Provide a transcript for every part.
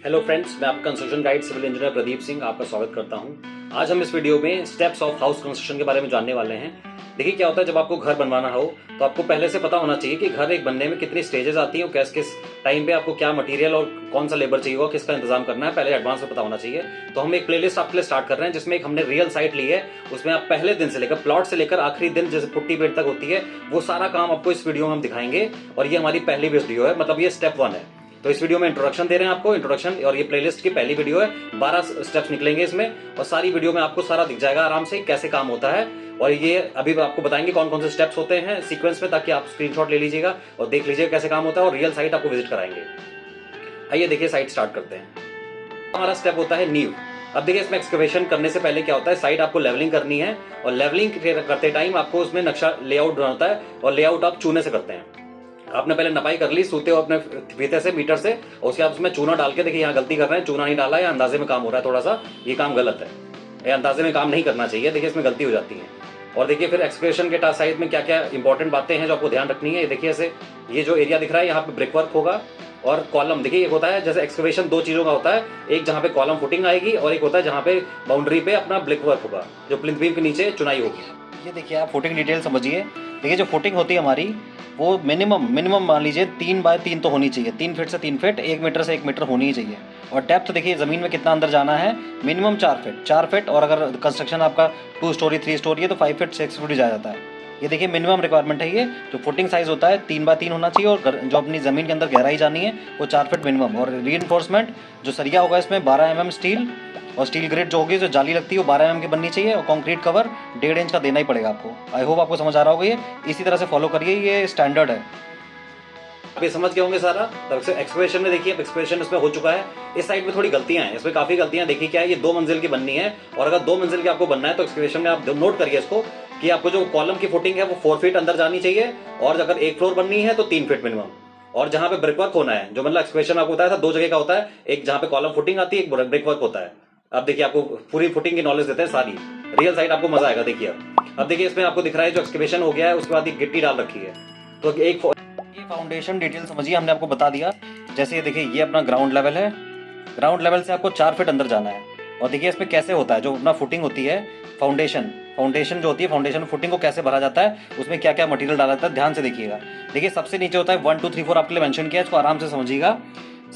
Hello friends, मैं आपका construction guide civil engineer Pradeep Singh आपका स्वागत करता हूं। आज हम इस वीडियो में स्टेप्स ऑफ हाउस कंस्ट्रक्शन के बारे में जानने वाले हैं। देखिए क्या होता है, जब आपको घर बनवाना हो तो आपको पहले से पता होना चाहिए कि घर एक बनने में कितनी स्टेजेस आती हैं और किस किस टाइम पे आपको क्या मटेरियल और कौन सा लेबर चाहिए होगा, किसका इंतजाम करना है, पहले एडवांस में पता होना चाहिए। तो हम एक प्लेलिस्ट आपके लिए स्टार्ट कर रहे हैं जिसमें एक हमने रियल साइट ली है। उसमें आप पहले दिन से लेकर प्लॉट से लेकर आखिरी दिन जैसे पुट्टी पेड़ तक होती है वो सारा काम आपको इस वीडियो में हम दिखाएंगे। और ये हमारी पहली वीडियो है, मतलब ये स्टेप 1 है। तो इस वीडियो में इंट्रोडक्शन दे रहे हैं आपको, इंट्रोडक्शन, और ये प्लेलिस्ट की पहली वीडियो है। 12 स्टेप्स निकलेंगे इसमें और सारी वीडियो में आपको सारा दिख जाएगा आराम से कैसे काम होता है। और ये अभी आपको बताएंगे कौन कौन से स्टेप्स होते हैं सीक्वेंस में, ताकि आप स्क्रीनशॉट ले लीजिएगा और देख लीजिएगा कैसे काम होता है, और रियल साइट आपको विजिट कराएंगे। आइए देखिए, साइट स्टार्ट करते हैं। हमारा स्टेप होता है नींव। अब देखिए, इसमें एक्सकवेशन करने से पहले क्या होता है, साइट आपको लेवलिंग करनी है और लेवलिंग करते टाइम आपको उसमें नक्शा लेआउट बनाता है और लेआउट आप चूने से करते हैं। आपने पहले नपाई कर ली सूते हो अपने फीते से, मीटर से, और उसके बाद उसमें चूना डाल के, देखिए यहाँ गलती कर रहे हैं, चूना नहीं डाला है, अंदाजे में काम हो रहा है, थोड़ा सा ये काम गलत है, ये अंदाजे में काम नहीं करना चाहिए। देखिए इसमें गलती हो जाती है। और देखिए फिर एक्सकवेशन के साइड में क्या क्या इंपॉर्टेंट बातें हैं जो आपको ध्यान रखनी है। देखिए ऐसे ये जो एरिया दिख रहा है यहाँ पे ब्रिक वर्क होगा और कॉलम। देखिए एक होता है जैसे एक्सकवेशन दो चीजों का होता है, एक जहाँ पे कॉलम फुटिंग आएगी और एक होता है जहाँ पे बाउंड्री पे अपना ब्रिक वर्क होगा, जो प्लिंथ बीम के नीचे चुनाई होगी। ये देखिए आप फुटिंग डिटेल समझिए। देखिए जो फुटिंग होती है हमारी वो मिनिमम मान लीजिए 3x3 तो होनी चाहिए, 3 फीट से 3 फीट, 1 मीटर से 1 मीटर होनी ही चाहिए। और डेप्थ देखिए ज़मीन में कितना अंदर जाना है, मिनिमम 4 फीट, और अगर कंस्ट्रक्शन आपका 2 स्टोरी 3 स्टोरी है तो 5 फीट 6 फीट जा जाता है। ये देखिए मिनिमम रिक्वायरमेंट है। ये जो फुटिंग साइज होता है 3x3 होना चाहिए, और जो अपनी ज़मीन के अंदर गहराई जानी है वो 4 फीट मिनिमम। और रीइंफोर्समेंट जो सरिया होगा इसमें 12 mm स्टील, और स्टील ग्रेड जो होगी, जो जाली लगती है वो 12 mm की बननी चाहिए, और कंक्रीट कवर 1.5 इंच का देना ही पड़ेगा आपको। आई होप आपको समझ आ रहा होगा। ये इसी तरह से फॉलो करिए, ये स्टैंडर्ड है। आप ये समझ गए होंगे सारा। तब से एक्सकवेशन में देखिए, एक्सकवेशन इसमें हो चुका है। इस साइड में थोड़ी गलतियां हैं, इसमें काफी गलतियां। देखिए क्या है, ये 2 मंजिल की बननी है, और अगर 2 मंजिल की आपको बनना है तो एक्सकवेशन में आप नोट करिए इसको कि आपको जो कॉलम की फुटिंग है वो 4 फीट अंदर जानी चाहिए, और अगर एक फ्लोर बननी है तो 3 फीट मिनिमम। और जहां पे ब्रिक वर्क होना है, जो मतलब एक्सकवेशन आपको बताया था 2 जगह का होता है, एक जहां पे कॉलम फुटिंग आती है, एक ब्रिक वर्क होता है। अब देखिए आपको पूरी फुटिंग की नॉलेज देते हैं सारी, रियल साइड आपको मजा आएगा। देखिए अब देखिए इसमें आपको दिख रहा है जो एक्सकवेशन हो गया है उसके बाद ये गिट्टी डाल रखी है। तो एक ये फाउंडेशन डिटेल समझिए, हमने आपको बता दिया। जैसे ये देखिए, ये अपना ग्राउंड लेवल है, ग्राउंड लेवल से आपको 4 फीट अंदर जाना है। और देखिए इसमें कैसे होता है, जो अपना फुटिंग होती है, फाउंडेशन जो होती है, फाउंडेशन फुटिंग को कैसे भरा जाता है, उसमें क्या क्या मटेरियल डाला जाता है, ध्यान से देखिएगा। देखिए सबसे नीचे होता है 1 2 3 4 आपके लिए मेंशन किया है, इसको आराम से समझिएगा।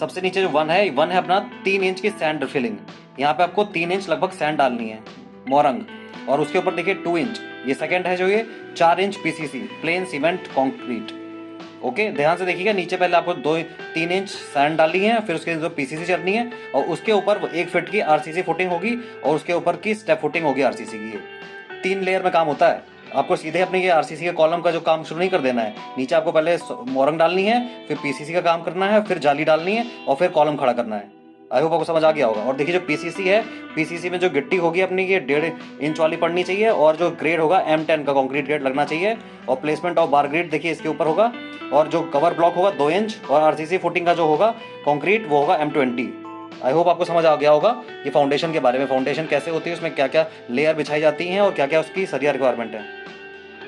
सबसे नीचे जो 1 है अपना 3 इंच की सैंड फिलिंग। यहाँ पे आपको 3 इंच लगभग सैंड डालनी है, मोरंग। और उसके ऊपर देखिए 2 इंच ये सेकंड है, जो ये 4 inch PCC plane cement concrete. Okay, ध्यान से देखिएगा। नीचे पहले आपको 2-3 इंच सैंड डालनी है, फिर उसके जो पीसीसी चढ़नी है, और उसके ऊपर 1 फीट की आरसीसी फुटिंग होगी, और उसके ऊपर की स्टेप फुटिंग होगी आरसीसी की। ये 3 लेयर में काम होता है। आपको सीधे अपने ये आरसीसी के कॉलम का जो काम शुरू नहीं कर देना है। नीचे आपको पहले मोरंग डालनी है, फिर पीसीसी का काम करना है, फिर जाली डालनी है, और फिर कॉलम खड़ा करना है। आई होप आपको समझ आ गया होगा। और देखिए जो पीसीसी है, पीसीसी में जो गिट्टी होगी अपनी ये 1.5 इंच वाली पड़नी चाहिए, और जो ग्रेड होगा M10 का कंक्रीट ग्रेड लगना चाहिए, और प्लेसमेंट ऑफ बार ग्रेड देखिए इसके ऊपर होगा। और जो कवर ब्लॉक होगा 2 इंच, और आरसीसी फुटिंग का जो होगा कंक्रीट वो होगा M20। आई होप आपको समझ आ गया होगा ये फाउंडेशन के बारे में, फाउंडेशन कैसे होती है, उसमें क्या क्या लेयर बिछाई जाती हैं, और क्या क्या उसकी सरिया रिक्वायरमेंट है।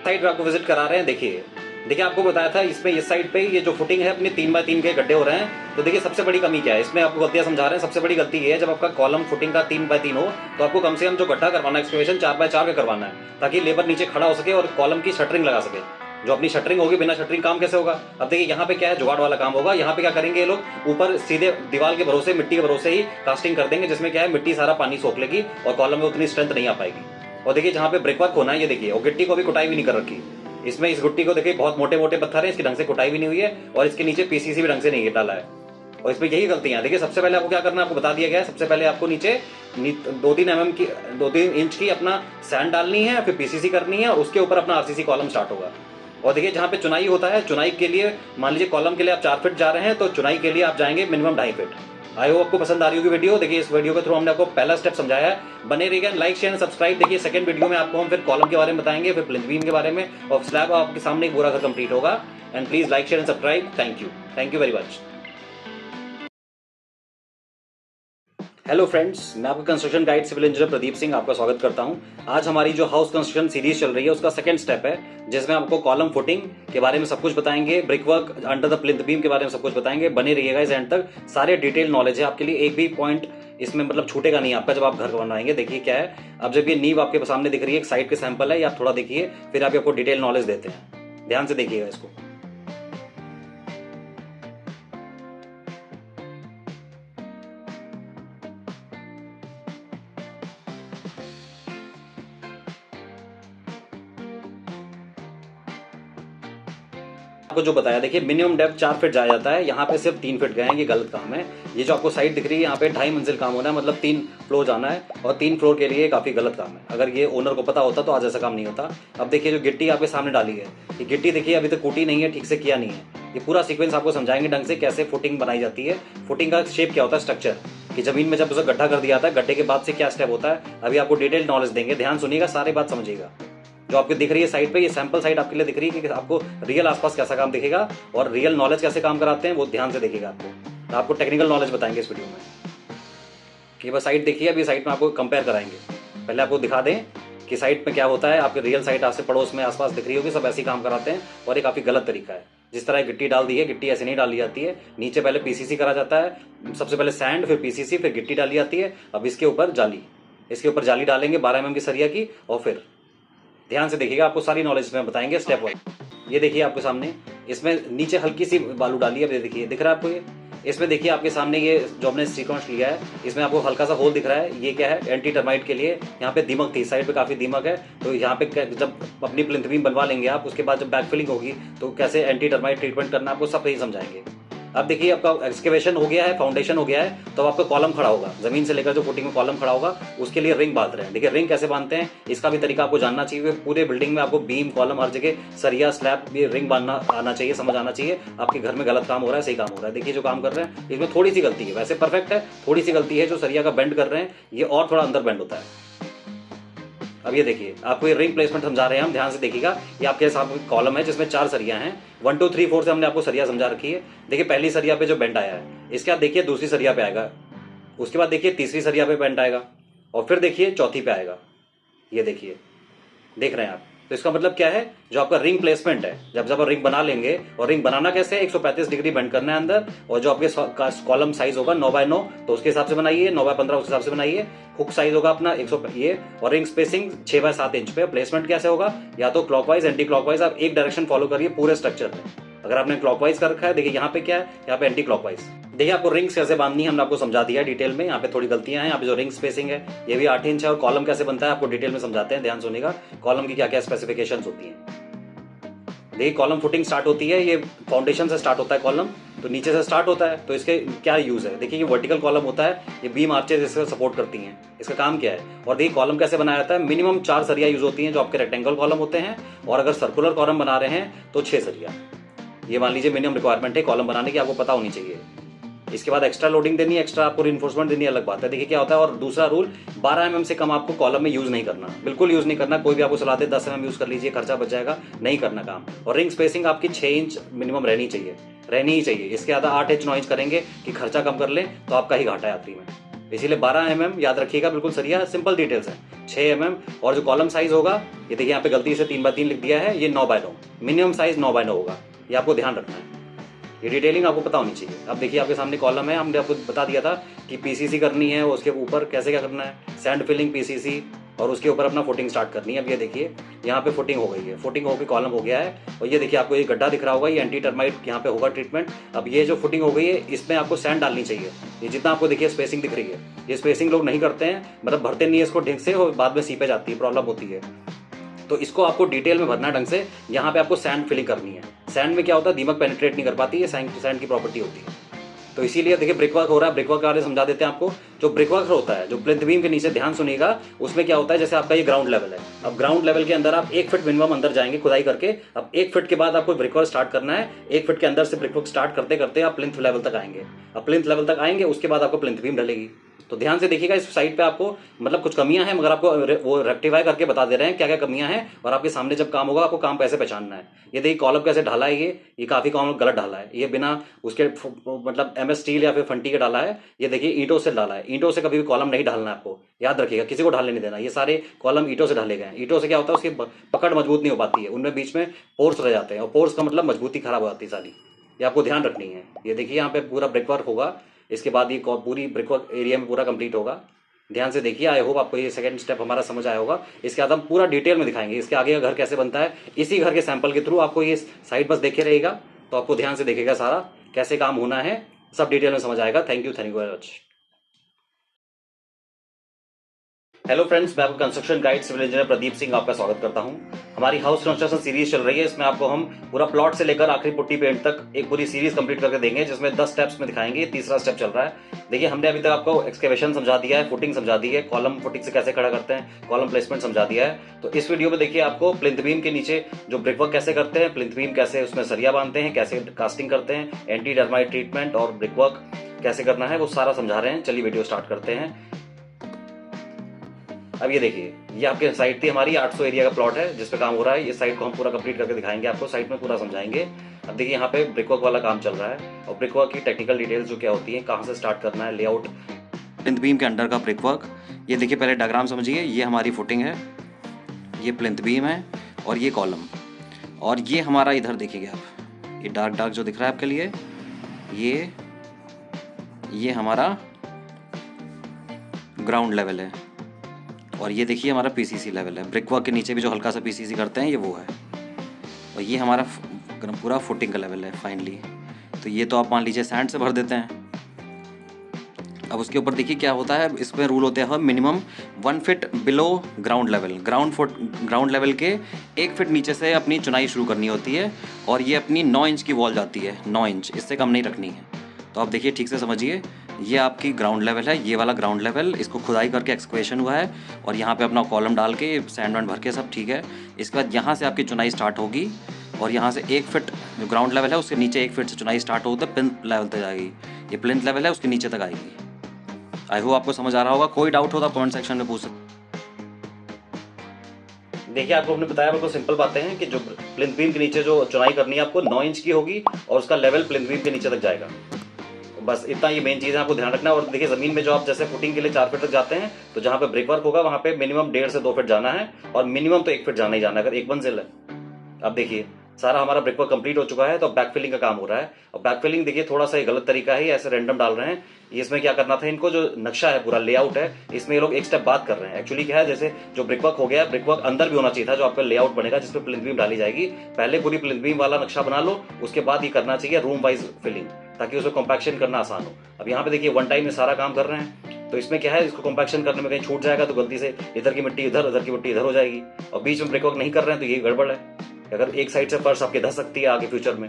साइड पे आपको विजिट करा रहे हैं। देखिए आपको बताया था इसमें इस साइड पे ये जो फुटिंग है अपनी 3x3 के गड्ढे हो रहे हैं। तो देखिए सबसे बड़ी कमी क्या है, इसमें आपको गलतियां समझा रहे हैं। सबसे बड़ी गलती ये है, जब आपका कॉलम फुटिंग का 3x3 हो तो आपको कम से कम जो गड्ढा करवाना है एक्सकवेशन 4x4 का करवाना है, ताकि लेबर नीचे खड़ा हो सके और कॉलम की शटरिंग लगा सके। जो अपनी शटरिंग होगी, बिना शटरिंग काम कैसे होगा। अब देखिए यहाँ पे क्या है, जुगाड़ वाला काम होगा। यहाँ पे क्या करेंगे ये लोग, ऊपर सीधे दीवार के भरोसे, मिट्टी के भरोसे ही कास्टिंग कर देंगे, जिसमें क्या है मिट्टी सारा पानी सोख लेगी और कॉलम में उतनी स्ट्रेंथ नहीं आ पाएगी। और देखिए जहाँ पे ब्रिक वर्क होना है, ये देखिए, और गिट्टी को भी कुटाई भी नहीं कर रखी इसमें। इस गुट्टी को देखिए बहुत मोटे मोटे पत्थर है, इसकी ढंग से कुटाई भी नहीं हुई है, और इसके नीचे पीसीसी भी ढंग से नहीं डाला है। और इसमें यही गलतियां। देखिए सबसे पहले आपको क्या करना है, आपको बता दिया गया है। सबसे पहले आपको नीचे 2-3 इंच की अपना सैंड डालनी है, फिर पीसीसी करनी है, और उसके ऊपर अपना आरसीसी कॉलम स्टार्ट होगा। और देखिए जहाँ पे चुनाई होता है, चुनाई के लिए मान लीजिए कॉलम के लिए आप 4 फीट जा रहे हैं, तो चुनाई के लिए आप जाएंगे मिनिमम 2.5 फीट। आई होप आपको पसंद आ रही होगी वीडियो। देखिए इस वीडियो के थ्रू हमने आपको पहला स्टेप समझाया है। बने रहिएगा, लाइक शेयर सब्सक्राइब। देखिए सेकंड वीडियो में आपको हम फिर कॉलम के बारे में बताएंगे, फिर प्लिंथ बीम के बारे में, और स्लैब आपके सामने एक पूरा घर कंप्लीट होगा। And please like share and subscribe. Thank you very much. Hello friends, मैं आपका construction guide civil engineer Pradeep Singh आपका स्वागत करता हूं। आज हमारी जो हाउस कंस्ट्रक्शन सीरीज चल रही है उसका सेकंड स्टेप है, जिसमें आपको कॉलम फुटिंग के बारे में सब कुछ बताएंगे, brick work under the plinth beam के बारे में सब कुछ बताएंगे। बने रहिएगा इस एंड तक, सारे डिटेल नॉलेज है आपके लिए, एक भी पॉइंट इसमें मतलब छूटेगा नहीं आपका जब आप घर बनवाएंगे। देखिए क्या है, अब जब ये नींव आपके सामने दिख रही है, एक साइड के सैंपल है, ये आप थोड़ा देखिए, फिर आप आपको डिटेल नॉलेज देते हैं। ध्यान से देखिएगा इसको। आपको जो बताया, देखिए मिनिमम डेप्थ 4 फीट जाया जाता है, यहाँ पे सिर्फ 3 फीट गए हैं, ये गलत काम है। ये जो आपको साइड दिख रही है, यहाँ पे 2.5 मंजिल काम होना है, मतलब 3 फ्लोर जाना है, और 3 फ्लोर के लिए काफी गलत काम है। अगर ये ओनर को पता होता तो आज ऐसा काम नहीं होता। अब देखिए जो गिट्टी आपके सामने डाली है, ये गिट्टी देखिए अभी तक कूटी नहीं है, ठीक से किया नहीं है। ये पूरा सीक्वेंस आपको समझाएंगे ढंग से कैसे फुटिंग बनाई जाती है, फुटिंग का शेप क्या होता है, स्ट्रक्चर कि जमीन में जब उसे गड्ढा कर दिया जाता है, गड्ढे के बाद से क्या स्टेप होता है, अभी आपको डिटेल नॉलेज देंगे। ध्यान सुनिएगा, सारी बात समझिएगा। जो आपको दिख रही है साइड पे, ये सैंपल साइड आपके लिए दिख रही है कि आपको रियल आसपास कैसा काम दिखेगा और रियल नॉलेज कैसे काम कराते हैं वो ध्यान से देखिएगा। आपको आपको टेक्निकल नॉलेज बताएंगे इस वीडियो में कि बस साइड देखिए, अभी साइड में आपको कंपेयर कराएंगे। पहले आपको दिखा दें कि साइड में क्या होता है। आपके रियल साइड आपसे पड़ोस में आसपास दिख रही होगी, सब ऐसे ही काम कराते हैं और ये काफ़ी गलत तरीका है। जिस तरह गिट्टी डाल दी है, गिट्टी ऐसे नहीं डाली जाती है। नीचे पहले पीसीसी करा जाता है, सबसे पहले सैंड, फिर पीसीसी, फिर गिट्टी डाली जाती है। अब इसके ऊपर जाली, इसके ऊपर जाली डालेंगे 12 mm की सरिया की, और फिर ध्यान से देखिएगा, आपको सारी नॉलेज में बताएंगे स्टेप वाइज। ये देखिए आपके सामने, इसमें नीचे हल्की सी बालू डाली है, देखिए दिख रहा है आपको। ये इसमें देखिए आपके सामने ये जो हमने सीक्वेंस लिया है, इसमें आपको हल्का सा होल दिख रहा है। ये क्या है, एंटी टर्माइट के लिए। यहाँ पे दीमक थी, साइड पे काफी दीमक है, तो यहाँ पे जब अपनी प्लिंथ बीम बनवा लेंगे आप, उसके बाद जब बैक फिलिंग होगी तो कैसे एंटी टर्माइट ट्रीटमेंट करना आपको सब यही समझाएंगे। अब देखिए आपका एक्सकेवेशन हो गया है, फाउंडेशन हो गया है, तो आपका कॉलम खड़ा होगा, जमीन से लेकर जो फुटिंग में कॉलम खड़ा होगा, उसके लिए रिंग बांध रहे हैं। देखिए रिंग कैसे बांधते हैं, इसका भी तरीका आपको जानना चाहिए। पूरे बिल्डिंग में आपको बीम, कॉलम, हर जगह सरिया, स्लैब, ये रिंग बांधना आना चाहिए, समझ आना चाहिए। आपके घर में गलत काम हो रहा है, सही काम हो रहा है। देखिए जो काम कर रहे हैं इसमें थोड़ी सी गलती है, वैसे परफेक्ट है, थोड़ी सी गलती है। जो सरिया का बेंड कर रहे हैं, ये और थोड़ा अंदर बेंड होता है। अब ये देखिए, आपको ये रिंग प्लेसमेंट समझा रहे हैं हम, ध्यान से देखिएगा। ये आपके सामने कॉलम है जिसमें 4 सरिया हैं, 1 2 3 4 से हमने आपको सरिया समझा रखी है। देखिए पहली सरिया पे जो बेंड आया है, इसके बाद देखिए दूसरी सरिया पे आएगा, उसके बाद देखिए तीसरी सरिया पे बेंड आएगा, और फिर देखिए चौथी पे आएगा। ये देखिए, देख रहे हैं आप। तो इसका मतलब क्या है, जो आपका रिंग प्लेसमेंट है, जब आप रिंग बना लेंगे, और रिंग बनाना कैसे है, 135 डिग्री बेंड करना है अंदर, और जो आपके कॉलम साइज होगा 9x9, तो उसके हिसाब से बनाइए, 9x15 उस हिसाब से बनाइए। हुक साइज होगा अपना 100 ये, और रिंग स्पेसिंग 6x7 इंच पे। प्लेसमेंट कैसे होगा, या तो क्लॉकवाइज, एंटी क्लॉकवाइज, आप एक डायरेक्शन फॉलो करिए पूरे स्ट्रक्चर में। अगर आपने क्लॉकवाइज कर रखा है, देखिए यहाँ पे क्या है, यहाँ पे एंटी क्लॉकवाइज। देखिए आपको रिंग्स कैसे बांधनी है हमने आपको समझा दिया डिटेल में। यहाँ पे थोड़ी गलतियां हैं, यहाँ पे जो रिंग स्पेसिंग है ये भी 8 इंच है, और कॉलम कैसे बनता है आपको डिटेल में समझाते हैं, ध्यान सुनिएगा। कॉलम की क्या क्या स्पेसिफिकेशंस होती हैं। देखिए कॉलम फुटिंग स्टार्ट होती है, ये फाउंडेशन से स्टार्ट होता है कॉलम, तो नीचे से स्टार्ट होता है। तो इसके क्या यूज है, देखिए ये वर्टिकल कॉलम होता है, ये बीम आर्चेज इसका सपोर्ट करती हैं, इसका काम क्या है। और देखिए कॉलम कैसे बनाया जाता है, मिनिमम 4 सरिया यूज होती हैं जो आपके रेक्टेंगल कॉलम होते हैं, और अगर सर्कुलर कॉलम बना रहे हैं तो 6 सरिया। ये मान लीजिए मिनिमम रिक्वायरमेंट है कॉलम बनाने की, आपको पता होनी चाहिए। इसके बाद एक्स्ट्रा लोडिंग देनी है, एक्स्ट्रा आपको रिइंफोर्समेंट देनी, अलग बात है। देखिए क्या होता है, और दूसरा रूल, 12 mm से कम आपको कॉलम में यूज नहीं करना, बिल्कुल यूज नहीं करना। कोई भी आपको सलाह दे 10 mm यूज कर लीजिए, खर्चा बच जाएगा, नहीं करना काम। और रिंग स्पेसिंग आपकी 6 इंच मिनिमम रहनी चाहिए, रहनी ही चाहिए। इसके ज़्यादा 8 इंच 9 इंच करेंगे कि खर्चा कम कर लें तो आपका ही घाटा है आखिरी में। इसीलिए 12 mm याद रखिएगा, बिल्कुल सरिया, सिंपल डिटेल्स है। 6 mm, और जो कॉलम साइज होगा, ये देखिए यहाँ पे गलती से 3x3 लिख दिया है, ये 9x9, मिनिमम साइज 9x9 होगा, ये आपको ध्यान रखना है। ये डिटेलिंग आपको पता होनी चाहिए। अब देखिए आपके सामने कॉलम है, हमने आपको बता दिया था कि पीसीसी करनी है, उसके ऊपर कैसे क्या करना है, सैंड फिलिंग, पीसीसी, और उसके ऊपर अपना फुटिंग स्टार्ट करनी है। अब ये देखिए यहाँ पे फुटिंग हो गई है, फुटिंग होकर कॉलम हो गया है, और ये देखिए आपको ये गड्ढा दिख रहा होगा, ये एंटी टर्माइट यहाँ पे होगा ट्रीटमेंट। अब ये जो फुटिंग हो गई है, इसमें आपको सैंड डालनी चाहिए। ये जितना आपको देखिए स्पेसिंग दिख रही है, ये स्पेसिंग लोग नहीं करते हैं, मतलब भरते नहीं है इसको ढंग से, और बाद में सीपे जाती है, प्रॉब्लम होती है। तो इसको आपको डिटेल में भरना ढंग से। यहाँ पे आपको सैंड फिलिंग करनी है। सैंड में क्या होता है, दीमक पेनिट्रेट नहीं कर पाती है, सैंड की प्रॉपर्टी होती है। तो इसीलिए देखिए ब्रिक वर्क हो रहा है, ब्रिक वर्क के बारे में समझा देते हैं आपको। जो ब्रिक वर्क होता है, जो प्लिंथ बीम के नीचे, ध्यान सुनिएगा, उसमें क्या होता है, जैसे आपका ये ग्राउंड लेवल है, अब ग्राउंड लेवल के अंदर आप 1 फीट मिनिमम अंदर जाएंगे खुदाई करके। अब 1 फीट के बाद आपको ब्रिक वर्क स्टार्ट करना है, 1 फीट के अंदर से ब्रिक वर्क स्टार्ट करते करते आप प्लिंथ लेवल तक आएंगे। अब प्लिंथ लेवल तक आएंगे, उसके बाद आपको प्लिंथ बीम ढलेगी। तो ध्यान से देखिएगा, इस साइड पे आपको मतलब कुछ कमियां हैं, मगर आपको वो रेक्टिफाई करके बता दे रहे हैं क्या क्या कमियां हैं, और आपके सामने जब काम होगा आपको काम कैसे पहचानना है। ये देखिए कॉलम कैसे ढाला है, ये काफ़ी कॉलम गलत ढाला है, ये बिना उसके मतलब MS स्टील या फिर फंटी के डाला है। ये देखिए ईंटों से डाला है, ईंटों से कभी भी कॉलम नहीं ढालना है आपको, याद रखिएगा, किसी को ढालने नहीं देना। ये सारे कॉलम ईंटों से ढाले गए हैं। ईंटों से क्या होता है, उसकी पकड़ मजबूत नहीं हो पाती है, उनमें बीच में पोर्स रह जाते हैं, और पोर्स का मतलब मजबूती खराब हो जाती है सारी। ये आपको ध्यान रखनी है। ये देखिए यहाँ पे पूरा ब्रिकवर्क होगा, इसके बाद ये पूरी ब्रिकवर्क एरिया में पूरा कंप्लीट होगा। ध्यान से देखिए, आई होप आपको ये सेकंड स्टेप हमारा समझ आया होगा। इसके बाद हम पूरा डिटेल में दिखाएंगे इसके आगे का घर कैसे बनता है, इसी घर के सैंपल के थ्रू। आपको ये साइड बस देखे रहेगा तो आपको ध्यान से देखेगा सारा कैसे काम होना है, सब डिटेल में समझ आएगा। Thank you very much. Hello friends, मैं आपका construction guide civil engineer Pradeep Singh आपका स्वागत करता हूं। हमारी हाउस कंस्ट्रक्शन सीरीज चल रही है, इसमें आपको हम पूरा प्लॉट से लेकर आखिरी पुट्टी पेंट तक एक पूरी सीरीज कंप्लीट करके देंगे, जिसमें 10 स्टेप्स में दिखाएंगे। तीसरा स्टेप चल रहा है। देखिए, हमने अभी तक आपको एक्सकेवेशन समझा दिया है, फुटिंग समझा दी है, कॉलम फुटिंग से कैसे खड़ा करते हैं, कॉलम प्लेसमेंट समझा दिया है। तो इस वीडियो में देखिए आपको प्लिंथ बीम के नीचे जो ब्रिकवर्क कैसे करते हैं, प्लिंथ बीम कैसे उसमें सरिया बांधते हैं, कैसे कास्टिंग करते हैं, एंटी टर्माइट ट्रीटमेंट और ब्रिकवर्क कैसे करना है, वो सारा समझा रहे हैं। चलिए वीडियो स्टार्ट करते हैं। अब ये देखिए, ये आपके साइट थी हमारी 800 एरिया का प्लॉट है जिस पे काम हो रहा है। ये साइट को हम पूरा कंप्लीट करके दिखाएंगे आपको, साइट में पूरा समझाएंगे। अब देखिए यहाँ पे ब्रिकवर्क वाला काम चल रहा है, और ब्रिकवर्क की टेक्निकल डिटेल्स जो क्या होती है, कहाँ से स्टार्ट करना है, लेआउट, प्लिंथ बीम के अंडर का ब्रिकवर्क। ये देखिए, पहले डायग्राम समझिए। ये हमारी फुटिंग है, ये प्लिंथ बीम है, और ये कॉलम, और ये हमारा इधर देखिएगा आप, ये डार्क डार्क जो दिख रहा है आपके लिए, ये हमारा ग्राउंड लेवल है, और ये देखिए हमारा PCC लेवल है। ब्रिकवर्क के नीचे भी जो हल्का सा PCC करते हैं, ये वो है। और ये हमारा पूरा फुटिंग का लेवल है फाइनली। तो ये तो आप मान लीजिए सैंड से भर देते हैं। अब उसके ऊपर देखिए क्या होता है, इसमें रूल होते हैं minimum 1 feet below ground level. Ground level के 1 फीट नीचे से अपनी चुनाई शुरू करनी होती है, और ये अपनी 9 इंच की वॉल जाती है, 9 इंच, इससे कम नहीं रखनी है। तो आप देखिए ठीक से समझिए, ये आपकी ग्राउंड लेवल है, ये वाला ग्राउंड लेवल, इसको खुदाई करके एक्सकेवेशन हुआ है, और यहाँ पे अपना कॉलम डाल के सैंड वैंड भर के सब ठीक है। इसके बाद यहाँ से आपकी चुनाई स्टार्ट होगी, और यहाँ से 1 फीट जो ग्राउंड लेवल है उसके नीचे 1 फीट से चुनाई स्टार्ट होगी, तो प्लिंथ लेवल तक जाएगी। ये प्लिंथ लेवल है, उसके नीचे तक आएगी। आई होप आपको समझ आ रहा होगा। कोई डाउट हो तो कमेंट सेक्शन में पूछ सकते। देखिए, आपको हमने बताया, बिल्कुल सिंपल बातें हैं कि जो प्लिंथ बीम के नीचे जो चुनाई करनी है आपको 9 इंच की होगी, और उसका लेवल प्लिंथ बीम के नीचे तक जाएगा। बस इतना ये मेन चीज़ है, आपको ध्यान रखना है। और देखिए, ज़मीन में जो आप जैसे फुटिंग के लिए 4 फीट तक जाते हैं, तो जहाँ पे ब्रिकवर्क होगा वहाँ पे मिनिमम 1.5 से 2 फीट जाना है, और मिनिमम तो 1 फीट जाना ही जाना है अगर एक मंजिल है। अब देखिए, सारा हमारा ब्रिकवर्क कंप्लीट हो चुका है, तो अब बैकफिलिंग का काम हो रहा है। और बैकफिलिंग देखिए थोड़ा सा गलत तरीका है, ऐसे रैंडम डाल रहे हैं। इसमें क्या करना था, इनको जो नक्शा है, पूरा लेआउट है, इसमें ये लोग एक स्टेप बात कर रहे हैं। एक्चुअली क्या है, जैसे जो ब्रिकवर्क हो गया, ब्रिकवर्क अंदर भी होना चाहिए था, जो आपका लेआउट बनेगा जिसपे प्लिंथ बीम डाली जाएगी। पहले पूरी प्लिंथ बीम वाला नक्शा बना लो, उसके बाद ये करना चाहिए रूम वाइज फिलिंग, ताकि उसको कॉम्पैक्शन करना आसान हो। अब यहाँ पे देखिए, वन टाइम में सारा काम कर रहे हैं, तो इसमें क्या है, इसको कॉम्पैक्शन करने में कहीं छूट जाएगा तो गलती से इधर की मिट्टी इधर, उधर की मिट्टी इधर हो जाएगी, और बीच में ब्रिकवर्क नहीं कर रहे हैं तो ये गड़बड़ है। अगर एक साइड से फर्श आपके धस सकती है आगे फ्यूचर में,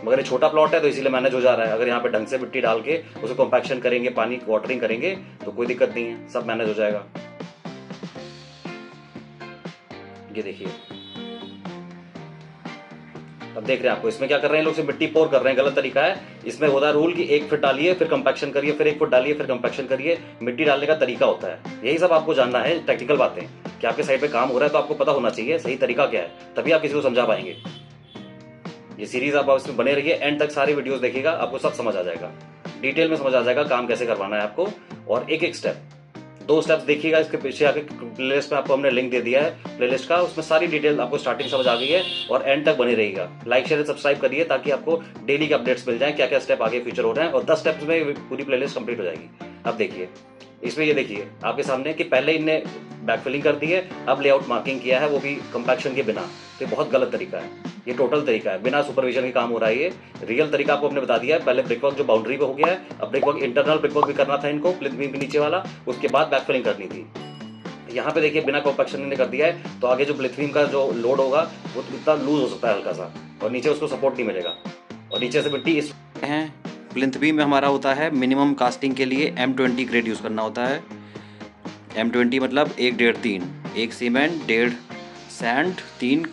मगर ये छोटा प्लॉट है तो इसीलिए मैनेज हो जा रहा है। अगर यहाँ पे ढंग से मिट्टी डाल के उसे कॉम्पैक्शन करेंगे, पानी वाटरिंग करेंगे, तो कोई दिक्कत नहीं है, सब मैनेज हो जाएगा। ये देखिए, अब देख रहे हैं आपको, इसमें क्या कर रहे हैं लोग, से मिट्टी पोर कर रहे हैं, गलत तरीका है। इसमें होता है रूल कि 1 फीट डालिए, फिर कंपैक्शन करिए, फिर 1 फीट डालिए, फिर कंपैक्शन करिए। मिट्टी डालने का तरीका होता है, यही सब आपको जानना है, टेक्निकल बातें कि आपके साइड पे काम हो रहा है तो आपको पता होना चाहिए सही तरीका क्या है, तभी आप किसी को समझा पाएंगे। ये सीरीज आप इसमें बने रहिए, एंड तक सारी वीडियोस देखिएगा, आपको सब समझ आ जाएगा, डिटेल में समझ आ जाएगा काम कैसे करवाना है आपको। और एक एक स्टेप, 2 स्टेप्स देखिएगा। इसके पीछे आके प्लेलिस्ट में आपको हमने लिंक दे दिया है प्लेलिस्ट का, उसमें सारी डिटेल आपको स्टार्टिंग समझ आ गई है, और एंड तक बने रहिएगा। लाइक शेयर सब्सक्राइब करिए, ताकि आपको डेली के अपडेट्स मिल जाए, क्या क्या स्टेप आगे फ्यूचर हो रहे हैं, और 10 स्टेप्स में पूरी प्लेलिस्ट कंप्लीट हो जाएगी। अब देखिए, इसमें ये देखिए आपके सामने कि पहले इनने बैकफिलिंग कर दी है, अब लेआउट मार्किंग किया है, वो भी कंपैक्शन के बिना। तो ये बहुत गलत तरीका है, ये टोटल तरीका है, बिना सुपरविजन के काम हो रहा है। ये रियल तरीका आपको हमने बता दिया है। पहले ब्रिकवर्क जो बाउंड्री पे हो गया है, अब ब्रिकवर्क इंटरनल ब्रिकवर्क भी करना था इनको, प्लिंथ बीम के नीचे वाला, उसके बाद बैकफिलिंग करनी थी। यहाँ पे देखिए, बिना कॉम्पैक्शन ने कर दिया है, तो आगे जो प्लिंथ बीम का जो लोड होगा वो इतना लूज हो सकता है हल्का सा, और नीचे उसको सपोर्ट नहीं मिलेगा, और नीचे से मिट्टी इस है। प्लिंथ बीम में हमारा होता है मिनिमम कास्टिंग के लिए M20 ग्रेड यूज़ करना होता है। M20 मतलब 1, 1.5, 3, 1 सीमेंट, 1.5 सैंड, 3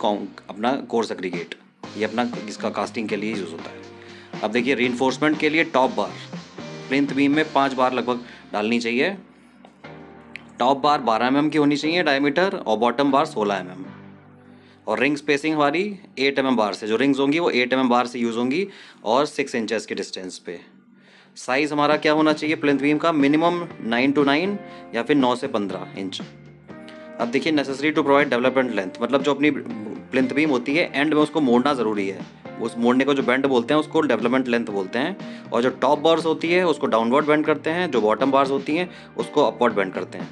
अपना कोर्स एग्रीगेट, ये अपना इसका कास्टिंग के लिए यूज़ होता है। अब देखिए, रीइंफोर्समेंट के लिए टॉप बार, प्लिंथ बीम में 5 बार लगभग डालनी चाहिए। टॉप बार 12 mm की होनी चाहिए डायमीटर और बॉटम बार 16 mm। और रिंग स्पेसिंग हमारी 8 mm बार से, जो रिंग्स होंगी वो 8 mm बार से यूज़ होंगी और 6 इंचेस के डिस्टेंस पे। साइज़ हमारा क्या होना चाहिए प्लिंथ बीम का, मिनिमम 9 to 9 या फिर 9 से 15 इंच। अब देखिए, necessary to provide development length, मतलब जो अपनी प्लिंथ बीम होती है एंड में उसको मोड़ना ज़रूरी है। उस मोड़ने को जो बेंड बोलते हैं उसको डेवलपमेंट लेंथ बोलते हैं। और जो टॉप बार्स होती है उसको डाउनवर्ड बेंड करते हैं, जो बॉटम बार्स होती हैं उसको अपवर्ड बेंड करते हैं।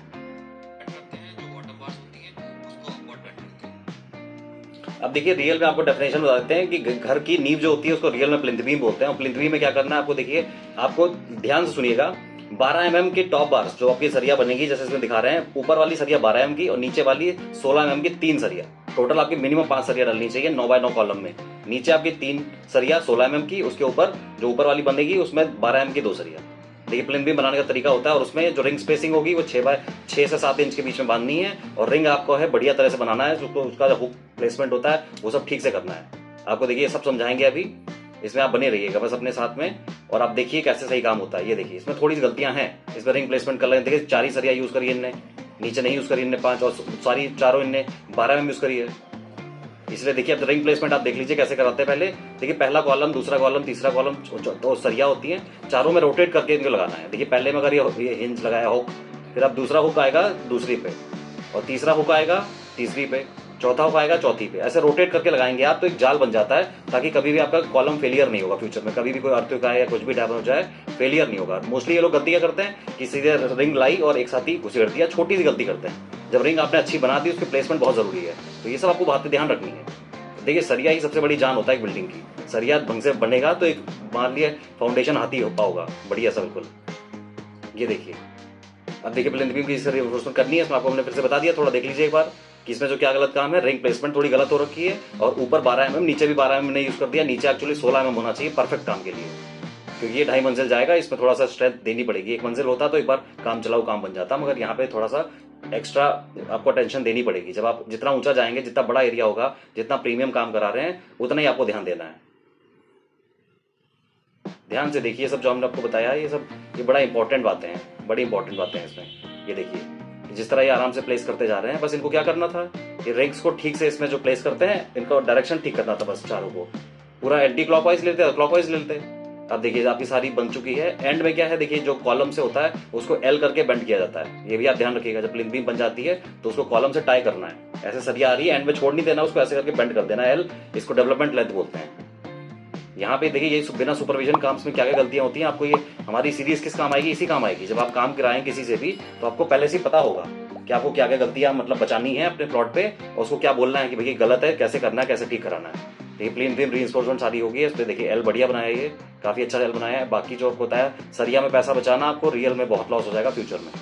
अब देखिए, रियल में आपको डेफिनेशन बता देते हैं कि घर की नींव जो होती है उसको रियल में प्लिंथ बीम बोलते हैं। और प्लिंथ बीम में क्या करना है आपको, देखिए आपको ध्यान से सुनिएगा। 12 mm की टॉप बार्स जो आपकी सरिया बनेगी, जैसे इसमें दिखा रहे हैं, ऊपर वाली सरिया 12 mm की और नीचे वाली 16 mm की 3 सरिया। टोटल आपकी मिनिमम 5 सरिया डालनी चाहिए 9 बाय 9 कॉलम में। नीचे आपकी 3 सरिया 16 mm की, उसके ऊपर जो ऊपर वाली बनेगी उसमें 12 mm की 2 सरिया। देखिए, प्लिंथ बीम बनाने का तरीका होता है। और उसमें जो रिंग स्पेसिंग होगी वो 6 से 7 इंच के बीच में बांधनी है। और रिंग आपको है बढ़िया तरह से बनाना है, उसको उसका जो हुक प्लेसमेंट होता है वो सब ठीक से करना है। आपको देखिए सब समझाएंगे अभी, इसमें आप बने रहिएगा बस अपने साथ में। और आप देखिए कैसे सही काम होता है। ये देखिए, इसमें थोड़ी सी गलतियां हैं। इसमें रिंग प्लेसमेंट कर लें, देखिए 4 ही सरिया यूज़ करिए इनने, नीचे नहीं यूज़ करिए इनने 5, और सारी चारों इनने 12 mm यूज़ करिए। इसलिए देखिए, अब रिंग प्लेसमेंट आप देख लीजिए कैसे कराते हैं। पहले देखिए, पहला कॉलम, दूसरा कॉलम, तीसरा कॉलम, दो सरिया होती हैं, चारों में रोटेट करके इनको लगाना है। देखिए, पहले में अगर ये हिंज लगाया हुक, फिर अब दूसरा हुक आएगा दूसरी पे, और तीसरा हुक आएगा तीसरी पे, चौथा हुक आएगा चौथी पे। ऐसे रोटेट करके लगाएंगे आप तो एक जाल बन जाता है, ताकि कभी भी आपका कॉलम फेलियर नहीं होगा। फ्यूचर में कभी भी कोई अर्थक्वेक आए या कुछ भी डैमेज हो जाए, फेलियर नहीं होगा। मोस्टली ये लोग गलती क्या करते हैं कि सीधे रिंग लाई और एक साथ ही घुसेड़ दिया, छोटी सी गलती करते हैं। जब रिंग आपने अच्छी बना दी, उसकी प्लेसमेंट बहुत जरूरी है। तो ये सब आपको बात पे ध्यान रखनी है। देखिए, सरिया ही सबसे बड़ी जान होता है एक बिल्डिंग की। सरिया ढंग से बनेगा तो एक मान लिया फाउंडेशन हाथी होगा बढ़िया सा, बिल्कुल। ये देखिए, अब देखिए प्लिंथ बीम की रिइंफोर्समेंट करनी है, इसमें आपको हमने फिर से बता दिया। थोड़ा देख लीजिए एक बार कि इसमें जो क्या गलत काम है। रिंग प्लेसमेंट थोड़ी गलत हो रखी है, और ऊपर 12 mm, नीचे भी 12 mm ने यूज कर दिया। नीचे एक्चुअली 16 mm होना चाहिए परफेक्ट काम के लिए, क्योंकि ये 2.5 मंजिल जाएगा। इसमें थोड़ा सा स्ट्रेंथ देनी पड़ेगी। 1 मंजिल होता तो एक बार काम चलाऊ काम बन जाता, मगर यहाँ पे थोड़ा सा एक्स्ट्रा आपको टेंशन देनी पड़ेगी। जब आप जितना ऊंचा जाएंगे, जितना बड़ा एरिया होगा, जितना प्रीमियम काम करा रहे हैं, उतना ही आपको ध्यान देना है। ध्यान से देखिए सब जो हमने आपको बताया, ये बड़ा इंपॉर्टेंट बातें हैं, बड़ी इंपॉर्टेंट बातें हैं इसमें। ये देखिए जिस तरह ये आराम से प्लेस करते जा रहे हैं, बस इनको क्या करना था, ये रिंग्स को ठीक से इसमें जो प्लेस करते हैं, इनको डायरेक्शन ठीक करना था बस। चारों को पूरा एंटी क्लॉकवाइज लेते हैं, क्लॉकवाइज लेते। अब देखिए आपकी सारी बन चुकी है। एंड में क्या है, देखिए जो कॉलम से होता है उसको एल करके बेंड किया जाता है। ये भी आप ध्यान रखिएगा, जब प्लिंथ बीम बन जाती है तो उसको कॉलम से टाई करना है। ऐसे सरिया आ रही है, एंड में छोड़ नहीं देना, उसको ऐसे करके बेंड कर देना एल। इसको डेवलपमेंट लेंथ बोलते हैं। यहाँ पे देखिए, ये बिना सुपरविजन काम में क्या क्या गलतियां होती हैं, आपको ये हमारी सीरीज किस काम आएगी, इसी काम आएगी। जब आप काम कराएं किसी से भी, तो आपको पहले से पता होगा कि आपको क्या क्या गलतियां मतलब बचानी है अपने प्लॉट पे, और उसको क्या बोलना है कि भैया गलत है, कैसे करना है, कैसे ठीक कराना है। देखिए प्लिंथ बीम रीइंफोर्समेंट सारी होगी इस पे। देखिए एल बढ़िया बनाया है, ये काफी अच्छा एल बनाया है। बाकी जो आपको होता है सरिया में पैसा बचाना, आपको रियल में बहुत लॉस हो जाएगा फ्यूचर में।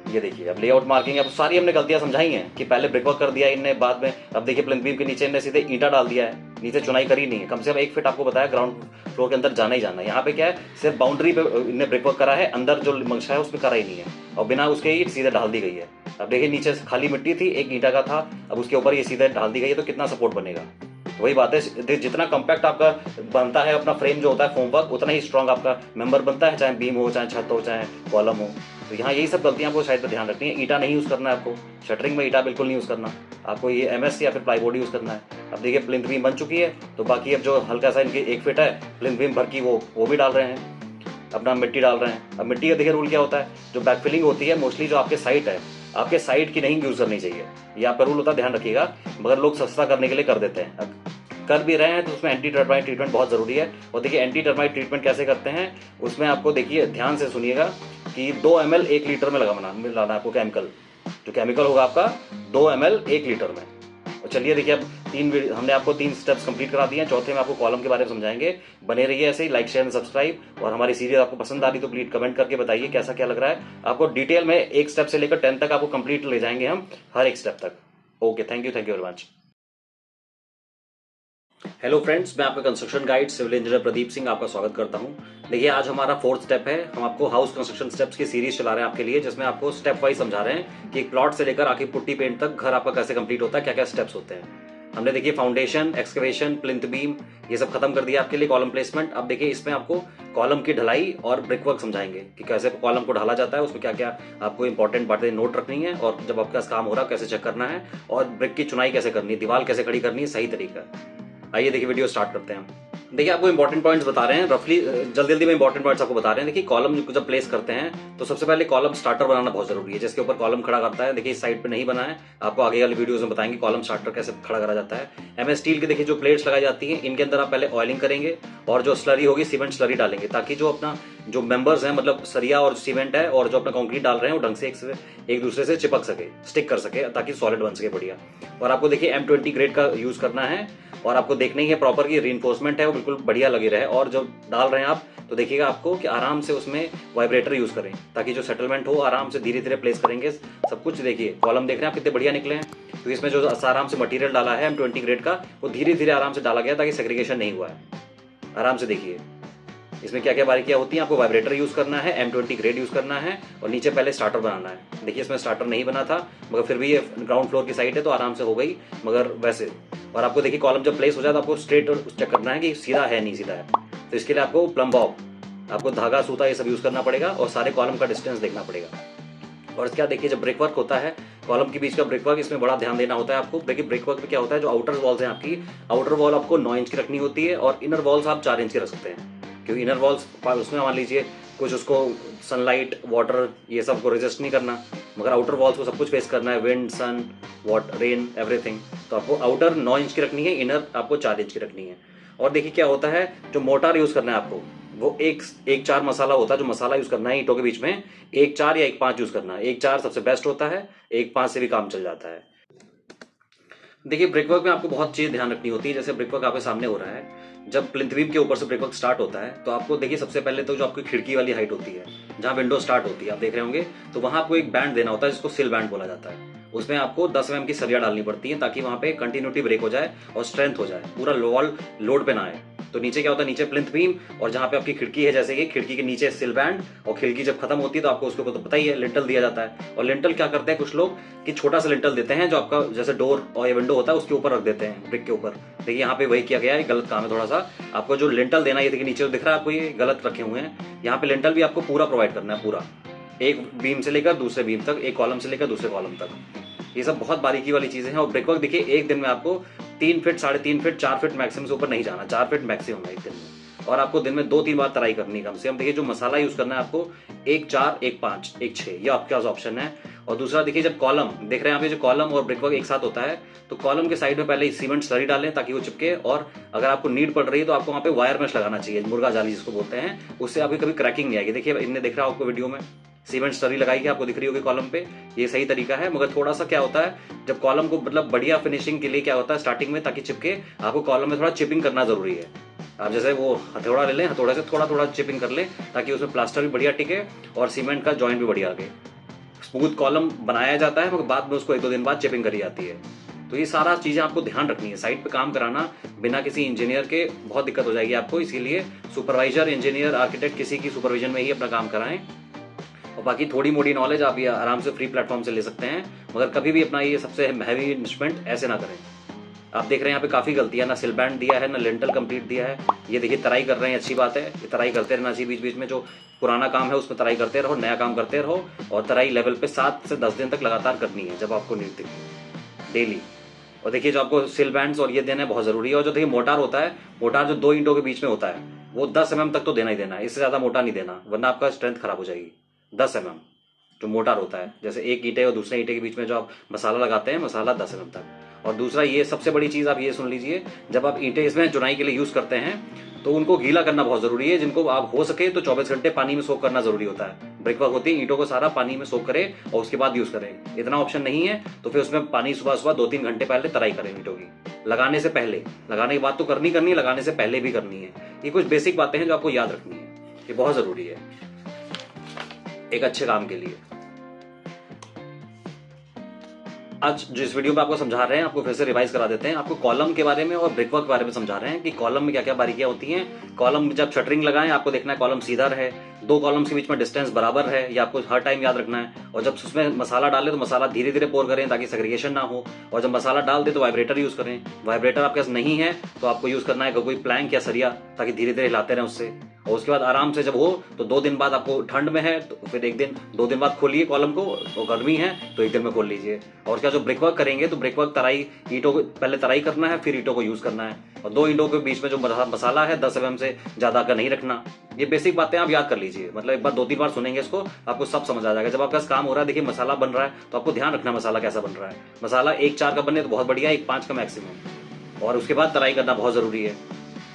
ये देखिए, अब लेआउट मार्किंग, अब सारी हमने गलतियां समझाई हैं कि पहले ब्रिकवर्क कर दिया इनने, बाद में अब देखिए प्लिंथ बीम के नीचे इनने सीधे ईंटा डाल दिया है, नीचे चुनाई करी नहीं है। कम से कम 1 फीट आपको बताया ग्राउंड फ्लोर के अंदर जाना ही जाना है। यहाँ पे क्या है, सिर्फ बाउंड्री पे इनने ब्रिकवर्क करा है, अंदर जो मंशा है उसमें करा ही नहीं है, और बिना उसके ईंट सीधे डाल दी गई है। अब देखिए नीचे खाली मिट्टी थी, एक ईंटा का था, अब उसके ऊपर ये सीधे डाल दी गई है, तो कितना सपोर्ट बनेगा। तो वही बात है, जितना कम्पैक्ट आपका बनता है अपना फ्रेम जो होता है फोम वर्क, उतना ही स्ट्रॉन्ग आपका मेंबर बनता है, चाहे बीम हो, चाहे छत हो, चाहे कॉलम हो। तो यहाँ यही सब गलतियां आपको शायद पे ध्यान रखनी है। ईंटा नहीं यूज करना है आपको, शटरिंग में ईंटा बिल्कुल नहीं यूज करना आपको, ये एमएस या फिर प्लाईबोर्ड यूज करना है। अब देखिए प्लिंथ बीम बन चुकी है, तो बाकी अब जो हल्का सा इनके 1 फीट है प्लिंथ बीम भर की, वो भी डाल रहे हैं, अपना मिट्टी डाल रहे हैं। अब मिट्टी का देखिए रूल क्या होता है, जो बैकफिलिंग होती है मोस्टली जो आपके साइट है, आपके साइड की नहीं यूज करनी चाहिए, ये आपका रूल होता है, ध्यान रखिएगा। मगर लोग सस्ता करने के लिए कर देते हैं। अब कर भी रहे हैं तो उसमें एंटी टर्माइट ट्रीटमेंट बहुत जरूरी है। और देखिए एंटी टर्माइट ट्रीटमेंट कैसे करते हैं, उसमें आपको देखिए ध्यान से सुनिएगा कि 2 ml 1 लीटर में मिलाना है आपको केमिकल। जो केमिकल होगा आपका 2 ml 1 लीटर में। और चलिए देखिए, अब हमने आपको 3 स्टेप्स कंप्लीट करा दिए हैं, चौथे में आपको कॉलम के बारे में समझाएंगे। बने रहिए ऐसे ही, लाइक शेयर एंड सब्सक्राइब। और हमारी सीरीज आपको पसंद आ रही तो प्लीज कमेंट करके बताइए कैसा क्या लग रहा है आपको। डिटेल में 1 स्टेप से लेकर 10 तक आपको कंप्लीट ले जाएंगे हम, हर एक स्टेप तक। Okay, thank you very much. Hello friends, मैं आपका construction guide civil engineer Pradeep Singh आपका स्वागत करता हूं। देखिए आज हमारा 4th स्टेप है। हम आपको हाउस कंस्ट्रक्शन स्टेप्स की सीरीज चला रहे हैं आपके लिए, जिसमें आपको स्टेप वाइज समझा रहे हैं कि एक प्लॉट से लेकर आखिर पुट्टी पेंट तक घर आपका कैसे कंप्लीट होता है, क्या क्या स्टेप्स होते हैं। हमने देखिए फाउंडेशन, एक्सकवेशन, प्लिंथ बीम, ये सब खत्म कर दिया आपके लिए, कॉलम प्लेसमेंट। अब देखिए इसमें आपको कॉलम की ढलाई और ब्रिक वर्क समझाएंगे कि कैसे कॉलम को ढाला जाता है, उसमें क्या क्या आपको इंपॉर्टेंट बातें नोट रखनी है, और जब आपका काम हो रहा है कैसे चेक करना है, और ब्रिक की चुनाई कैसे करनी है, दीवार कैसे खड़ी करनी है सही तरीका। आइए देखिए वीडियो स्टार्ट करते हैं। देखिए आपको इंपॉर्टेंट पॉइंट्स बता रहे हैं, रफली जल्दी जल्दी में इंपॉर्टेंट पॉइंट्स आपको बता रहे हैं। देखिए कॉलम जब प्लेस करते हैं तो सबसे पहले कॉलम स्टार्टर बनाना बहुत जरूरी है, जिसके ऊपर कॉलम खड़ा करता है। देखिए इस साइड पे नहीं बना है, आपको आगे वाली वीडियोस में बताएंगे कॉलम स्टार्टर कैसे खड़ा करा जाता है। एमएस स्टील के देखिए जो प्लेट्स लगाई जाती हैं, इनके अंदर आप पहले ऑयलिंग करेंगे और जो स्लरी होगी सीमेंट स्लरी डालेंगे, ताकि जो अपना जो मेंबर्स हैं, मतलब सरिया और सीमेंट है और जो अपना कंक्रीट डाल रहे हैं, वो ढंग से एक दूसरे से चिपक सके, स्टिक कर सके, ताकि सॉलिड बन सके बढ़िया। और आपको देखिए M20 ग्रेड का यूज करना है, और आपको देखना ही है प्रॉपर की रीइंफोर्समेंट है वो बिल्कुल बढ़िया लगी रहे। और जो डाल रहे हैं आप तो देखिएगा आपको कि आराम से उसमें वाइब्रेटर यूज करें, ताकि जो सेटलमेंट हो आराम से धीरे धीरे प्लेस करेंगे सब कुछ। देखिए कॉलम देख रहे हैं आप कितने बढ़िया निकले हैं, तो इसमें जो आराम से मटेरियल डाला है M20 ग्रेड का, वो धीरे धीरे आराम से डाला गया ताकि सेग्रीगेशन नहीं हुआ है। आराम से देखिए इसमें क्या क्या बारीकियां होती हैं। आपको वाइब्रेटर यूज करना है, M20 ग्रेड यूज करना है, और नीचे पहले स्टार्टर बनाना है। देखिए इसमें स्टार्टर नहीं बना था, मगर फिर भी ये ग्राउंड फ्लोर की साइड है तो आराम से हो गई, मगर वैसे। और आपको देखिए कॉलम जब प्लेस हो जाए तो आपको स्ट्रेट चेक करना है कि सीधा है नहीं सीधा है, तो इसके लिए आपको प्लम बॉब, आपको धागा सूता ये सब यूज करना पड़ेगा, और सारे कॉलम का डिस्टेंस देखना पड़ेगा। और क्या देखिए जब ब्रेक वर्क होता है, कॉलम के बीच का ब्रेक वर्क, इसमें बड़ा ध्यान देना होता है आपको। देखिए ब्रेक वर्क में क्या होता है, जो आउटर वॉल्स हैं आपकी, आउटर वॉल आपको 9 इंच की रखनी होती है, और इनर वॉल्स आप 4 इंच की रख सकते हैं, क्योंकि इनर वॉल्स उसमें मान लीजिए कुछ उसको सनलाइट वाटर ये सब को रेजिस्ट नहीं करना, मगर आउटर वॉल्स को सब कुछ फेस करना है, wind sun water rain everything. तो आपको आउटर 9 इंच की रखनी है, इनर आपको 4 इंच की रखनी है। और देखिए क्या होता है, जो मोटार यूज करना है आपको, वो एक 1-4 मसाला होता है, जो मसाला यूज करना है ईंटों के बीच में 1-4 या 1-5 यूज करना है। 1-4 सबसे बेस्ट होता है, 1-5 से भी काम चल जाता है। देखिए ब्रिकवर्क में आपको बहुत चीज ध्यान रखनी होती है। जैसे ब्रिकवर्क आपके सामने हो रहा है, जब प्लिंथ बीम के ऊपर से ब्रिकवर्क स्टार्ट होता है, तो आपको देखिए सबसे पहले तो जो आपकी खिड़की वाली हाइट होती है, जहां विंडो स्टार्ट होती है, आप देख रहे होंगे, तो वहां आपको एक बैंड देना होता है जिसको सिल बैंड बोला जाता है। उसमें आपको 10 mm की सरिया डालनी पड़ती है, ताकि वहां पे कंटिन्यूटी ब्रेक हो जाए और स्ट्रेंथ हो जाए, पूरा वॉल लोड पे ना आए। तो नीचे क्या होता है, नीचे प्लिंथ बीम, और जहां पे आपकी खिड़की है, जैसे कि खिड़की के नीचे सिल बैंड, और खिड़की जब खत्म होती है तो आपको उसके ऊपर तो पता ही है लिंटल दिया जाता है। और लिंटल क्या करते हैं कुछ लोग कि छोटा सा लिंटल देते हैं, जो आपका जैसे डोर और ये विंडो होता है उसके ऊपर रख देते हैं, ब्रिक के ऊपर। देखिए यहाँ पे वही किया गया है, गलत काम है थोड़ा सा। आपको जो लिंटल देना है, ये देखिए नीचे दिख रहा है आपको, ये गलत रखे हुए हैं। यहाँ पे लिंटल भी आपको पूरा प्रोवाइड करना है, पूरा एक बीम से लेकर दूसरे बीम तक, एक कॉलम से लेकर दूसरे कॉलम तक। ये सब बहुत बारीकी वाली चीजें हैं। और ब्रिकवर्क देखिए एक दिन में आपको 3 फीट 3.5 फीट 4 फीट मैक्सिमम से ऊपर नहीं जाना, 4 फीट मैक्सिमम है एक दिन में। और आपको दिन में 2-3 बार तराई करनी है कम से कम। देखिए जो मसाला यूज करना है आपको 1-4, 1-5, 1-6, ये आपके पास ऑप्शन है। और दूसरा देखिए जब कॉलम देख रहे हैं आप, ये जो कॉलम और ब्रिकवर्क एक साथ होता है, तो कॉलम के साइड में पहले सीमेंट स्लरी डालें ताकि वो चिपके। और अगर आपको नीड पड़ रही है तो आपको वहाँ पे वायर मेश लगाना चाहिए, मुर्गा जाली जिसको बोलते हैं, उससे आपकी कभी क्रैकिंग नहीं आएगी। देखिए इनने दिख रहा है आपको वीडियो में, सीमेंट स्लरी लगाई है, आपको दिख रही होगी कॉलम पे, ये सही तरीका है। मगर थोड़ा सा क्या होता है, जब कॉलम को मतलब बढ़िया फिनिशिंग के लिए क्या होता है स्टार्टिंग में, ताकि चिपके, आपको कॉलम में थोड़ा चिपिंग करना जरूरी है। आप जैसे वो हथौड़ा ले लें, हथौड़े से थोड़ा थोड़ा चिपिंग कर लें, ताकि उसमें प्लास्टर भी बढ़िया टिके और सीमेंट का जॉइंट भी बढ़िया लगे। स्मूथ कॉलम बनाया जाता है, मगर बाद में उसको 1-2 दिन बाद चिपिंग करी जाती है। तो ये सारा चीजें आपको ध्यान रखनी है। साइट पे काम कराना बिना किसी इंजीनियर के बहुत दिक्कत हो जाएगी आपको, इसीलिए सुपरवाइजर, इंजीनियर, आर्किटेक्ट किसी की सुपरविजन में ही अपना काम कराएं। और बाकी थोड़ी मोड़ी नॉलेज आप ये आराम से फ्री प्लेटफॉर्म से ले सकते हैं, मगर कभी भी अपना ये सबसे हैवी इन्वेस्टमेंट ऐसे ना करें। आप देख रहे हैं यहाँ पे काफी गलतियां, ना सिल बैंड दिया है, ना लिंटल कंप्लीट दिया है। ये देखिए तराई कर रहे हैं, अच्छी बात है, ये तराई करते रहना चाहिए। बीच बीच में जो पुराना काम है उसमें तराई करते रहो, नया काम करते रहो। और तराई लेवल पे 7 से 10 दिन तक लगातार करनी है, जब आपको नीड दिखे डेली। और देखिए जो आपको सिल बैंड्स और ये देना बहुत जरूरी है। और जो देखिए मोटार होता है, मोटार जो 2 ईंटों के बीच में होता है, वो 10 mm तक तो देना ही देना है, इससे ज्यादा मोटा नहीं देना, वरना आपका स्ट्रेंथ खराब हो जाएगी। 10 mm जो मोटार होता है, जैसे एक ईंटे और दूसरे ईंटे के बीच में जो आप मसाला लगाते हैं, मसाला 10 mm तक। और दूसरा ये सबसे बड़ी चीज आप ये सुन लीजिए, जब आप ईंटे इसमें चुनाई के लिए यूज करते हैं तो उनको गीला करना बहुत जरूरी है, जिनको आप हो सके तो 24 घंटे पानी में सोक करना जरूरी होता है। ब्रिकवर्क होती है, ईंटों को सारा पानी में सोक करें और उसके बाद यूज करें। इतना ऑप्शन नहीं है तो फिर उसमें पानी सुबह सुबह 2-3 घंटे पहले तराई करें ईंटों की, लगाने से पहले। लगाने के बाद तो करनी है, लगाने से पहले भी करनी है। ये कुछ बेसिक बातें हैं जो आपको याद रखनी है, ये बहुत जरूरी है एक अच्छे काम के लिए। आज जिस वीडियो में आपको समझा रहे हैं, आपको फिर से रिवाइज करा देते हैं। आपको कॉलम के बारे में और ब्रिकवर्क के बारे में समझा रहे हैं कि कॉलम में क्या क्या बारीकियां होती हैं। कॉलम जब शटरिंग लगाएं, आपको देखना है कॉलम सीधा रहे, 2 कॉलम्स के बीच में डिस्टेंस बराबर है, ये आपको हर टाइम याद रखना है। और जब उसमें मसाला डालें तो मसाला धीरे धीरे पोर करें ताकि सेग्रीगेशन ना हो। और जब मसाला डाल दे तो वाइब्रेटर यूज करें। वाइब्रेटर आपके पास नहीं है तो आपको यूज करना है कोई प्लैंक या सरिया, ताकि धीरे धीरे हिलाते रहें उससे। और उसके बाद आराम से जब हो तो 2 दिन बाद आपको ठंड में है तो फिर 2 दिन बाद खोलिए कॉलम को, तो गर्मी है तो 1 दिन में खोल लीजिए। और उसका जो ब्रिक वर्क करेंगे तो ब्रिक वर्क तराई ईंटों को पहले तराई करना है, फिर ईंटों को यूज़ करना है, और 2 ईंटों के बीच में जो मसाला है 10 mm से ज़्यादा का नहीं रखना। ये बेसिक बातें आप याद कर लीजिए, मतलब एक बार 2-3 बार सुनेंगे इसको, आपको सब समझ आ जाएगा। जब आपका काम हो रहा है, देखिए मसाला बन रहा है तो आपको ध्यान रखना मसाला कैसा बन रहा है। मसाला 1-4 का बने तो बहुत बढ़िया, 1-5 का मैक्सिमम। और उसके बाद तराई करना बहुत ज़रूरी है,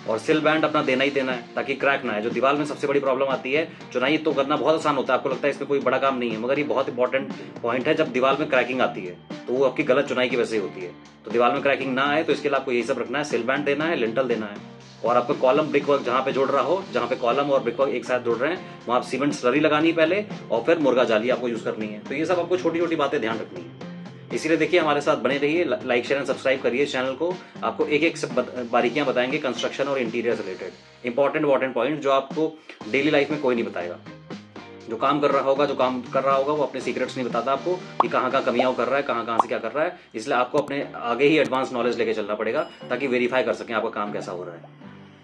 और सिल बैंड अपना देना ही देना है ताकि क्रैक ना है। जो दीवार में सबसे बड़ी प्रॉब्लम आती है, चुनाई तो करना बहुत आसान होता है, आपको लगता है इसमें कोई बड़ा काम नहीं है, मगर ये बहुत इंपॉर्टेंट पॉइंट है। जब दीवार में क्रैकिंग आती है तो वो आपकी गलत चुनाई की वजह से होती है। तो दीवार में क्रैकिंग ना आए तो इसके लिए आपको यही सब रखना है, सिल बैंड देना है, लिंटल देना है, और आपको कॉलम ब्रिक वर्क जहाँ पे जोड़ रहा हो, जहाँ पे कॉलम और ब्रिक वर्क एक साथ जोड़ रहे हैं, वहाँ सीमेंट स्लरी लगानी पहले, और फिर मुर्गा जाली आपको यूज़ करनी है। तो ये सब आपको छोटी छोटी बातें ध्यान रखनी है। इसीलिए देखिए हमारे साथ बने रहिए, लाइक शेयर एंड सब्सक्राइब करिए चैनल को। आपको एक एक बारीकियां बताएंगे कंस्ट्रक्शन और इंटीरियर से रिलेटेड इंपॉर्टेंट पॉइंट जो आपको डेली लाइफ में कोई नहीं बताएगा। जो काम कर रहा होगा वो अपने सीक्रेट्स नहीं बताता आपको कि कहाँ कहाँ कमियाँ कर रहा है, कहाँ से क्या कर रहा है। इसलिए आपको अपने आगे ही एडवांस नॉलेज लेके चलना पड़ेगा ताकि वेरीफाई कर सकें आपका काम कैसा हो रहा है।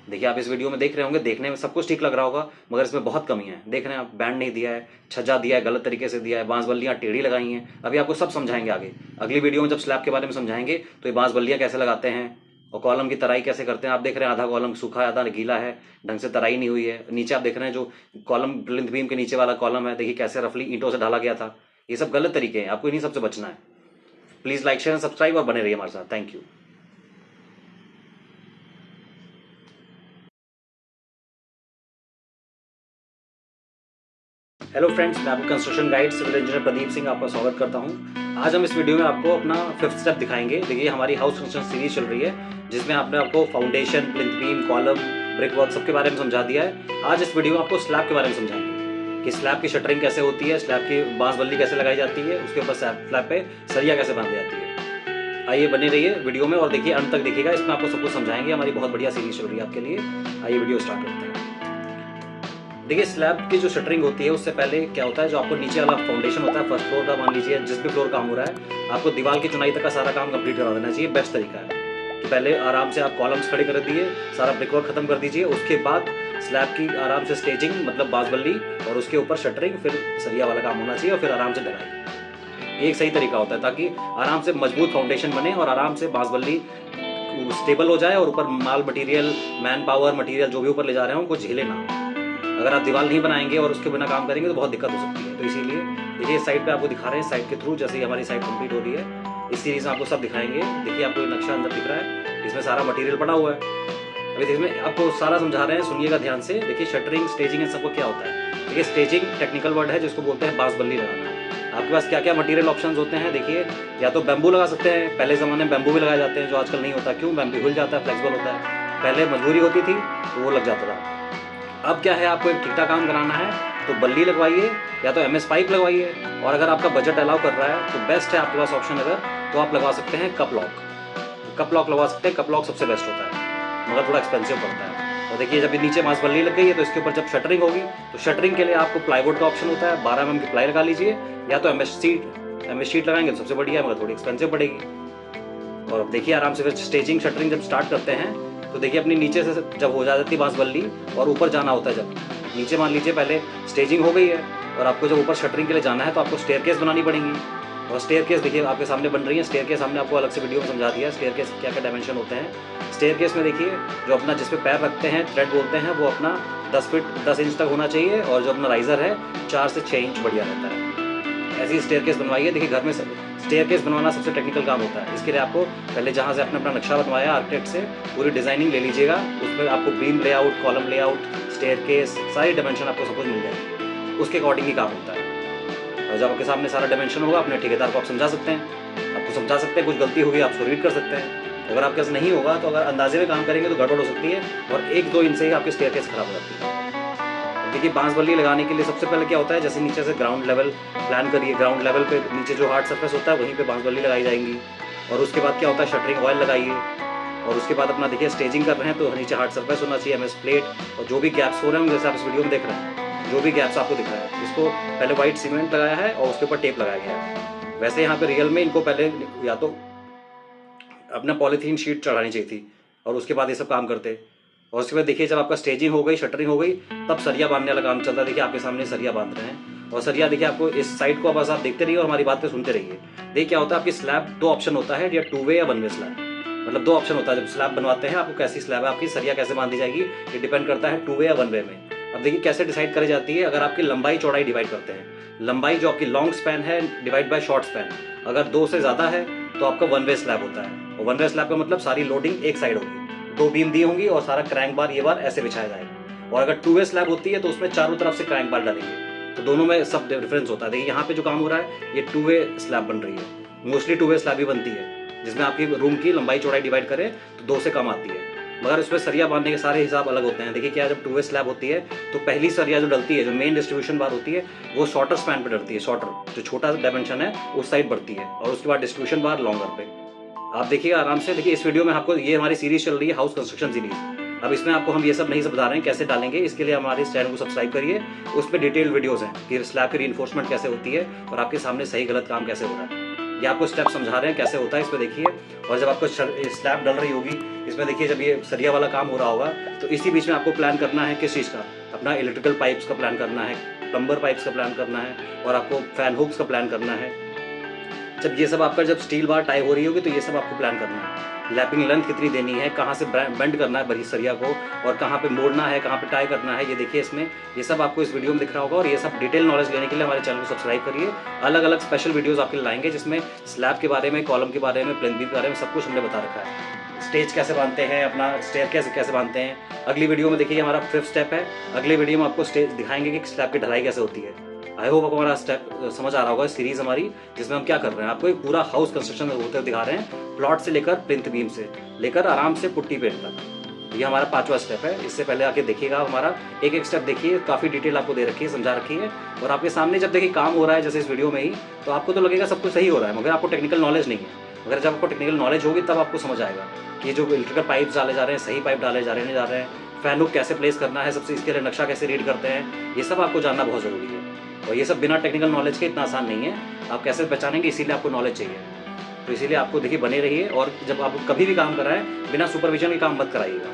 देखिए आप इस वीडियो में देख रहे होंगे, देखने में सब कुछ ठीक लग रहा होगा, मगर इसमें बहुत कमियां हैं। देख रहे हैं आप, बैंड नहीं दिया है, छज्जा दिया है गलत तरीके से दिया है, बांस बल्लियां टेढ़ी लगाई हैं। अभी आपको सब समझाएंगे आगे, अगली वीडियो में जब स्लैब के बारे में समझाएंगे तो ये बांस बल्लियां कैसे लगाते हैं और कॉलम की तराई कैसे करते हैं। आप देख रहे हैं आधा कॉलम सूखा है, आधा गीला है, ढंग से तराई नहीं हुई है। नीचे आप देख रहे हैं जो कॉलम प्लिंथ बीम के नीचे वाला कॉलम है, देखिए कैसे रफली ईंटों से ढाला गया था। ये सब गलत तरीके हैं, आपको इन्हीं सबसे बचना है। प्लीज़ लाइक शेयर सब्सक्राइब और बने रहिए हमारे साथ। Thank you. हेलो फ्रेंड्स, मैं आपको construction guide civil engineer Pradeep Singh आपका स्वागत करता हूं। आज हम इस वीडियो में आपको अपना 5th स्टेप दिखाएंगे। देखिए हमारी हाउस कंस्ट्रक्शन सीरीज चल रही है जिसमें आपको foundation, plinth beam, column, brick work सबके बारे में समझा दिया है। आज इस वीडियो में आपको स्लैब के बारे में समझाएंगे कि स्लैब की शटरिंग कैसे होती है, स्लैब की बांस बल्ली कैसे लगाई जाती है, उसके ऊपर स्लैब पे सरिया कैसे बांधी जाती है। आइए बने रहिए वीडियो में और देखिए अंत तक देखिएगा, इसमें आपको सब कुछ समझाएंगे। हमारी बहुत बढ़िया सीरीज चल रही है आपके लिए। आइए वीडियो स्टार्ट करते हैं। देखिए स्लैब की जो शटरिंग होती है उससे पहले क्या होता है, जो आपको नीचे वाला फाउंडेशन होता है फर्स्ट फ्लोर का, मान लीजिए जिस भी फ्लोर काम हो रहा है, आपको दीवार की चुनाई तक का सारा काम कंप्लीट करा देना चाहिए। बेस्ट तरीका है कि पहले आराम से आप कॉलम्स खड़े कर दिए, सारा ब्रिक वर्क खत्म कर दीजिए, उसके बाद स्लैब की आराम से स्टेजिंग मतलब बांस बल्ली और उसके ऊपर शटरिंग, फिर सरिया वाला काम होना चाहिए और फिर आराम से ढलाई। एक सही तरीका होता है ताकि आराम से मजबूत फाउंडेशन बने और आराम से बांस बल्ली स्टेबल हो जाए और ऊपर माल मटेरियल, मैन पावर, मटेरियल जो भी ऊपर ले जा रहे हो उनको झेले ना। अगर आप दीवार नहीं बनाएंगे और उसके बिना काम करेंगे तो बहुत दिक्कत हो सकती है। तो इसीलिए देखिए साइड पे आपको दिखा रहे हैं, साइड के थ्रू जैसे ही हमारी साइड कंप्लीट हो रही है इस सीरीज में आपको सब दिखाएंगे। देखिए आपको नक्शा अंदर दिख रहा है, इसमें सारा मटेरियल पड़ा हुआ है। अभी इसमें आपको सारा समझा रहे हैं, सुनिएगा ध्यान से। देखिए शटरिंग, स्टेजिंग इन सबको क्या होता है। देखिए स्टेजिंग टेक्निकल वर्ड है जिसको बोलते हैं बांस बल्ली लगाना। आपके पास क्या क्या मटेरियल ऑप्शंस होते हैं, देखिए या तो बैम्बू लगा सकते हैं, पहले ज़माने में बैम्बू भी लगाए जाते हैं जो आजकल नहीं होता। क्यों? बैम्बू हिल जाता है, फ्लेक्सिबल होता है, पहले मजबूरी होती थी तो वो लग जाता था। अब क्या है, आपको एक ठीकठा काम कराना है तो बल्ली लगवाइए या तो MS पाइप लगवाइए, और अगर आपका बजट अलाउ कर रहा है तो बेस्ट है आपके पास ऑप्शन अगर, तो आप लगवा सकते हैं कप लॉक लगवा सकते हैं। कप लॉक सबसे बेस्ट होता है मगर थोड़ा एक्सपेंसिव पड़ता है। और देखिए जब नीचे बांस बल्ली लग गई है तो इसके ऊपर जब शटरिंग होगी तो शटरिंग के लिए आपको प्लाईवुड का ऑप्शन होता है, 12 mm की प्लाई लगा लीजिए, या तो MS शीट लगाएंगे तो सबसे बढ़िया है मगर थोड़ी एक्सपेंसिव पड़ेगी। और अब देखिए आराम से फिर स्टेजिंग शटरिंग जब स्टार्ट करते हैं तो देखिए अपनी नीचे से जब हो जाती है बांस बल्ली और ऊपर जाना होता है, जब नीचे मान लीजिए पहले स्टेजिंग हो गई है और आपको जब ऊपर शटरिंग के लिए जाना है तो आपको स्टेयरकेस बनानी पड़ेगी। और स्टेयरकेस देखिए आपके सामने बन रही है। स्टेयरकेस हमने आपको अलग से वीडियो में समझा दिया है, स्टेयरकेस क्या क्या डायमेंशन होते हैं। स्टेयरकेस में देखिए जो अपना जिस पे पैर रखते हैं, थ्रेड बोलते हैं, वो अपना 10 इंच तक होना चाहिए, और जो अपना राइजर है 4 से 6 इंच बढ़िया रहता है। ऐसी स्टेयरकेस बनवाइए। देखिए घर में स्टेयरकेस बनवाना सबसे टेक्निकल काम होता है। इसके लिए आपको पहले जहाँ से आपने अपना नक्शा बनवाया आर्किटेक्ट से पूरी डिजाइनिंग ले लीजिएगा, उसमें आपको beam layout, column layout, staircase, सारी डायमेंशन आपको सब कुछ मिल जाएगी। उसके अकॉर्डिंग ही काम होता है। और जब आपके सामने सारा डायमेंशन होगा अपने ठेकेदार को आप समझा सकते हैं, कुछ गलती होगी आप उसको रीड कर सकते हैं। अगर आपके पास नहीं होगा तो अगर अंदाजे में काम करेंगे तो गड़बड़ हो सकती है और 1-2 इंच से ही आपकी स्टेयरकेस खराब हो जाती है। देखिए बांस बल्ली लगाने के लिए सबसे पहले क्या होता है, जैसे नीचे से ग्राउंड लेवल प्लान करिए, ग्राउंड लेवल पे नीचे जो हार्ड सरफेस होता है वहीं पे बांस बल्ली लगाई जाएंगी। और उसके बाद क्या होता है, शटरिंग ऑयल लगाइए, और उसके बाद अपना देखिए स्टेजिंग कर रहे हैं तो नीचे हार्ड सरफेस होना चाहिए, MS प्लेट, और जो भी गैप्स हो रहे हैं जैसे आप इस वीडियो में देख रहे हैं, जो भी गैप्स आपको दिख रहा है इसको पहले व्हाइट सीमेंट लगाया है और उसके ऊपर टेप लगाया गया है। वैसे यहाँ पे रियल में इनको पहले या तो अपना पॉलीथीन शीट चढ़ानी चाहिए थी और उसके बाद ये सब काम करते, और उसके बाद देखिए जब आपका स्टेजिंग हो गई, शटरिंग हो गई, तब सरिया बांधने वाला काम चल रहा है। देखिए आपके सामने सरिया बांध रहे हैं और सरिया देखिए आपको इस साइड को बस आप देखते रहिए और हमारी बातें सुनते रहिए। देखिए क्या होता है, आपकी स्लैब दो ऑप्शन होता है, या 2 वे या 1 वे स्लैब, मतलब दो ऑप्शन होता है। जब स्लैब बनवाते हैं आपको कैसी स्लैब है, आपकी सरिया कैसे बांधी जाएगी, ये डिपेंड करता है 2 वे या 1 वे में। अब देखिए कैसे डिसाइड करी जाती है, अगर आपकी लंबाई चौड़ाई डिवाइड करते हैं, लंबाई जो आपकी लॉन्ग स्पैन है डिवाइड बाय शॉर्ट स्पैन, अगर 2 से ज़्यादा है तो आपका 1 वे स्लैब होता है। और 1 वे स्लैब का मतलब सारी लोडिंग एक साइड होगी, 2 बीम दी होंगी और सारा क्रैंक बार ये बार ऐसे बिछाया जाएगा। और अगर 2 वे स्लैब होती है तो उसमें चारों तरफ से क्रैंक बार डालेंगे, तो दोनों में सब डिफरेंस होता है। देखिए यहाँ पे जो काम हो रहा है ये 2 वे स्लैब बन रही है, मोस्टली 2 वे स्लैब ही बनती है, जिसमें आपकी रूम की लंबाई चौड़ाई डिवाइड करें तो 2 से कम आती है। मगर उसमें सरिया बांधने के सारे हिसाब अलग होते हैं। देखिए क्या, जब 2 वे स्लैब होती है तो पहली सरिया जो डलती है, जो मेन डिस्ट्रीब्यूशन बार होती है, वो शॉर्टर स्पैन पे डलती है, शॉर्टर जो छोटा डायमेंशन है उस साइड बढ़ती है, और उसके बाद डिस्ट्रीब्यूशन बार लॉन्गर पे। आप देखिएगा आराम से। देखिए इस वीडियो में आपको, ये हमारी सीरीज चल रही है हाउस कंस्ट्रक्शन सीरीज, अब इसमें आपको हम ये सब नहीं सब बता रहे हैं कैसे डालेंगे। इसके लिए हमारे इस चैनल को सब्सक्राइब करिए, उस पर डिटेल वीडियोज़ हैं कि स्लैब की रीइंफोर्समेंट कैसे होती है और आपके सामने सही गलत काम कैसे हो रहा है, ये आपको स्टेप समझा रहे हैं कैसे होता है, इस पर देखिए। और जब आपको स्लैब डल रही होगी, इसमें देखिए जब ये सरिया वाला काम हो रहा होगा तो इसी बीच में आपको प्लान करना है किस चीज़ का, अपना इलेक्ट्रिकल पाइप्स का प्लान करना है, प्लम्बर पाइप्स का प्लान करना है, और आपको फैन हुक्स का प्लान करना है। जब ये सब आपका जब स्टील बार टाई हो रही होगी तो ये सब आपको प्लान करना है। लैपिंग लेंथ कितनी देनी है, कहाँ से बेंड करना है बड़ी सरिया को, और कहाँ पे मोड़ना है, कहाँ पे टाई करना है, ये देखिए इसमें ये सब आपको इस वीडियो में दिख रहा होगा। और ये सब डिटेल नॉलेज लेने के लिए हमारे चैनल को सब्सक्राइब करिए। अलग अलग स्पेशल वीडियोस आपके लिए लाएंगे जिसमें स्लैब के बारे में, कॉलम के बारे में, प्लिंथ बीम के बारे में सब कुछ हमने बता रखा है। स्टेज कैसे बांधते हैं, अपना स्टेयर कैसे बांधते हैं, अगली वीडियो में देखिए हमारा 5th स्टेप है। अगली वीडियो में आपको स्टेज दिखाएंगे कि स्लैब की ढलाई कैसे होती है। आई होप आपको हमारा स्टेप समझ आ रहा होगा, सीरीज हमारी जिसमें हम क्या कर रहे हैं, आपको एक पूरा हाउस कंस्ट्रक्शन होते हुए दिखा रहे हैं, प्लॉट से लेकर प्लिंथ बीम से लेकर आराम से पुट्टी पेंट तक। ये हमारा 5वां स्टेप है। इससे पहले आके देखिएगा हमारा एक एक स्टेप देखिए, काफ़ी डिटेल आपको दे रखी है, समझा रखी है। और आपके सामने जब देखिए काम हो रहा है जैसे इस वीडियो में ही, तो आपको तो लगेगा सब कुछ सही हो रहा है, मगर आपको टेक्निकल नॉलेज नहीं है। मगर जब आपको टेक्निकल नॉलेज होगी तब आपको समझ आएगा कि जो इलेक्ट्रिकल पाइप्स डाले जा रहे हैं, सही पाइप डाले जा रहे हैं, फैन हुक कैसे प्लेस करना है, सबसे इसके लिए नक्शा कैसे रीड करते हैं, ये सब आपको जानना बहुत ज़रूरी है। और ये सब बिना टेक्निकल नॉलेज के इतना आसान नहीं है, आप कैसे पहचानेंगे, इसीलिए आपको नॉलेज चाहिए। तो इसीलिए आपको देखिए बने रहिए। और जब आप कभी भी काम कराएं बिना सुपरविजन के काम मत कराइएगा,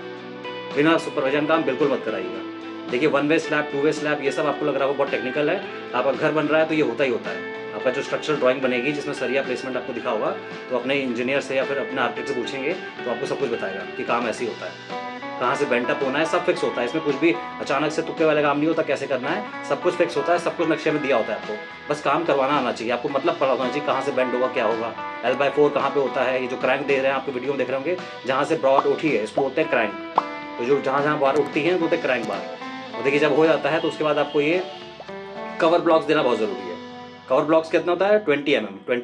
बिना सुपरविजन काम बिल्कुल मत कराइएगा। देखिए 1 वे स्लैब, 2 वे स्लैब, ये सब आपको लग रहा हो बहुत टेक्निकल है, आपका घर बन रहा है तो ये होता ही होता है। आपका जो स्ट्रक्चरल ड्राइंग बनेगी जिसमें सरिया प्लेसमेंट आपको दिखा होगा, तो अपने इंजीनियर से या फिर अपने आर्किटेक्ट से पूछेंगे तो आपको सब कुछ बताएगा कि काम ऐसे ही होता है, कहाँ से बेंट अप होना है, सब फिक्स होता है। इसमें कुछ भी अचानक से तुक्के वाले काम नहीं होता, कैसे करना है सब कुछ फिक्स होता है, सब कुछ नक्शे में दिया होता है। आपको बस काम करवाना आना चाहिए, आपको मतलब पता होना चाहिए कहाँ से बेंड होगा, क्या होगा, L/4 कहाँ पे होता है। ये जो क्रैंक दे रहे हैं आपको वीडियो में देख रहे होंगे, जहाँ से ब्रॉड उठी है इसको बोलते हैं क्रैंक, तो जो जहाँ बार उठती है बोलते हैं क्रैंक बार। और देखिए जब हो जाता है तो उसके बाद आपको ये कवर ब्लॉक्स देना बहुत ज़रूरी है। कवर ब्लॉक्स कितना होता है, 20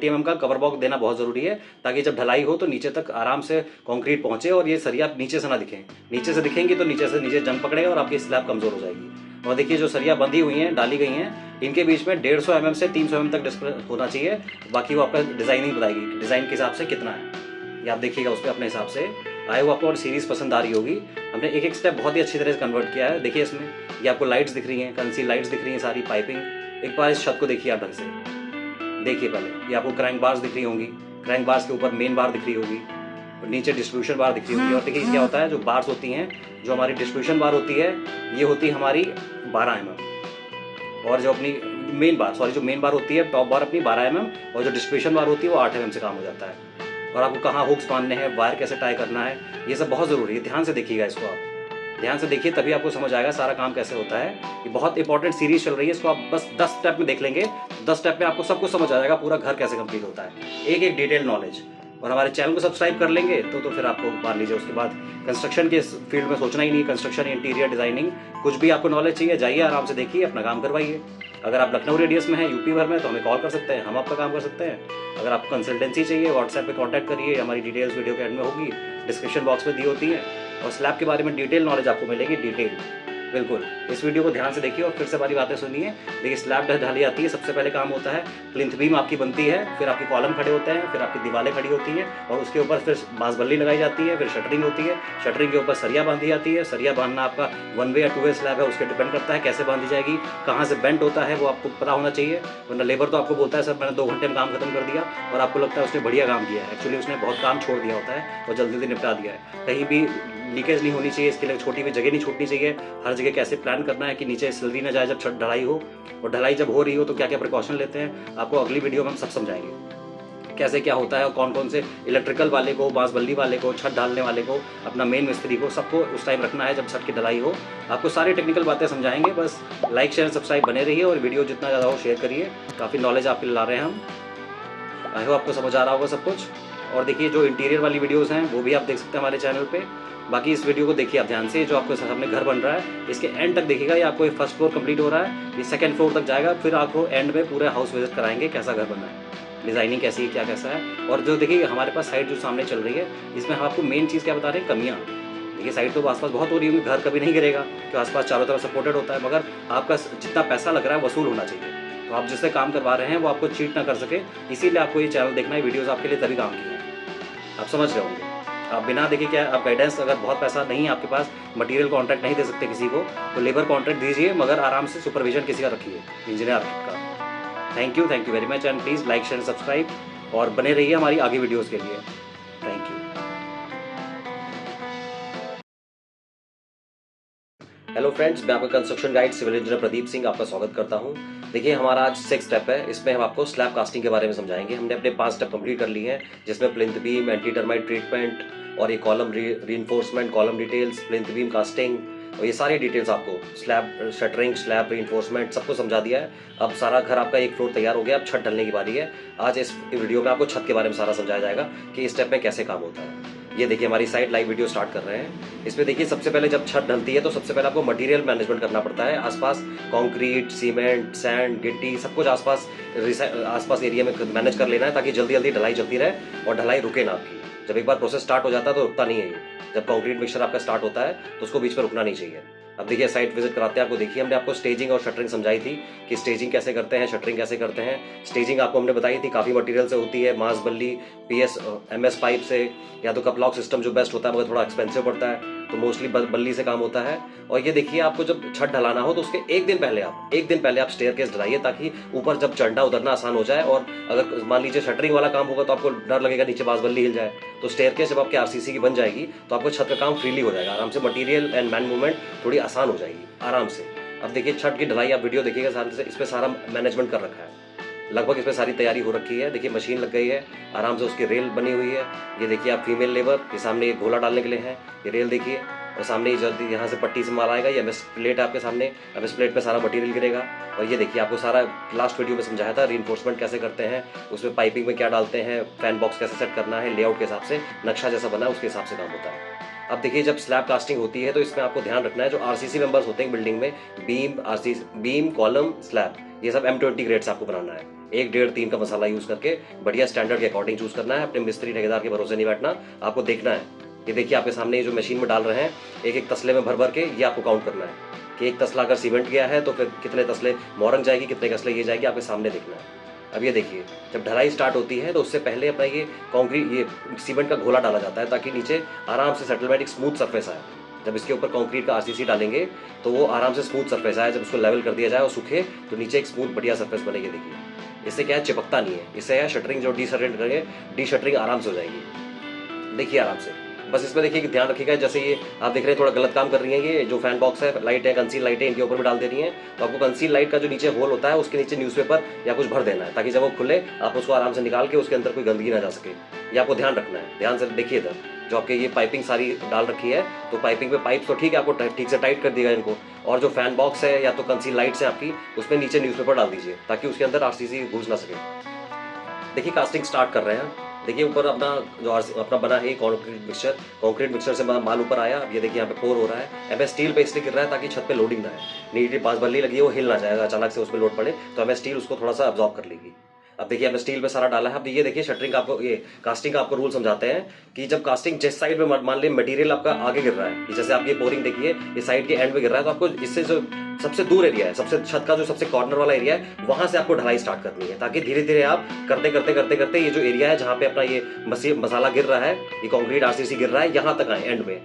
mm का कवर ब्लॉक देना बहुत ज़रूरी है, ताकि जब ढलाई हो तो नीचे तक आराम से कंक्रीट पहुंचे और ये सरिया नीचे से ना दिखें। नीचे से दिखेंगी तो नीचे से नीचे जंग पकड़ेगा और आपकी स्लैब कमज़ोर हो जाएगी। और देखिए जो सरिया बंधी हुई हैं, डाली गई हैं, इनके बीच में 150 mm से 300 mm तक डिस्टेंस होना चाहिए। बाकी वो आपका डिज़ाइनिंग बताएगी, डिज़ाइन के हिसाब से कितना है, ये आप देखिएगा उस पर अपने हिसाब से। आए वो आपको और सीरीज़ पसंद आ रही होगी। हमने एक एक स्टेप बहुत ही अच्छी तरह से कन्वर्ट किया है। देखिए इसमें ये आपको लाइट्स दिख रही हैं, कंसील लाइट्स दिख रही हैं, सारी पाइपिंग। एक बार इस छत को देखिए आप ढंग से, देखिए पहले ये आपको क्रैंक बार्स दिख रही होंगी, क्रैंक बार्स के ऊपर मेन बार दिख रही होगी और नीचे डिस्ट्रीब्यूशन बार दिख रही होगी। और देखिए क्या होता है, जो बार्स होती हैं, जो हमारी डिस्ट्रीब्यूशन बार होती है, ये होती है हमारी 12 mm, और जो अपनी मेन बार, जो मेन बार होती है टॉप बार अपनी 12 mm, और जो डिस्ट्रीब्यूशन बार होती है वो 8 mm से काम हो जाता है। और आपको कहाँ हुक्स बांधने हैं, वायर कैसे टाई करना है, ये सब बहुत ज़रूरी है। ध्यान से देखिएगा इसको, आप ध्यान से देखिए तभी आपको समझ आएगा सारा काम कैसे होता है। ये बहुत इंपॉर्टेंट सीरीज चल रही है, इसको आप बस 10 स्टेप में देख लेंगे, 10 स्टेप में आपको सब कुछ समझ आ जाएगा, पूरा घर कैसे कंप्लीट होता है, एक एक डिटेल नॉलेज। और हमारे चैनल को सब्सक्राइब कर लेंगे तो फिर आपको मान लीजिए उसके बाद कंस्ट्रक्शन के फील्ड में सोचना ही नहीं। कंस्ट्रक्शन, इंटीरियर डिजाइनिंग, कुछ भी आपको नॉलेज चाहिए, जाइए आराम से देखिए, अपना काम करवाइए। अगर आप लखनऊ रेडियस में हैं, यूपी भर में, तो हमें कॉल कर सकते हैं, हम आपका काम कर सकते हैं। अगर आपको कंसल्टेंसी चाहिए, व्हाट्सएप पे कांटेक्ट करिए, हमारी डिटेल्स वीडियो के एंड में होगी, डिस्क्रिप्शन बॉक्स में दी होती है। और स्लैब के बारे में डिटेल नॉलेज आपको मिलेगी, डिटेल बिल्कुल। इस वीडियो को ध्यान से देखिए और फिर से हमारी बातें सुनिए। देखिए स्लैब ढाली आती है, सबसे पहले काम होता है प्लिंथ बीम आपकी बनती है, फिर आपके कॉलम खड़े होते हैं, फिर आपकी दीवारें खड़ी होती हैं और उसके ऊपर फिर बांस-बल्ली लगाई जाती है, फिर शटरिंग होती है, शटरिंग के ऊपर सरिया बांधी जाती है। सरिया बांधना आपका 1 वे या 2 वे स्लैब है, उसके डिपेंड करता है कैसे बांधी जाएगी, कहाँ से बेंट होता है वो आपको पता होना चाहिए। वरना लेबर तो आपको बोलता है सर मैंने 2 घंटे में काम खत्म कर दिया, और आपको लगता है उसने बढ़िया काम किया है, एक्चुअली उसने बहुत काम छोड़ दिया होता है और जल्दी जल्दी निपटा दिया है। कहीं भी लीकेज नहीं होनी चाहिए, इसके लिए छोटी भी जगह नहीं छूटनी चाहिए, हर जगह कैसे प्लान करना है कि नीचे स्लिरी ना जाए जब छत ढलाई हो, और ढलाई जब हो रही हो तो क्या क्या प्रिकॉशन लेते हैं, आपको अगली वीडियो में हम सब समझाएंगे कैसे क्या होता है, और कौन कौन से इलेक्ट्रिकल वाले को, बांस बल्ली वाले को, छत डालने वाले को, अपना मेन मिस्त्री को, सबको उस टाइम रखना है जब छत की ढलाई हो। आपको सारी टेक्निकल बातें समझाएंगे। बस लाइक शेयर सब्सक्राइब बने रहिए और वीडियो जितना ज़्यादा हो शेयर करिए। काफ़ी नॉलेज आपके लिए ला रहे हैं हम। आई होप आपको समझ आ रहा होगा सब कुछ। और देखिए जो इंटीरियर वाली वीडियोज़ हैं वो भी आप देख सकते हैं हमारे चैनल पर। बाकी इस वीडियो को देखिए आप ध्यान से, जो आपके सामने घर बन रहा है इसके एंड तक देखिएगा। ये आपको फर्स्ट फ्लोर कंप्लीट हो रहा है, ये सेकंड फ्लोर तक जाएगा, फिर आपको एंड में पूरा हाउस विजिट कराएंगे कैसा घर बना है, डिज़ाइनिंग कैसी है, क्या कैसा है। और जो देखिए हमारे पास साइट जो सामने चल रही है, इसमें हम आपको मेन चीज़ क्या बता रहे हैं, कमियाँ। देखिए साइट तो आसपास बहुत हो रही होगी, घर कभी नहीं गिरेगा क्योंकि आसपास चारों तरफ सपोर्टेड होता है, मगर आपका जितना पैसा लग रहा है वसूल होना चाहिए। तो आप जिससे काम करवा रहे हैं वो आपको चीट ना कर सके, इसीलिए आपको ये चैनल देखना है, वीडियोज़ आपके लिए तभी काम की हैं। आप समझ रहे होंगे। आप बिना देखे क्या, आप गाइडेंस, अगर बहुत पैसा नहीं है आपके पास, मटेरियल कॉन्ट्रैक्ट नहीं दे सकते किसी को, तो लेबर कॉन्ट्रैक्ट दीजिए, मगर आराम से सुपरविजन किसी का रखिए, इंजीनियर का। Thank you very much, and please like share subscribe और बने रहिए हमारी आगे वीडियोज़ के लिए। Thank you. हेलो फ्रेंड्स, मैं आपका construction guide civil engineer Pradeep Singh आपका स्वागत करता हूं। देखिए हमारा आज 6 स्टेप है, इसमें हम आपको स्लैब कास्टिंग के बारे में समझाएंगे। हमने अपने 5 स्टेप कंप्लीट कर लिए हैं, जिसमें plinth beam, anti termite treatment और ये column reinforcement, column details, plinth beam casting और ये सारी डिटेल्स आपको स्लैब शटरिंग, स्लैब रीइंफोर्समेंट सबको समझा दिया है। अब सारा घर आपका एक फ्लोर तैयार हो गया, अब छत ढलने की बारी है। आज इस वीडियो में आपको छत के बारे में सारा समझाया जाएगा कि इस स्टेप में कैसे काम होता है। ये देखिए हमारी साइड लाइव वीडियो स्टार्ट कर रहे हैं। इसमें देखिए सबसे पहले जब छत ढलती है तो सबसे पहले आपको मटेरियल मैनेजमेंट करना पड़ता है। आसपास कंक्रीट, सीमेंट, सैंड, गिट्टी सब कुछ आसपास एरिया में मैनेज कर लेना है, ताकि जल्दी जल्दी ढलाई चलती रहे और ढलाई रुके ना आपकी। जब एक बार प्रोसेस स्टार्ट हो जाता है तो रुकता नहीं है। जब कंक्रीट मिक्सचर आपका स्टार्ट होता है तो उसको बीच में रुकना नहीं चाहिए। अब देखिए साइट विजिट कराते हैं आपको। देखिए हमने आपको स्टेजिंग और शटरिंग समझाई थी कि स्टेजिंग कैसे करते हैं, शटरिंग कैसे करते हैं। स्टेजिंग आपको हमने बताई थी काफ़ी मटेरियल से होती है, मांस बल्ली, पीएस एमएस पाइप से, या तो कपलॉक सिस्टम जो बेस्ट होता है मगर थोड़ा एक्सपेंसिव पड़ता है, तो मोस्टली बल्ली से काम होता है। और ये देखिए आपको जब छत ढलाना हो तो उसके एक दिन पहले आप स्टेयरकेस ढलाइए, ताकि ऊपर जब चढ़ना उतरना आसान हो जाए। और अगर मान लीजिए शटरिंग वाला काम होगा तो आपको डर लगेगा नीचे बांस बल्ली हिल जाए, तो स्टेयरकेस जब आपके आरसीसी की बन जाएगी तो आपको छत का काम फ्रीली हो जाएगा, आराम से मटीरियल एंड मैन मूवमेंट थोड़ी आसान हो जाएगी आराम से। अब देखिए छत की ढलाई आप वीडियो देखिएगा साथ से, इस पर सारा मैनेजमेंट कर रखा है, लगभग इसमें सारी तैयारी हो रखी है। देखिए मशीन लग गई है, आराम से उसकी रेल बनी हुई है। ये देखिए आप फीमेल लेबर, ये सामने ये घोला डालने के लिए है, ये रेल देखिए, और सामने ये जल्दी यहाँ से पट्टी से माल आएगा, ये एमएस प्लेट आपके सामने, एमएस प्लेट पे सारा मटेरियल गिरेगा। और ये देखिए आपको सारा लास्ट वीडियो में समझाया था रीइंफोर्समेंट कैसे करते हैं, उसमें पाइपिंग में क्या डालते हैं, फैन बॉक्स कैसे सेट करना है, लेआउट के हिसाब से नक्शा जैसा बना है उसके हिसाब से काम होता है। अब देखिए जब स्लैब कास्टिंग होती है तो इसमें आपको ध्यान रखना है, जो आरसीसी मेंबर्स होते हैं बिल्डिंग में, बीम, कॉलम, स्लैब, ये सब M20 ग्रेड से आपको बनाना है। 1, 1.5, 3 का मसाला यूज करके बढ़िया स्टैंडर्ड के अकॉर्डिंग चूज करना है। अपने मिस्त्री ठेकेदार के भरोसे नहीं बैठना, आपको देखना है। ये देखिए आपके सामने ये जो मशीन में डाल रहे हैं, एक एक तसले में भर भर के ये आपको काउंट करना है कि एक तसला अगर सीमेंट गया है तो फिर कितने तसले मोरंग जाएगी, कितने तसले ये जाएगी, आपके सामने देखना है। अब ये देखिए जब ढलाई स्टार्ट होती है तो उससे पहले अपना ये कंक्रीट, ये सीमेंट का घोला डाला जाता है, ताकि नीचे आराम से सेटलमेंट, एक स्मूथ सरफेस आए। जब इसके ऊपर कंक्रीट का आरसीसी डालेंगे तो वो आराम से स्मूथ सरफेस आए। जब उसको लेवल कर दिया जाए और सूखे तो नीचे एक स्मूथ बढ़िया सरफेस बनेगी। देखिए इससे क्या है, चिपकता नहीं है। इससे है शटरिंग जो डी शटरिंग आराम से हो जाएगी। देखिए आराम से, बस इसमें देखिए कि ध्यान रखिएगा, जैसे ये आप देख रहे हैं थोड़ा गलत काम कर रही हैं। ये जो फैन बॉक्स है, लाइट है, कंसील लाइट है, इनके ऊपर भी डाल दे रही हैं, तो आपको कंसील लाइट का जो नीचे होल होता है उसके नीचे न्यूज़पेपर या कुछ भर देना है, ताकि जब वो खुले आप उसको आराम से निकाल के उसके अंदर कोई गंदगी ना जा सके। ये आपको ध्यान रखना है। ध्यान से देखिए इधर जो आपके ये पाइपिंग सारी डाल रखी है, तो पाइपिंग पे पाइप तो ठीक है, आपको ठीक से टाइट कर दिएगा इनको। और जो फैन बॉक्स है या तो कंसील लाइट्स है आपकी, उसमें नीचे न्यूज़पेपर डाल दीजिए ताकि उसके अंदर आरसीसी घुस ना सके। देखिए कास्टिंग स्टार्ट कर रहे हैं। देखिए ऊपर अपना जो अपना बना है कंक्रीट मिक्सचर से माल ऊपर आया। अब ये देखिए यहाँ पे पोर हो रहा है। एमएस स्टील पे इसलिए गिर रहा है ताकि छत पे लोडिंग ना है। नीचे पास बल्ली लगी है, वो हिल ना जाएगा, अचानक से उस पर लोड पड़े तो एमएस स्टील उसको थोड़ा सा अब्जॉर्ब कर लेगी। अब देखिए एमएस स्टील पे सारा डाला है। अब ये देखिए शटरिंग का आपको, ये कास्टिंग का आपको रूल समझाते हैं कि जब कास्टिंग जिस साइड पे मान ली मटेरियल आपका आगे गिर रहा है, जैसे आप ये बोरिंग देखिए ये साइड के एंड पे गिर रहा है, तो आपको इससे जो सबसे दूर एरिया है, सबसे छत का जो सबसे कॉर्नर वाला एरिया है, वहां से आपको ढलाई स्टार्ट करनी है, ताकि धीरे धीरे आप करते करते ये जो एरिया है जहाँ पे अपना ये मसाला गिर रहा है, ये कंक्रीट आरसीसी गिर रहा है, यहाँ तक आए एंड में।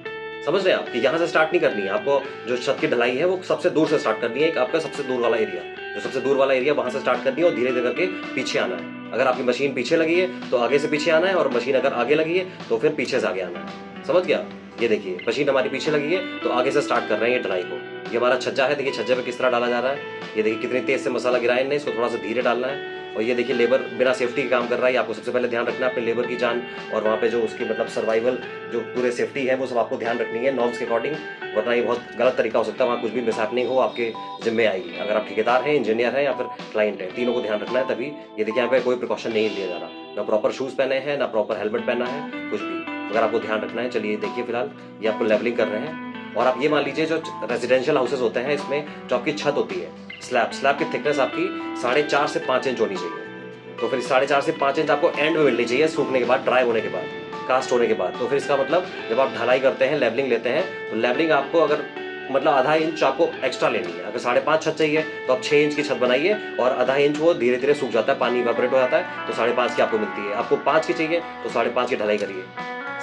समझ रहे हैं आप कि यहाँ से स्टार्ट नहीं करनी है आपको। जो छत की ढलाई है वो सबसे दूर से स्टार्ट करनी है, एक आपका सबसे दूर वाला एरिया, जो सबसे दूर वाला एरिया वहां से स्टार्ट करनी है और धीरे धीरे करके पीछे आना है। अगर आपकी मशीन पीछे लगी है तो आगे से पीछे आना है, और मशीन अगर आगे लगी है तो फिर पीछे से आगे आना है। समझ गया? ये देखिए मशीन हमारी पीछे लगी है तो आगे से स्टार्ट कर रहे हैं ये ढलाई को। ये हमारा छज्जा है, देखिए छज्जे पे किस तरह डाला जा रहा है। ये देखिए कितनी तेज से मसाला गिराया इनने, इसको थोड़ा सा धीरे डालना है। और ये देखिए लेबर बिना सेफ्टी के काम कर रहा है। आपको सबसे पहले ध्यान रखना है अपने लेबर की जान और वहाँ पे जो उसकी मतलब सर्वाइवल जो पूरे सेफ्टी है वो सब आपको ध्यान रखनी है नॉर्म्स के अकॉर्डिंग, वरना ये बहुत गलत तरीका हो सकता है। वहाँ कुछ भी मिसहैपनिंग हो आपके जिम्मे आएगी। अगर आप ठेकेदार हैं, इंजीनियर हैं या फिर क्लाइंट है, तीनों को ध्यान रखना है तभी। ये देखिए यहाँ पे कोई प्रिकॉशन नहीं लिया जा रहा, ना प्रॉपर शूज पहने हैं ना प्रॉपर हेलमेट पहना है, कुछ भी अगर आपको ध्यान रखना है। चलिए देखिए फिलहाल ये आपको लेवलिंग कर रहे हैं। और आप ये मान लीजिए जो रेजिडेंशियल हाउसेस होते हैं इसमें जो आपकी छत होती है स्लैब की थिकनेस आपकी 4.5 से 5 इंच होनी चाहिए। तो फिर 4.5 से 5 इंच आपको एंड में मिलनी चाहिए, सूखने के बाद, ड्राई होने के बाद, कास्ट होने के बाद। तो फिर इसका मतलब जब आप ढलाई करते हैं, लेवलिंग लेते हैं, तो लेवलिंग आपको अगर मतलब आधा इंच आपको एक्स्ट्रा लेनी है। अगर 5.5 छत चाहिए तो आप 6 इंच की छत बनाइए और आधा इंच वो धीरे धीरे सूख जाता है, पानी इवेपोरेट हो जाता है, तो 5.5 की आपको मिलती है। आपको 5 की चाहिए तो 5.5 की ढलाई करिए।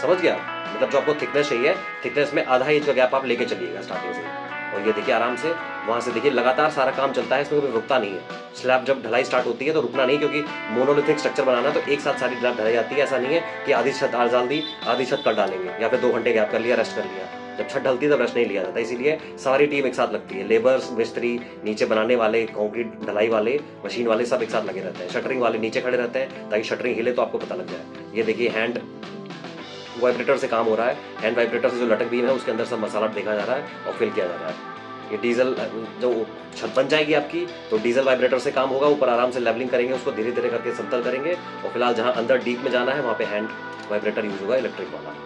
समझ गया? मतलब जो आपको थिकनेस चाहिए, थिकनेस में आधा इंच का गैप आप लेके चलिएगा स्टार्टिंग से। और ये देखिए आराम से वहाँ से देखिए लगातार सारा काम चलता है, इसमें कभी रुकता नहीं है। स्लैब जब ढलाई स्टार्ट होती है तो रुकना नहीं, क्योंकि मोनोलिथिक स्ट्रक्चर बनाना तो एक साथ सारी स्लैब ढलाई जाती है। ऐसा नहीं है कि आधी छत आज डाल दी, आधी छत कल डालेंगे या फिर 2 घंटे गैप कर लिया, रेस्ट कर लिया। जब छत ढलती है तब रेस्ट नहीं लिया जाता, इसीलिए सारी टीम एक साथ लगती है। लेबर्स, मिस्त्री, नीचे बनाने वाले, कंक्रीट ढलाई वाले, मशीन वाले सब एक साथ लगे रहते हैं। शटरिंग वाले नीचे खड़े रहते हैं ताकि शटरिंग हिले तो आपको पता लग जाए। ये देखिए हैंड वाइब्रेटर से काम हो रहा है। हैंड वाइब्रेटर से जो लटक बीम है उसके अंदर सब मसाला देखा जा रहा है और फिल किया जा रहा है। ये डीजल जो छत बन जाएगी आपकी तो डीजल वाइब्रेटर से काम होगा। ऊपर आराम से लेवलिंग करेंगे, उसको धीरे धीरे करके समतल करेंगे। और फिलहाल जहाँ अंदर डीप में जाना है वहाँ पे हैंड वाइब्रेटर यूज होगा, इलेक्ट्रिक वाला।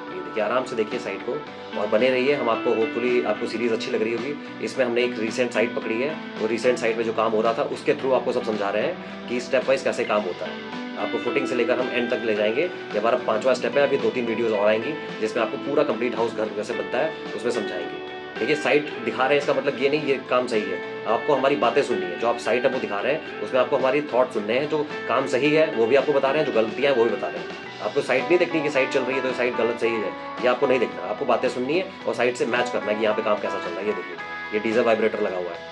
ये देखिए आराम से देखिए साइड को और बने रहिए। हम आपको होपफुली आपको सीरीज अच्छी लग रही होगी। इसमें हमने एक रिसेंट साइट पकड़ी है, वो रिसेंट साइट में जो काम हो रहा था उसके थ्रू आपको सब समझा रहे हैं कि स्टेप वाइज कैसे काम होता है। आपको फुटिंग से लेकर हम एंड तक ले जाएंगे। ये हमारा 5वां स्टेप है। अभी 2-3 वीडियोस और आएंगी जिसमें आपको पूरा कंप्लीट हाउस घर कैसे बनता है उसमें समझाएंगे। देखिए साइट दिखा रहे हैं इसका मतलब ये नहीं ये काम सही है, आपको हमारी बातें सुननी है। जो आप साइट है वो दिखा रहे हैं उसमें आपको हमारी थॉट सुनने हैं। जो काम सही है वो भी आपको बता रहे हैं, जो गलतियां हैं वो भी बता रहे हैं। आपको साइट नहीं देखनी कि साइट चल रही है तो साइट गलत सही है, ये आपको नहीं देखना। आपको बातें सुननी है और साइट से मैच करना है कि यहाँ पे काम कैसा चल रहा है। ये देखिए ये डीजल वाइब्रेटर लगा हुआ है।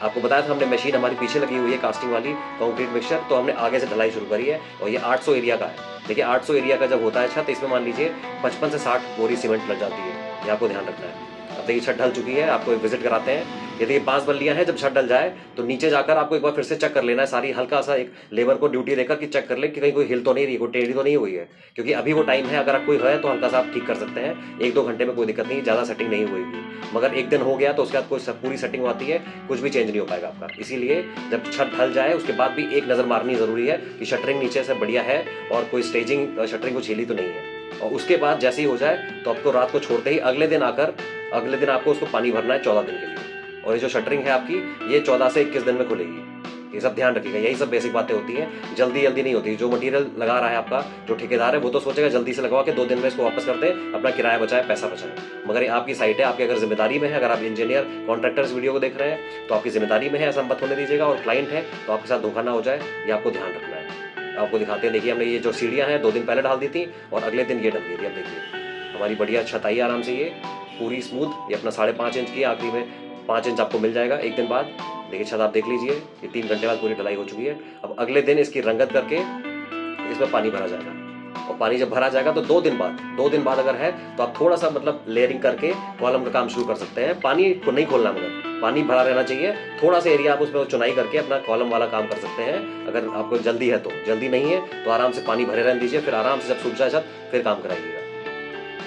आपको बताया था हमने मशीन हमारी पीछे लगी हुई है कास्टिंग वाली कंक्रीट मिक्सचर, तो हमने आगे से ढलाई शुरू करी है और ये 800 एरिया का है। देखिए 800 एरिया का जब होता है छत, इसमें मान लीजिए 55 से 60 बोरी सीमेंट लग जाती है। ये आपको ध्यान रखना है। अब देखिए छत ढल चुकी है, आपको एक विजिट कराते हैं। ये देखिए 5 बल्लियां हैं। जब छत ढल जाए तो नीचे जाकर आपको एक बार फिर से चेक कर लेना है सारी, हल्का सा एक लेबर को ड्यूटी देकर कि चेक कर ले कि कहीं कोई हिल तो नहीं रही, कोई टेढ़ी तो नहीं हुई है, क्योंकि अभी वो टाइम है। अगर कोई है तो हल्का सा आप ठीक कर सकते हैं, 1-2 घंटे में कोई दिक्कत नहीं, ज़्यादा सेटिंग नहीं हुई। मगर एक दिन हो गया तो उसके बाद कोई पूरी सेटिंग आती है, कुछ भी चेंज नहीं हो पाएगा आपका। इसीलिए जब छत ढल जाए उसके बाद भी एक नज़र मारनी जरूरी है कि शटरिंग नीचे से बढ़िया है और कोई स्टेजिंग शटरिंग को छीली तो नहीं है। और उसके बाद जैसे ही हो जाए तो आपको रात को छोड़ते ही अगले दिन आपको उसको पानी भरना है 14 दिन के लिए। और ये जो शटरिंग है आपकी ये 14 से 21 दिन में खुलेगी। ये सब ध्यान रखिएगा, यही सब बेसिक बातें होती हैं। जल्दी नहीं होती। जो मटेरियल लगा रहा है आपका जो ठेकेदार है वो तो सोचेगा जल्दी से लगवा के 2 दिन में इसको वापस कर दे, अपना किराया बचाए, पैसा बचाए। मगर ये आपकी साइट है, आपकी अगर जिम्मेदारी में है, अगर आप इंजीनियर कॉन्ट्रैक्टर इस वीडियो को देख रहे हैं तो आपकी जिम्मेदारी में है, ऐसा मत होने दीजिएगा। और क्लाइंट है तो आपके साथ धोखा ना हो जाए, ये आपको ध्यान रखना है। आपको दिखाते हैं, देखिए हमने ये जो सीढ़ियाँ हैं 2 दिन पहले डाल दी थी और अगले दिन ये डल गई थी। अब देखिए हमारी बढ़िया छत आई आराम से, ये पूरी स्मूथ। ये अपना 5.5 इंच की, आखिरी में 5 इंच आपको मिल जाएगा 1 दिन बाद। देखिए छत आप देख लीजिए, ये 3 घंटे बाद पूरी ढलाई हो चुकी है। अब अगले दिन इसकी रंगत करके इसमें पानी भरा जाएगा। और पानी जब भरा जाएगा तो 2 दिन बाद अगर है तो आप थोड़ा सा मतलब लेयरिंग करके कॉलम का काम शुरू कर सकते हैं। पानी को नहीं खोलना, मगर पानी भरा रहना चाहिए। थोड़ा सा एरिया आप उसमें चुनाई करके अपना कॉलम वाला काम कर सकते हैं। अगर आपको जल्दी है तो, जल्दी नहीं है तो आराम से पानी भरे रहने दीजिए, फिर आराम से जब सूख जाए छत फिर काम कराइएगा।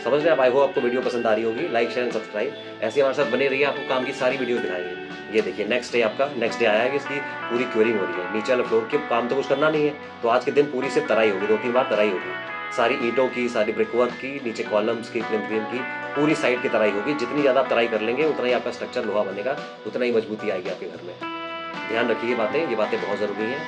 समझ रहे हैं आप? आई होप आपको वीडियो पसंद आ रही होगी। लाइक शेयर एंड सब्सक्राइब, ऐसे हमारे साथ बने रहिए, आपको काम की सारी वीडियो दिखाएंगे। ये देखिए नेक्स्ट डे आया है कि इसकी पूरी क्यूरिंग हो रही है। नीचे वाले फ्लोर के काम तो कुछ करना नहीं है, तो आज के दिन पूरी सिर्फ तराई होगी, 2-3 बार तराई होगी। सारी ईंटों की, सारी ब्रिकवर्क की, नीचे कॉलम्स की, प्लिंथ बीम की, पूरी साइड की तराई होगी। जितनी ज़्यादा आप तराई कर लेंगे उतना ही आपका स्ट्रक्चर लोहा बनेगा, उतना ही मजबूती आएगी आपके घर में। ध्यान रखिए ये बातें बहुत ज़रूरी हैं।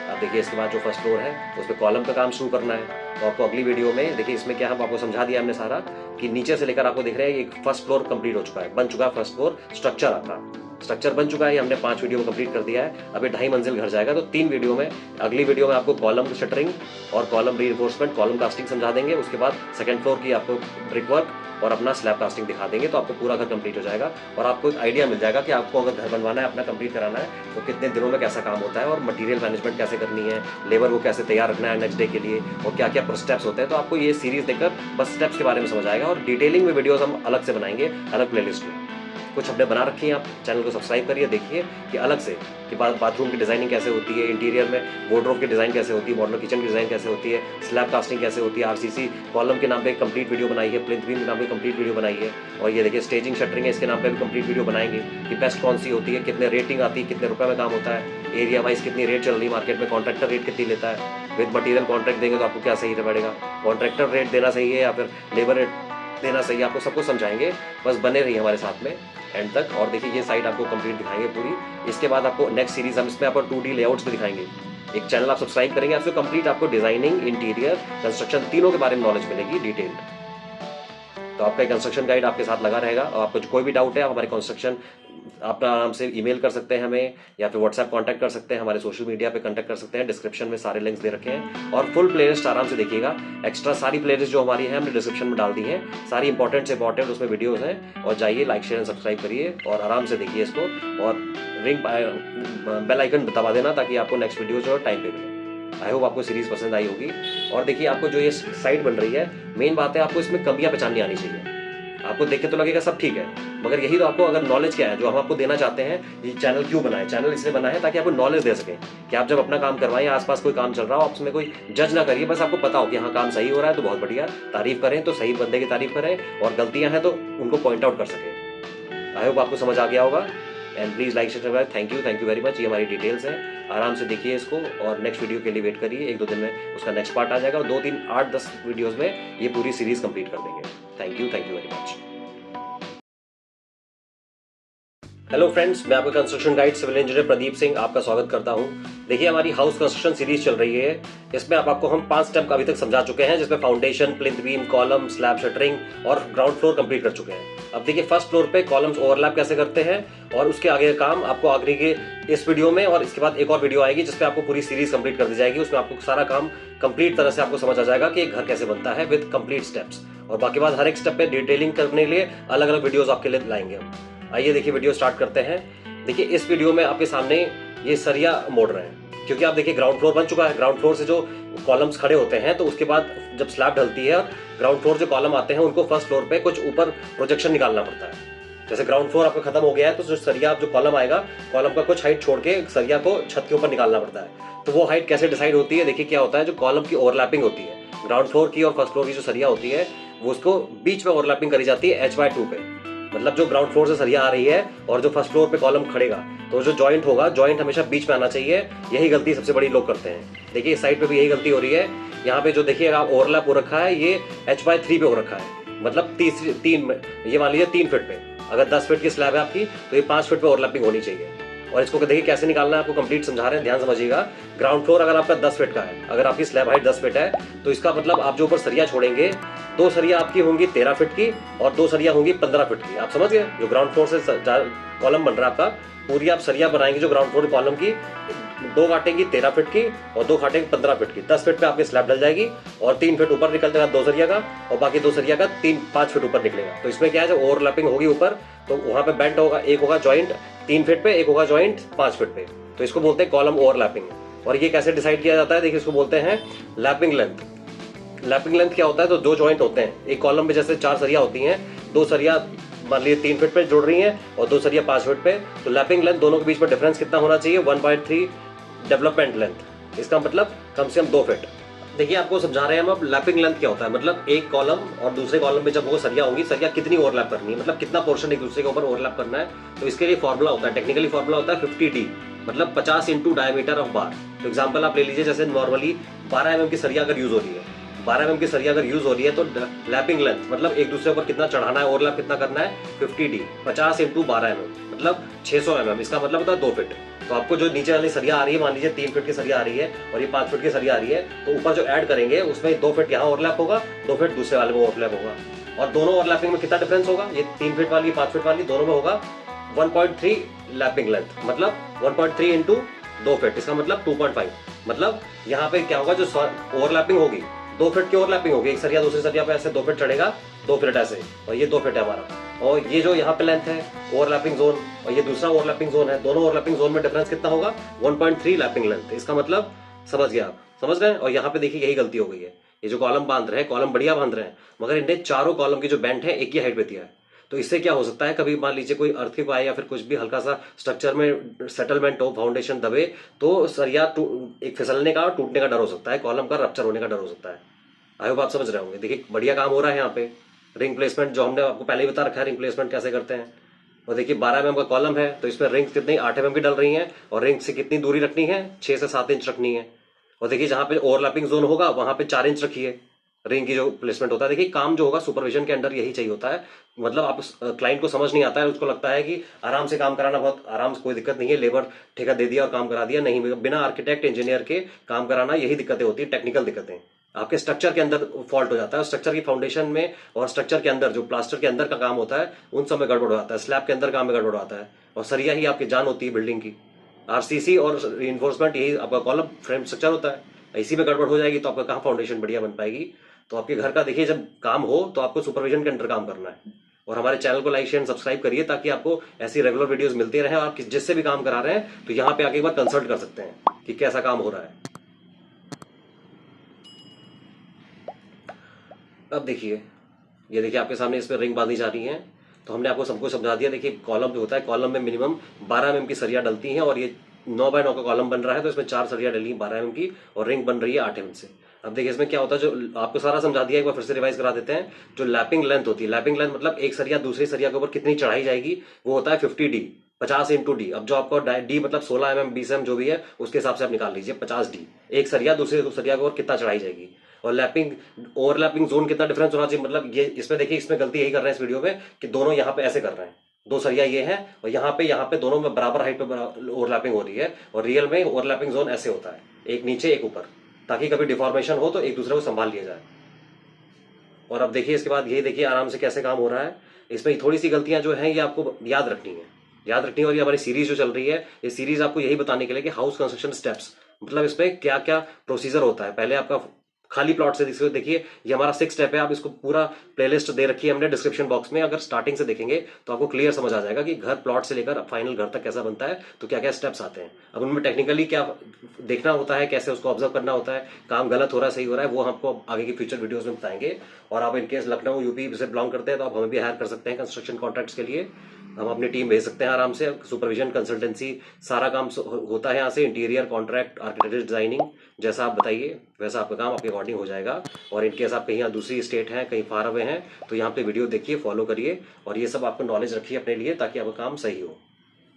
आप देखिए इसके बाद जो फर्स्ट फ्लोर है उस पर कॉलम का काम शुरू करना है। तो आपको अगली वीडियो में देखिए इसमें क्या हम आपको समझा दिया हमने सारा, कि नीचे से लेकर आपको दिख रहे हैं ये फर्स्ट फ्लोर कंप्लीट हो चुका है, बन चुका है फर्स्ट फ्लोर स्ट्रक्चर आपका। स्ट्रक्चर बन चुका है, ये हमने 5 वीडियो में कंप्लीट कर दिया है। अभी 2.5 मंजिल घर जाएगा, तो 3 वीडियो में, अगली वीडियो में आपको कॉलम शटरिंग और कॉलम रीइंफोर्समेंट, कॉलम कास्टिंग समझा देंगे। उसके बाद सेकंड फ्लोर की आपको ब्रिक वर्क और अपना स्लैब कास्टिंग दिखा देंगे, तो आपको पूरा घर कंप्लीट हो जाएगा और आपको एक आइडिया मिल जाएगा कि आपको अगर घर बनवाना है, अपना कंप्लीट कराना है, तो कितने दिनों में कैसा काम होता है और मटेरियल मैनेजमेंट कैसे करनी है, लेबर को कैसे तैयार रखना है नेक्स्ट डे के लिए और क्या क्या स्टेप्स होते हैं। तो आपको ये सीरीज देखकर बस स्टेप्स के बारे में समझ आएगा और डिटेलिंग में वीडियोस हम अलग से बनाएंगे, अलग प्लेलिस्ट में कुछ हमने बना रखी है। आप चैनल को सब्सक्राइब करिए, देखिए कि अलग से कि बाथरूम की डिजाइनिंग कैसे होती है, इंटीरियर में वार्डरोब की डिजाइन कैसे होती है, मॉडर्न किचन की डिजाइन कैसे होती है, स्लैब कास्टिंग कैसे होती है, आरसीसी कॉलम के नाम पे कंप्लीट वीडियो बनाई है, प्लिंथ बीम के नाम पे कंप्लीट वीडियो बनाई है, और ये देखिए स्टेजिंग शटरिंग है, इसके नाम पे भी कंप्लीट वीडियो बनाएंगे कि बेस्ट कौन सी होती है, कितने रेटिंग आती है, कितने रुपए में काम होता है, एरिया वाइज कितनी रेट चल रही है मार्केट में, कॉन्ट्रैक्टर रेट कितनी लेता है, विद मटीरियल कॉन्ट्रैक्ट देंगे तो आपको क्या सही पड़ेगा, कॉन्ट्रैक्टर रेट देना सही है या फिर लेबर रेट देना सही है, आपको सबको समझाएंगे। बस बने रहिए हमारे साथ में एंड तक। और देखिए ये साइट आपको कंप्लीट दिखाएंगे पूरी। इसके बाद आपको नेक्स्ट सीरीज हम इसमें आपको 2D लेआउट्स भी दिखाएंगे। एक चैनल आप सब्सक्राइब करेंगे, आपसे कंप्लीट आपको डिजाइनिंग, इंटीरियर, कंस्ट्रक्शन तीनों के बारे में नॉलेज मिलेगी डिटेल्ड। तो आपका कंस्ट्रक्शन गाइड आपके साथ लगा रहेगा और आपको कोई भी डाउट है आप हमारे कंस्ट्रक्शन अपना आराम से ईमेल कर सकते हैं हमें, या फिर व्हाट्सएप कांटेक्ट कर सकते हैं, हमारे सोशल मीडिया पे कांटेक्ट कर सकते हैं। डिस्क्रिप्शन में सारे लिंक्स दे रखे हैं और फुल प्लेलिस्ट आराम से देखिएगा। एक्स्ट्रा सारी प्लेलिस्ट जो हमारी है हमने डिस्क्रिप्शन में डाल दी है, सारी इंपॉर्टेंट से इंपॉर्टेंट उसमें वीडियोस हैं, और जाइए लाइक शेयर एंड सब्सक्राइब करिए और आराम से देखिए इसको, और बेल आइकन दबा देना ताकि आपको नेक्स्ट वीडियो जो टाइम पे मिले। आई होप आपको सीरीज पसंद आई होगी। और देखिए आपको जो ये साइट बन रही है, मेन बात है आपको इसमें कमियां पहचाननी आनी चाहिए। आपको देख के तो लगेगा सब ठीक है, मगर यही तो आपको अगर नॉलेज क्या है जो हम आपको देना चाहते हैं। ये चैनल क्यों बना है? चैनल इसलिए बना है ताकि आपको नॉलेज दे सके कि आप जब अपना काम करवाएं, आसपास कोई काम चल रहा हो, आप उसमें कोई जज ना करिए, बस आपको पता हो कि हाँ काम सही हो रहा है तो बहुत बढ़िया, तारीफ करें तो सही बंदे की तारीफ करें, और गलतियां हैं तो उनको पॉइंट आउट कर सके। आई होप आपको समझ आ गया होगा। And please like share, thank you very much. ये हमारी डिटेल्स हैं, आराम से देखिए इसको और नेक्स्ट वीडियो के लिए वेट करिए। 1-2 दिन में उसका नेक्स्ट पार्ट आ जाएगा और 2, 3, 8, 10 वीडियोस में ये पूरी सीरीज कंप्लीट कर देंगे। Thank you very much. Hello friends, मैं आपका construction guide civil engineer Pradeep Singh आपका स्वागत करता हूं। देखिए हमारी हाउस कंस्ट्रक्शन सीरीज चल रही है, इसमें आपको हम 5 स्टेप अभी तक समझा चुके हैं, जिसमें foundation, plinth beam, column, slab shuttering और ग्राउंड फ्लोर कंप्लीट कर चुके हैं। अब देखिए फर्स्ट फ्लोर पे कॉलम्स ओवरलैप कैसे करते हैं और उसके आगे का काम आपको आगे के इस वीडियो में, और इसके बाद एक और वीडियो आएगी जिसपे आपको पूरी सीरीज कंप्लीट कर दी जाएगी। उसमें आपको सारा काम कंप्लीट तरह से आपको समझ आ जाएगा कि एक घर कैसे बनता है विद कंप्लीट स्टेप्स, और बाकी बात हर एक स्टेप पे डिटेलिंग करने के लिए अलग अलग वीडियोस आपके लिए लाएंगे हम। आइए देखिए वीडियो स्टार्ट करते हैं। देखिए इस वीडियो में आपके सामने ये सरिया मोड़ रहे हैं, क्योंकि आप देखिए ग्राउंड फ्लोर बन चुका है। ग्राउंड फ्लोर से जो कॉलम्स खड़े होते हैं, तो उसके बाद जब स्लैब ढलती है और ग्राउंड फ्लोर जो कॉलम आते हैं उनको फर्स्ट फ्लोर पे कुछ ऊपर प्रोजेक्शन निकालना पड़ता है। जैसे ग्राउंड फ्लोर आपका खत्म हो गया है, तो जो सरिया जो कॉलम आएगा, कॉलम का कुछ हाइट छोड़ के सरिया को छत के ऊपर निकालना पड़ता है। तो वो हाइट कैसे डिसाइड होती है? देखिए क्या होता है, जो कॉलम की ओवरलैपिंग होती है, ग्राउंड फ्लोर की और फर्स्ट फ्लोर की जो सरिया होती है, वो उसको बीच में ओवरलैपिंग करी जाती है h/2 पे। मतलब जो ग्राउंड फ्लोर से सरिया आ रही है और जो फर्स्ट फ्लोर पे कॉलम खड़ेगा, तो जो जॉइंट होगा, जॉइंट हमेशा बीच में आना चाहिए। यही गलती सबसे बड़ी लोग करते हैं। देखिए इस साइड पे भी यही गलती हो रही है। यहाँ पे जो देखिए आप ओवरलैप हो रखा है, ये h/3 पे हो रखा है, मतलब ये मान लीजिए 3 फीट पे। अगर 10 फीट की स्लैब है आपकी, तो ये 5 फीट पे ओवरलैपिंग होनी चाहिए। और इसको देखिए कैसे निकालना है, आपको कंप्लीट समझा रहे हैं, ध्यान समझिएगा। ग्राउंड फ्लोर अगर आपका 10 फीट का है, अगर आपकी स्लैब हाइट 10 फीट है, तो इसका मतलब आप जो ऊपर सरिया छोड़ेंगे, 2 सरिया आपकी होंगी 13 फीट की और 2 सरिया होंगी 15 फीट की। आप समझ गए? जो ग्राउंड फ्लोर से कॉलम बन रहा है आपका, पूरी आप सरिया बनाएंगे जो ग्राउंड फ्लोर कॉलम की, 2 काटेंगी 13 फीट की और 2 काटेंगे 15 फीट की। 10 फीट पे आपकी स्लैब डल जाएगी और 3 फीट ऊपर निकल जाएगा 2 सरिया का, और बाकी 2 सरिया का 5 फीट ऊपर निकलेगा। तो इसमें क्या है, जब ओवरलैपिंग होगी ऊपर, तो वहां पे बेंट होगा, एक होगा जॉइंट 3 फीट पे, एक होगा जॉइंट 5 फीट पे। तो इसको बोलते हैं कॉलम ओवरलैपिंग। और ये कैसे डिसाइड किया जाता है? देखिए इसको बोलते हैं लैपिंग लेंथ। लैपिंग लेंथ क्या होता है? तो 2 जॉइंट होते हैं एक कॉलम में, जैसे 4 सरिया होती हैं, 2 सरिया मान लीजिए 3 फीट पे जुड़ रही हैं और 2 सरिया 5 फीट पे। तो लैपिंग लेंथ दोनों के बीच में डिफरेंस कितना होना चाहिए? 1/3 डेवलपमेंट लेंथ। इसका मतलब कम से कम 2 फीट। देखिए आपको समझा रहे हैं हम अब लैपिंग लेंथ क्या होता है। मतलब एक कॉलम और दूसरे कॉलम में जब वो सरिया होंगी, सरिया कितनी ओवरलैप करनी है, मतलब कितना पोर्शन एक दूसरे के ऊपर ओवरलैप करना है। तो इसके लिए फॉर्मूला होता है, टेक्निकली फॉर्मूला होता है 50D, मतलब 50 × डायमीटर ऑफ बार। तो एग्जाम्पल आप ले लीजिए, जैसे नॉर्मली 12 mm की सरिया अगर यूज हो रही है, 12 mm की सरिया अगर यूज हो रही है, तो लैपिंग लेंथ मतलब एक दूसरे ऊपर कितना चढ़ाना है, ओवरलैप कितना करना है, 50D, 50 × 12 mm मतलब 600 mm। इसका मतलब होता है 2 फीट। तो आपको जो नीचे वाली सरिया आ रही है, मान लीजिए 3 फीट की सरिया आ रही है और ये 5 फीट की सरिया आ रही है, तो ऊपर जो ऐड करेंगे उसमें 2 फीट यहाँ ओवरलैप होगा, 2 फीट दूसरे वाले में ओवरलैप होगा। और दोनों ओवरलैपिंग में कितना डिफरेंस होगा? ये 3 फीट वाली, 5 फीट वाली, दोनों में होगा 1.3 लैपिंग लेंथ, मतलब 1.3 इंटू 2 फीट, इसका मतलब 2.5। मतलब यहाँ पे क्या होगा, जो ओवरलैपिंग होगी 2 फीट की ओवरलैपिंग होगी, एक सरिया दूसरी सरिया पे ऐसे 2 फीट चढ़ेगा, 2 फीट ऐसे, और ये 2 फीट है हमारा। और ये जो यहाँ पे लेंथ है ओवरलैपिंग जोन, और ये दूसरा ओवरलैपिंग जोन है, दोनों ओवरलैपिंग जोन में डिफरेंस कितना होगा, 1.3 लैपिंग लेंथ। इसका मतलब समझ गया आप, समझ गए। और यहाँ पे देखिए यही गलती हो गई है, ये जो कॉलम बांध रहे हैं, कॉलम बढ़िया बांध रहे हैं, मगर इनने चारों कॉलम की जो बेंट है एक ही हाइट पे दिया है। तो इससे क्या हो सकता है, कभी मान लीजिए कोई अर्थक्वेक आए या फिर कुछ भी हल्का सा स्ट्रक्चर में सेटलमेंट हो, फाउंडेशन दबे, तो सरिया एक फिसलने का और टूटने का डर हो सकता है, कॉलम का रप्चर होने का डर हो सकता है। आई होप आप समझ रहे होंगे। देखिए बढ़िया काम हो रहा है यहाँ पे। रिंग प्लेसमेंट जो हमने आपको पहले ही बता रखा है, रिंग प्लेसमेंट कैसे करते हैं। और देखिए 12 mm का कॉलम है, तो इसमें रिंग्स कितनी 8 mm की डल रही हैं, और रिंग से कितनी दूरी रखनी है, 6 से 7 इंच रखनी है। और देखिए जहां पे ओवरलैपिंग जोन होगा वहां पे 4 इंच रखिए, रिंग की जो प्लेसमेंट होता है। देखिए काम जो होगा सुपरविजन के अंडर यही चाहिए होता है। मतलब आप क्लाइंट को समझ नहीं आता है, उसको लगता है कि आराम से काम कराना, बहुत आराम से, कोई दिक्कत नहीं है, लेबर ठेका दे दिया और काम करा दिया। नहीं, बिना आर्किटेक्ट इंजीनियर के काम कराना, यही दिक्कतें होती है, टेक्निकल दिक्कतें। आपके स्ट्रक्चर के अंदर फॉल्ट हो जाता है, स्ट्रक्चर की फाउंडेशन में और स्ट्रक्चर के अंदर जो प्लास्टर के अंदर का काम होता है उन सब में गड़बड़ हो जाता है, स्लैब के अंदर काम में गड़बड़ आता है। और सरिया ही आपकी जान होती है बिल्डिंग की। आरसीसी और रीइंफोर्समेंट यही आपका कॉलम फ्रेम स्ट्रक्चर होता है। इसी में गड़बड़ हो जाएगी तो आपका कहाँ फाउंडेशन बढ़िया बन पाएगी। तो आपके घर का देखिए जब काम हो तो आपको सुपरविजन के अंडर काम करना है। और हमारे चैनल को लाइक शेयर सब्सक्राइब करिए, ताकि आपको ऐसी रेगुलर वीडियोस मिलती रहे। और आप जिससे भी काम करा रहे हैं तो यहाँ पे आके एक बार कंसल्ट कर सकते हैं कि कैसा काम हो रहा है। अब देखिए, ये देखिए आपके सामने इसमें रिंग बांधी जा रही है। तो हमने आपको सबको समझा दिया। देखिए कॉलम जो होता है, कॉलम में मिनिमम 12 mm की सरिया डलती हैं, और ये 9 बाय 9 का कॉलम बन रहा है, तो इसमें 4 सरिया डली 12 mm की, और रिंग बन रही है 8 mm से। अब देखिए इसमें क्या होता है, जो आपको सारा समझा दिया, एक बार फिर से रिवाइज करा देते हैं। जो लैपिंग लेंथ होती है, लैपिंग लेंथ मतलब एक सरिया दूसरी सरिया के ऊपर कितनी चढ़ाई जाएगी, वो होता है 50D, 50 इंटू डी। अब जो आपको डी मतलब 16 mm 20 mm जो भी है उसके हिसाब से आप निकाल लीजिए 50D। एक सरिया दूसरे सरिया के ऊपर कितना चढ़ाई जाएगी। और लैपिंग ओवरलैपिंग जोन कितना डिफरेंस होना चाहिए, मतलब ये इसमें देखिए, इसमें गलती यही कर रहे हैं इस वीडियो में कि दोनों यहाँ पे ऐसे कर रहे हैं, दो सरिया ये है और यहाँ पे दोनों में बराबर हाइट पे ओवरलैपिंग हो रही है। और रियल में ओवरलैपिंग जोन ऐसे होता है, एक नीचे एक ऊपर, ताकि कभी डिफॉर्मेशन हो तो एक दूसरे को संभाल लिया जाए। और अब देखिए इसके बाद ये देखिए आराम से कैसे काम हो रहा है। इसमें थोड़ी सी गलतियां जो हैं ये आपको याद रखनी है, याद रखनी है। और ये हमारी सीरीज जो चल रही है, ये सीरीज आपको यही बताने के लिए कि हाउस कंस्ट्रक्शन स्टेप्स, मतलब इसमें क्या क्या प्रोसीजर होता है। पहले आपका खाली प्लॉट से देखिए, ये हमारा 6 स्टेप है। आप इसको पूरा प्लेलिस्ट दे रखी है हमने डिस्क्रिप्शन बॉक्स में, अगर स्टार्टिंग से देखेंगे तो आपको क्लियर समझ आ जाएगा कि घर प्लॉट से लेकर फाइनल घर तक कैसा बनता है, तो क्या क्या स्टेप्स आते हैं। अब उनमें टेक्निकली क्या देखना होता है, कैसे उसको ऑब्जर्व करना होता है, काम गलत हो रहा है सही हो रहा है, वो हमको आगे की फ्यूचर वीडियोस में बताएंगे। और आप इनकेस लखनऊ यूपी से बिलोंग करते हैं तो आप हमें भी हायर कर सकते हैं कंस्ट्रक्शन कॉन्ट्रैक्ट्स के लिए। हम अपनी टीम भेज सकते हैं आराम से, सुपरविजन कंसल्टेंसी सारा काम होता है यहाँ से, इंटीरियर कॉन्ट्रैक्ट आर्किटेक्चर डिजाइनिंग, जैसा आप बताइए वैसा आपका काम आपके अकॉर्डिंग हो जाएगा। और इनकेस आप कहीं दूसरी स्टेट हैं, कहीं फार अवे हैं, तो यहाँ पे वीडियो देखिए, फॉलो करिए, और ये सब आपको नॉलेज रखिए अपने लिए, ताकि आपका काम सही हो।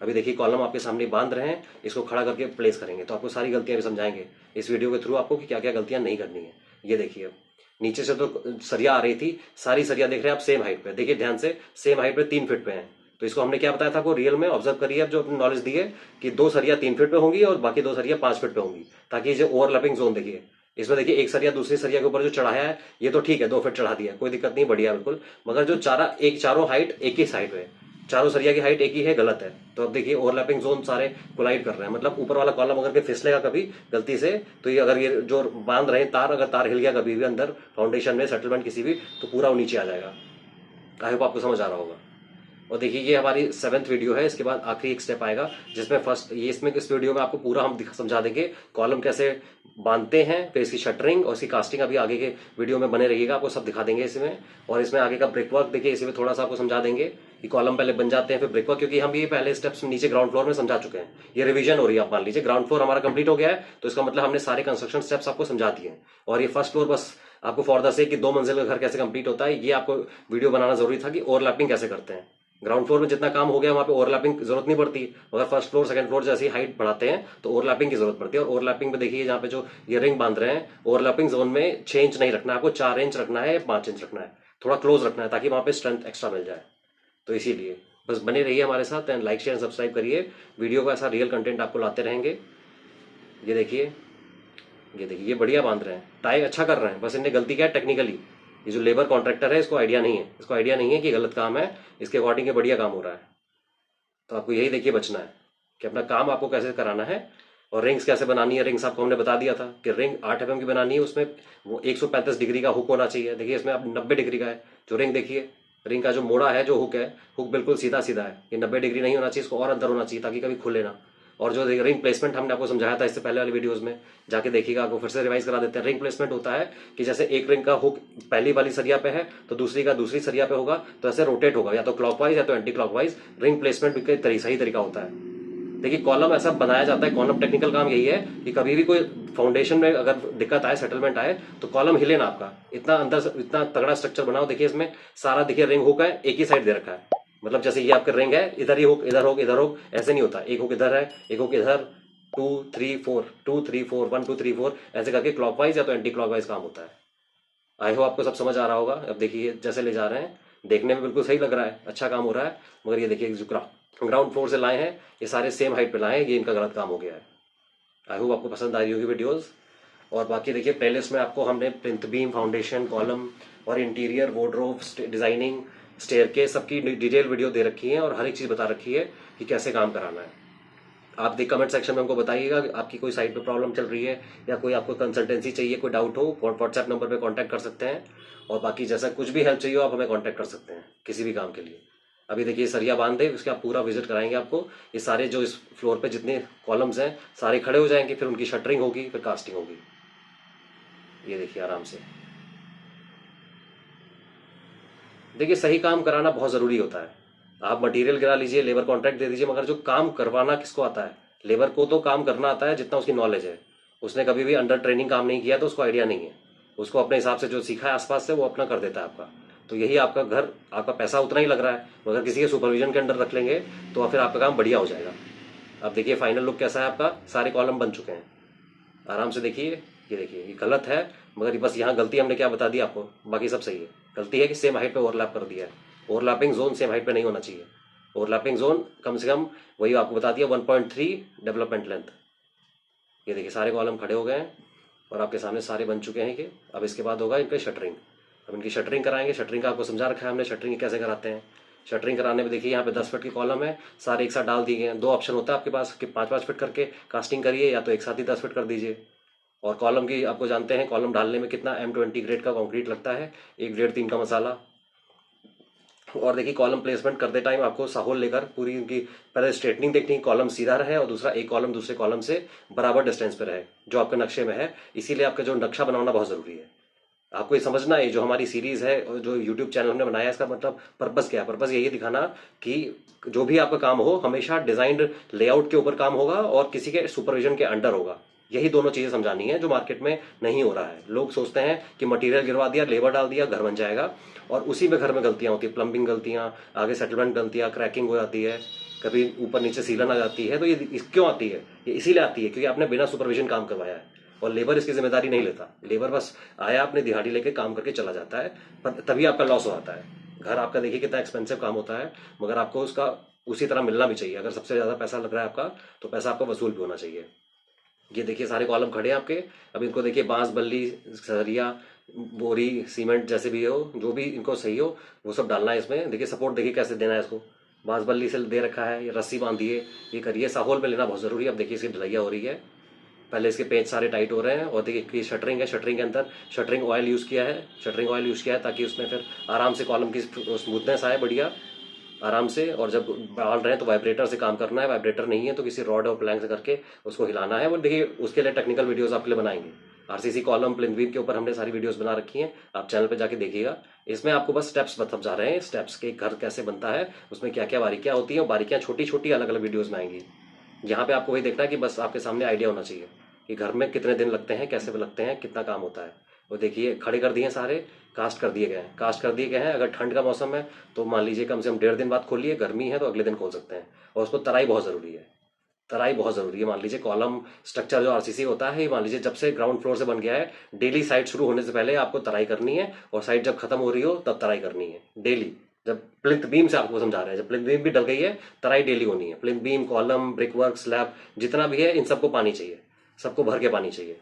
अभी देखिए कॉलम आपके सामने बांध रहे हैं, इसको खड़ा करके प्लेस करेंगे, तो आपको सारी गलतियां भी समझाएंगे इस वीडियो के थ्रू आपको कि क्या क्या गलतियां नहीं करनी है। ये देखिए अब नीचे से तो सरिया आ रही थी, सारी सरिया देख रहे हैं आप सेम हाइट पे, देखिए ध्यान से, सेम हाइट पे 3 फीट पे है। तो इसको हमने क्या बताया था आपको, रियल में ऑब्जर्व करिए अब जो अपनी नॉलेज दी है, कि 2 सरिया 3 फीट पे होंगी और बाकी 2 सरिया 5 फीट पे होंगी, ताकि जो ओवरलैपिंग जोन देखिए, इसमें देखिए एक सरिया दूसरी सरिया के ऊपर जो चढ़ाया है, ये तो ठीक है 2 फीट चढ़ा दिया, कोई दिक्कत नहीं, बढ़िया बिल्कुल। मगर जो चारों हाइट एक ही साइड में, चारों सरिया की हाइट एक ही है, गलत है। तो अब देखिए ओवरलैपिंग जोन सारे कोलाइड कर रहे हैं, मतलब ऊपर वाला कॉलम अगर के फिसलेगा कभी गलती से, तो ये अगर ये जो बांध रहे हैं तार, अगर तार हिल गया कभी भी अंदर फाउंडेशन में सेटलमेंट किसी भी, तो पूरा वो नीचे आ जाएगा। आई होप आपको समझ आ रहा होगा। और देखिए ये हमारी 7th वीडियो है, इसके बाद आखिरी एक स्टेप आएगा, जिसमें फर्स्ट ये इसमें इस वीडियो में आपको पूरा हम समझा देंगे कॉलम कैसे बांधते हैं, फिर इसकी शटरिंग और इसकी कास्टिंग। अभी आगे के वीडियो में बने रहिएगा, आपको सब दिखा देंगे इसमें। और इसमें आगे का ब्रिक वर्क देखिए, इसी में थोड़ा सा आपको समझा देंगे कि कॉलम पहले बन जाते हैं फिर ब्रिक वर्क, क्योंकि हम ये पहले स्टेप्स नीचे ग्राउंड फ्लोर में समझा चुके हैं। ये रिवीजन हो रही है, आप मान लीजिए ग्राउंड फ्लोर हमारा कंप्लीट हो गया है, तो इसका मतलब हमने सारे कंस्ट्रक्शन स्टेप्स आपको समझा दिए हैं। और ये फर्स्ट फ्लोर बस आपको फॉर द सेक कि 2 मंजिल का घर कैसे कंप्लीट होता है, ये आपको वीडियो बनाना जरूरी था कि ओवरलैपिंग कैसे करते हैं। ग्राउंड फ्लोर में जितना काम हो गया वहां पे ओवरलैपिंग की जरूरत नहीं पड़ती, मगर फर्स्ट फ्लोर सेकंड फ्लोर जैसे ही हाइट बढ़ाते हैं तो ओवरलैपिंग की जरूरत पड़ती है। और ओवरलैपिंग में देखिए जहाँ पे जो ये रिंग बांध रहे हैं, ओवरलैपिंग जोन में 6 इंच नहीं रखना है आपको, 4 इंच रखना है, 5 इंच रखना है, थोड़ा क्लोज रखना है, ताकि वहां पे स्ट्रेंथ एक्स्ट्रा मिल जाए। तो इसीलिए बस बने रहिए हमारे साथ, एंड लाइक शेयर सब्सक्राइब करिए, वीडियो का ऐसा रियल कंटेंट आपको लाते रहेंगे। ये देखिए, ये देखिए, ये बढ़िया बांध रहे हैं, टाई अच्छा कर रहे हैं, बस इनने गलती क्या है टेक्निकली, ये जो लेबर कॉन्ट्रैक्टर है इसको आइडिया नहीं है, इसको आइडिया नहीं है कि गलत काम है, इसके अकॉर्डिंग ये बढ़िया काम हो रहा है। तो आपको यही देखिए बचना है कि अपना काम आपको कैसे कराना है और रिंग्स कैसे बनानी है। रिंग्स आपको हमने बता दिया था कि रिंग 8 mm की बनानी है, उसमें वो 135 डिग्री का हुक होना चाहिए। देखिए इसमें आप 90 डिग्री का है जो रिंग, देखिए रिंग का जो मोड़ा है, जो हुक है, हुक बिल्कुल सीधा सीधा है। ये 90 डिग्री नहीं होना चाहिए, इसको और अंदर होना चाहिए ताकि कभी खुले ना। और जो रिंग प्लेसमेंट हमने आपको समझाया था इससे पहले वाली वीडियोस में, जाके देखिएगा, आपको फिर से रिवाइज करा देते हैं। रिंग प्लेसमेंट होता है कि जैसे एक रिंग का हुक पहली वाली सरिया पे है तो दूसरी का दूसरी सरिया पे होगा, तो ऐसे रोटेट होगा, या तो क्लॉकवाइज या तो एंटी क्लॉकवाइज। रिंग प्लेसमेंट भी सही तरीका होता है। देखिए कॉलम ऐसा बनाया जाता है, कॉलम टेक्निकल काम यही है कि कभी भी कोई फाउंडेशन में अगर दिक्कत आए, सेटलमेंट आए, तो कॉलम हिले ना आपका। इतना अंदर से इतना तगड़ा स्ट्रक्चर बनाओ। देखिए इसमें सारा, देखिए रिंग हुक है, एक ही साइड दे रखा है। मतलब जैसे ये आपका रिंग है, इधर ही हुक, इधर हुक, इधर हुक, ऐसे नहीं होता। एक हुक इधर है, एक हुक इधर, 2 3 4, 2 3 4, 1 2 3 4, ऐसे करके क्लॉकवाइज या तो एंटी क्लॉकवाइज काम होता है। आई होप आपको सब समझ आ रहा होगा। अब देखिए जैसे ले जा रहे हैं, देखने में बिल्कुल सही लग रहा है, अच्छा काम हो रहा है, मगर ये देखिए जो ग्राउंड फ्लोर से लाए हैं, ये सारे सेम हाइट पे लाए हैं, ये इनका गलत काम हो गया है। आई होप आपको पसंद आ रही होगी वीडियोस। और बाकी देखिए प्लेलिस्ट में आपको हमने प्लिंथ बीम, फाउंडेशन, कॉलम और इंटीरियर, वार्डरोब, डिजाइनिंग, स्टेयरकेस, सबकी डिटेल वीडियो दे रखी है और हर एक चीज़ बता रखी है कि कैसे काम कराना है। आप देख कमेंट सेक्शन में हमको बताइएगा कि आपकी कोई साइट पे प्रॉब्लम चल रही है या कोई आपको कंसल्टेंसी चाहिए, कोई डाउट हो, व्हाट्सएप नंबर पे कांटेक्ट कर सकते हैं। और बाकी जैसा कुछ भी हेल्प चाहिए हो आप हमें कांटेक्ट कर सकते हैं किसी भी काम के लिए। अभी देखिए सरिया बांध दे, उसके आप पूरा विजिट कराएंगे आपको। ये सारे जो इस फ्लोर पे जितने कॉलम्स हैं सारे खड़े हो जाएंगे, फिर उनकी शटरिंग होगी, फिर कास्टिंग होगी। ये देखिए आराम से। देखिए सही काम कराना बहुत ज़रूरी होता है। आप मटेरियल गिरा लीजिए, लेबर कॉन्ट्रैक्ट दे दीजिए, मगर जो काम करवाना किसको आता है? लेबर को तो काम करना आता है जितना उसकी नॉलेज है। उसने कभी भी अंडर ट्रेनिंग काम नहीं किया तो उसको आइडिया नहीं है। उसको अपने हिसाब से जो सीखा है आसपास से वो अपना कर देता है आपका। तो यही आपका घर, आपका पैसा उतना ही लग रहा है, मगर किसी के सुपरविजन के अंडर रख लेंगे तो फिर आपका काम बढ़िया हो जाएगा। अब देखिए फाइनल लुक कैसा है आपका। सारे कॉलम बन चुके हैं, आराम से देखिए। ये देखिए ये गलत है, मगर बस यहाँ गलती हमने क्या बता दी आपको, बाकी सब सही है। गलती है कि सेम हाइट पे ओवरलैप कर दिया है। ओवरलैपिंग जोन सेम हाइट पे नहीं होना चाहिए। ओवरलैपिंग जोन कम से कम, वही आपको बता दिया, 1.3 डेवलपमेंट लेंथ। ये देखिए सारे कॉलम खड़े हो गए हैं और आपके सामने सारे बन चुके हैं कि अब इसके बाद होगा इनका शटरिंग। अब इनकी शटरिंग कराएंगे। शटरिंग का आपको समझा रखा है हमने, शटरिंग कैसे कराते हैं। शटरिंग कराने में देखिए यहाँ पे 10 फीट की कॉलम है, सारे एक साथ डाल दिए गए हैं। दो ऑप्शन होता है आपके पास कि 5-5 फीट करके कास्टिंग करिए, या तो एक साथ ही 10 फीट कर दीजिए। और कॉलम की आपको जानते हैं, कॉलम डालने में कितना M20 ग्रेड का कंक्रीट लगता है, 1 1.5 3 का मसाला। और देखिए कॉलम प्लेसमेंट करते टाइम आपको साहोल लेकर पूरी उनकी पहले स्ट्रेटनिंग देखनी, कॉलम सीधा रहे और दूसरा एक कॉलम दूसरे कॉलम से बराबर डिस्टेंस पे रहे जो आपके नक्शे में है। इसीलिए आपका जो नक्शा बनाना बहुत जरूरी है। आपको ये समझना है, जो हमारी सीरीज है और जो यूट्यूब चैनल हमने बनाया है, इसका मतलब पर्पस क्या है? पर्पस यही दिखाना कि जो भी आपका काम हो हमेशा डिजाइंड लेआउट के ऊपर काम होगा और किसी के सुपरविजन के अंडर होगा। यही दोनों चीजें समझानी है जो मार्केट में नहीं हो रहा है। लोग सोचते हैं कि मटेरियल गिरवा दिया, लेबर डाल दिया, घर बन जाएगा, और उसी में घर में गलतियां होती है, प्लम्बिंग गलतियां, आगे सेटलमेंट गलतियां, क्रैकिंग हो जाती है, कभी ऊपर नीचे सीलन आ जाती है। तो ये क्यों आती है? ये इसीलिए आती है क्योंकि आपने बिना सुपरविजन काम करवाया है और लेबर इसकी जिम्मेदारी नहीं लेता। लेबर बस आया, अपने दिहाड़ी लेके काम करके चला जाता है, पर तभी आपका लॉस हो जाता है। घर आपका देखिए कितना एक्सपेंसिव काम होता है, मगर आपको उसका उसी तरह मिलना भी चाहिए। अगर सबसे ज्यादा पैसा लग रहा है आपका, तो पैसा आपका वसूल भी होना चाहिए। ये देखिए सारे कॉलम खड़े हैं आपके। अब इनको देखिए बांस, बल्ली, सरिया, बोरी, सीमेंट, जैसे भी हो, जो भी इनको सही हो वो सब डालना है इसमें। देखिए सपोर्ट देखिए कैसे देना है इसको। बांस बल्ली से दे रखा है, ये रस्सी बांधिए, ये करिए। साहोल में लेना बहुत जरूरी है। अब देखिए इसकी ढलैया हो रही है, पहले इसके पेच सारे टाइट हो रहे हैं। और देखिए कि शटरिंग है, शटरिंग के अंदर शटरिंग ऑयल यूज़ किया है, शटरिंग ऑयल यूज़ किया है ताकि उसमें फिर आराम से कॉलम की स्मूथनेस आए बढ़िया, आराम से। और जब डाल रहे हैं तो वाइब्रेटर से काम करना है, वाइब्रेटर नहीं है तो किसी रॉड और प्लैंक से करके उसको हिलाना है। वो देखिए उसके लिए टेक्निकल वीडियोस आपके लिए बनाएंगे। आरसीसी कॉलम, प्लिंथ बीम के ऊपर हमने सारी वीडियोस बना रखी हैं, आप चैनल पे जाके देखिएगा। इसमें आपको बस स्टेप्स समझा रहे हैं, स्टेप्स के घर कैसे बनता है, उसमें क्या क्या बारीकियां होती हैं, और बारीकियां छोटी छोटी अलग अलग वीडियोज में आएंगी। यहाँ पे आपको वही देखना है कि बस आपके सामने आइडिया होना चाहिए कि घर में कितने दिन लगते हैं, कैसे लगते हैं, कितना काम होता है। वो देखिए खड़े कर दिए सारे, कास्ट कर दिए गए हैं, कास्ट कर दिए गए हैं। अगर ठंड का मौसम है तो मान लीजिए कम से कम 1.5 दिन बाद खोलिए, गर्मी है तो अगले दिन खोल सकते हैं। और उसको तराई बहुत जरूरी है, तराई बहुत जरूरी है। मान लीजिए कॉलम स्ट्रक्चर जो आरसीसी होता है, मान लीजिए जब से ग्राउंड फ्लोर से बन गया है, डेली साइट शुरू होने से पहले आपको तराई करनी है, और साइट जब खत्म हो रही हो तब तराई करनी है डेली। जब प्लिंथ बीम से आपको समझा रहे हैं, जब प्लिंथ बीम भी डल गई है, तराई डेली होनी है। Plinth beam, column, brick work, slab, जितना भी है इन सबको पानी चाहिए, सबको भर के पानी चाहिए।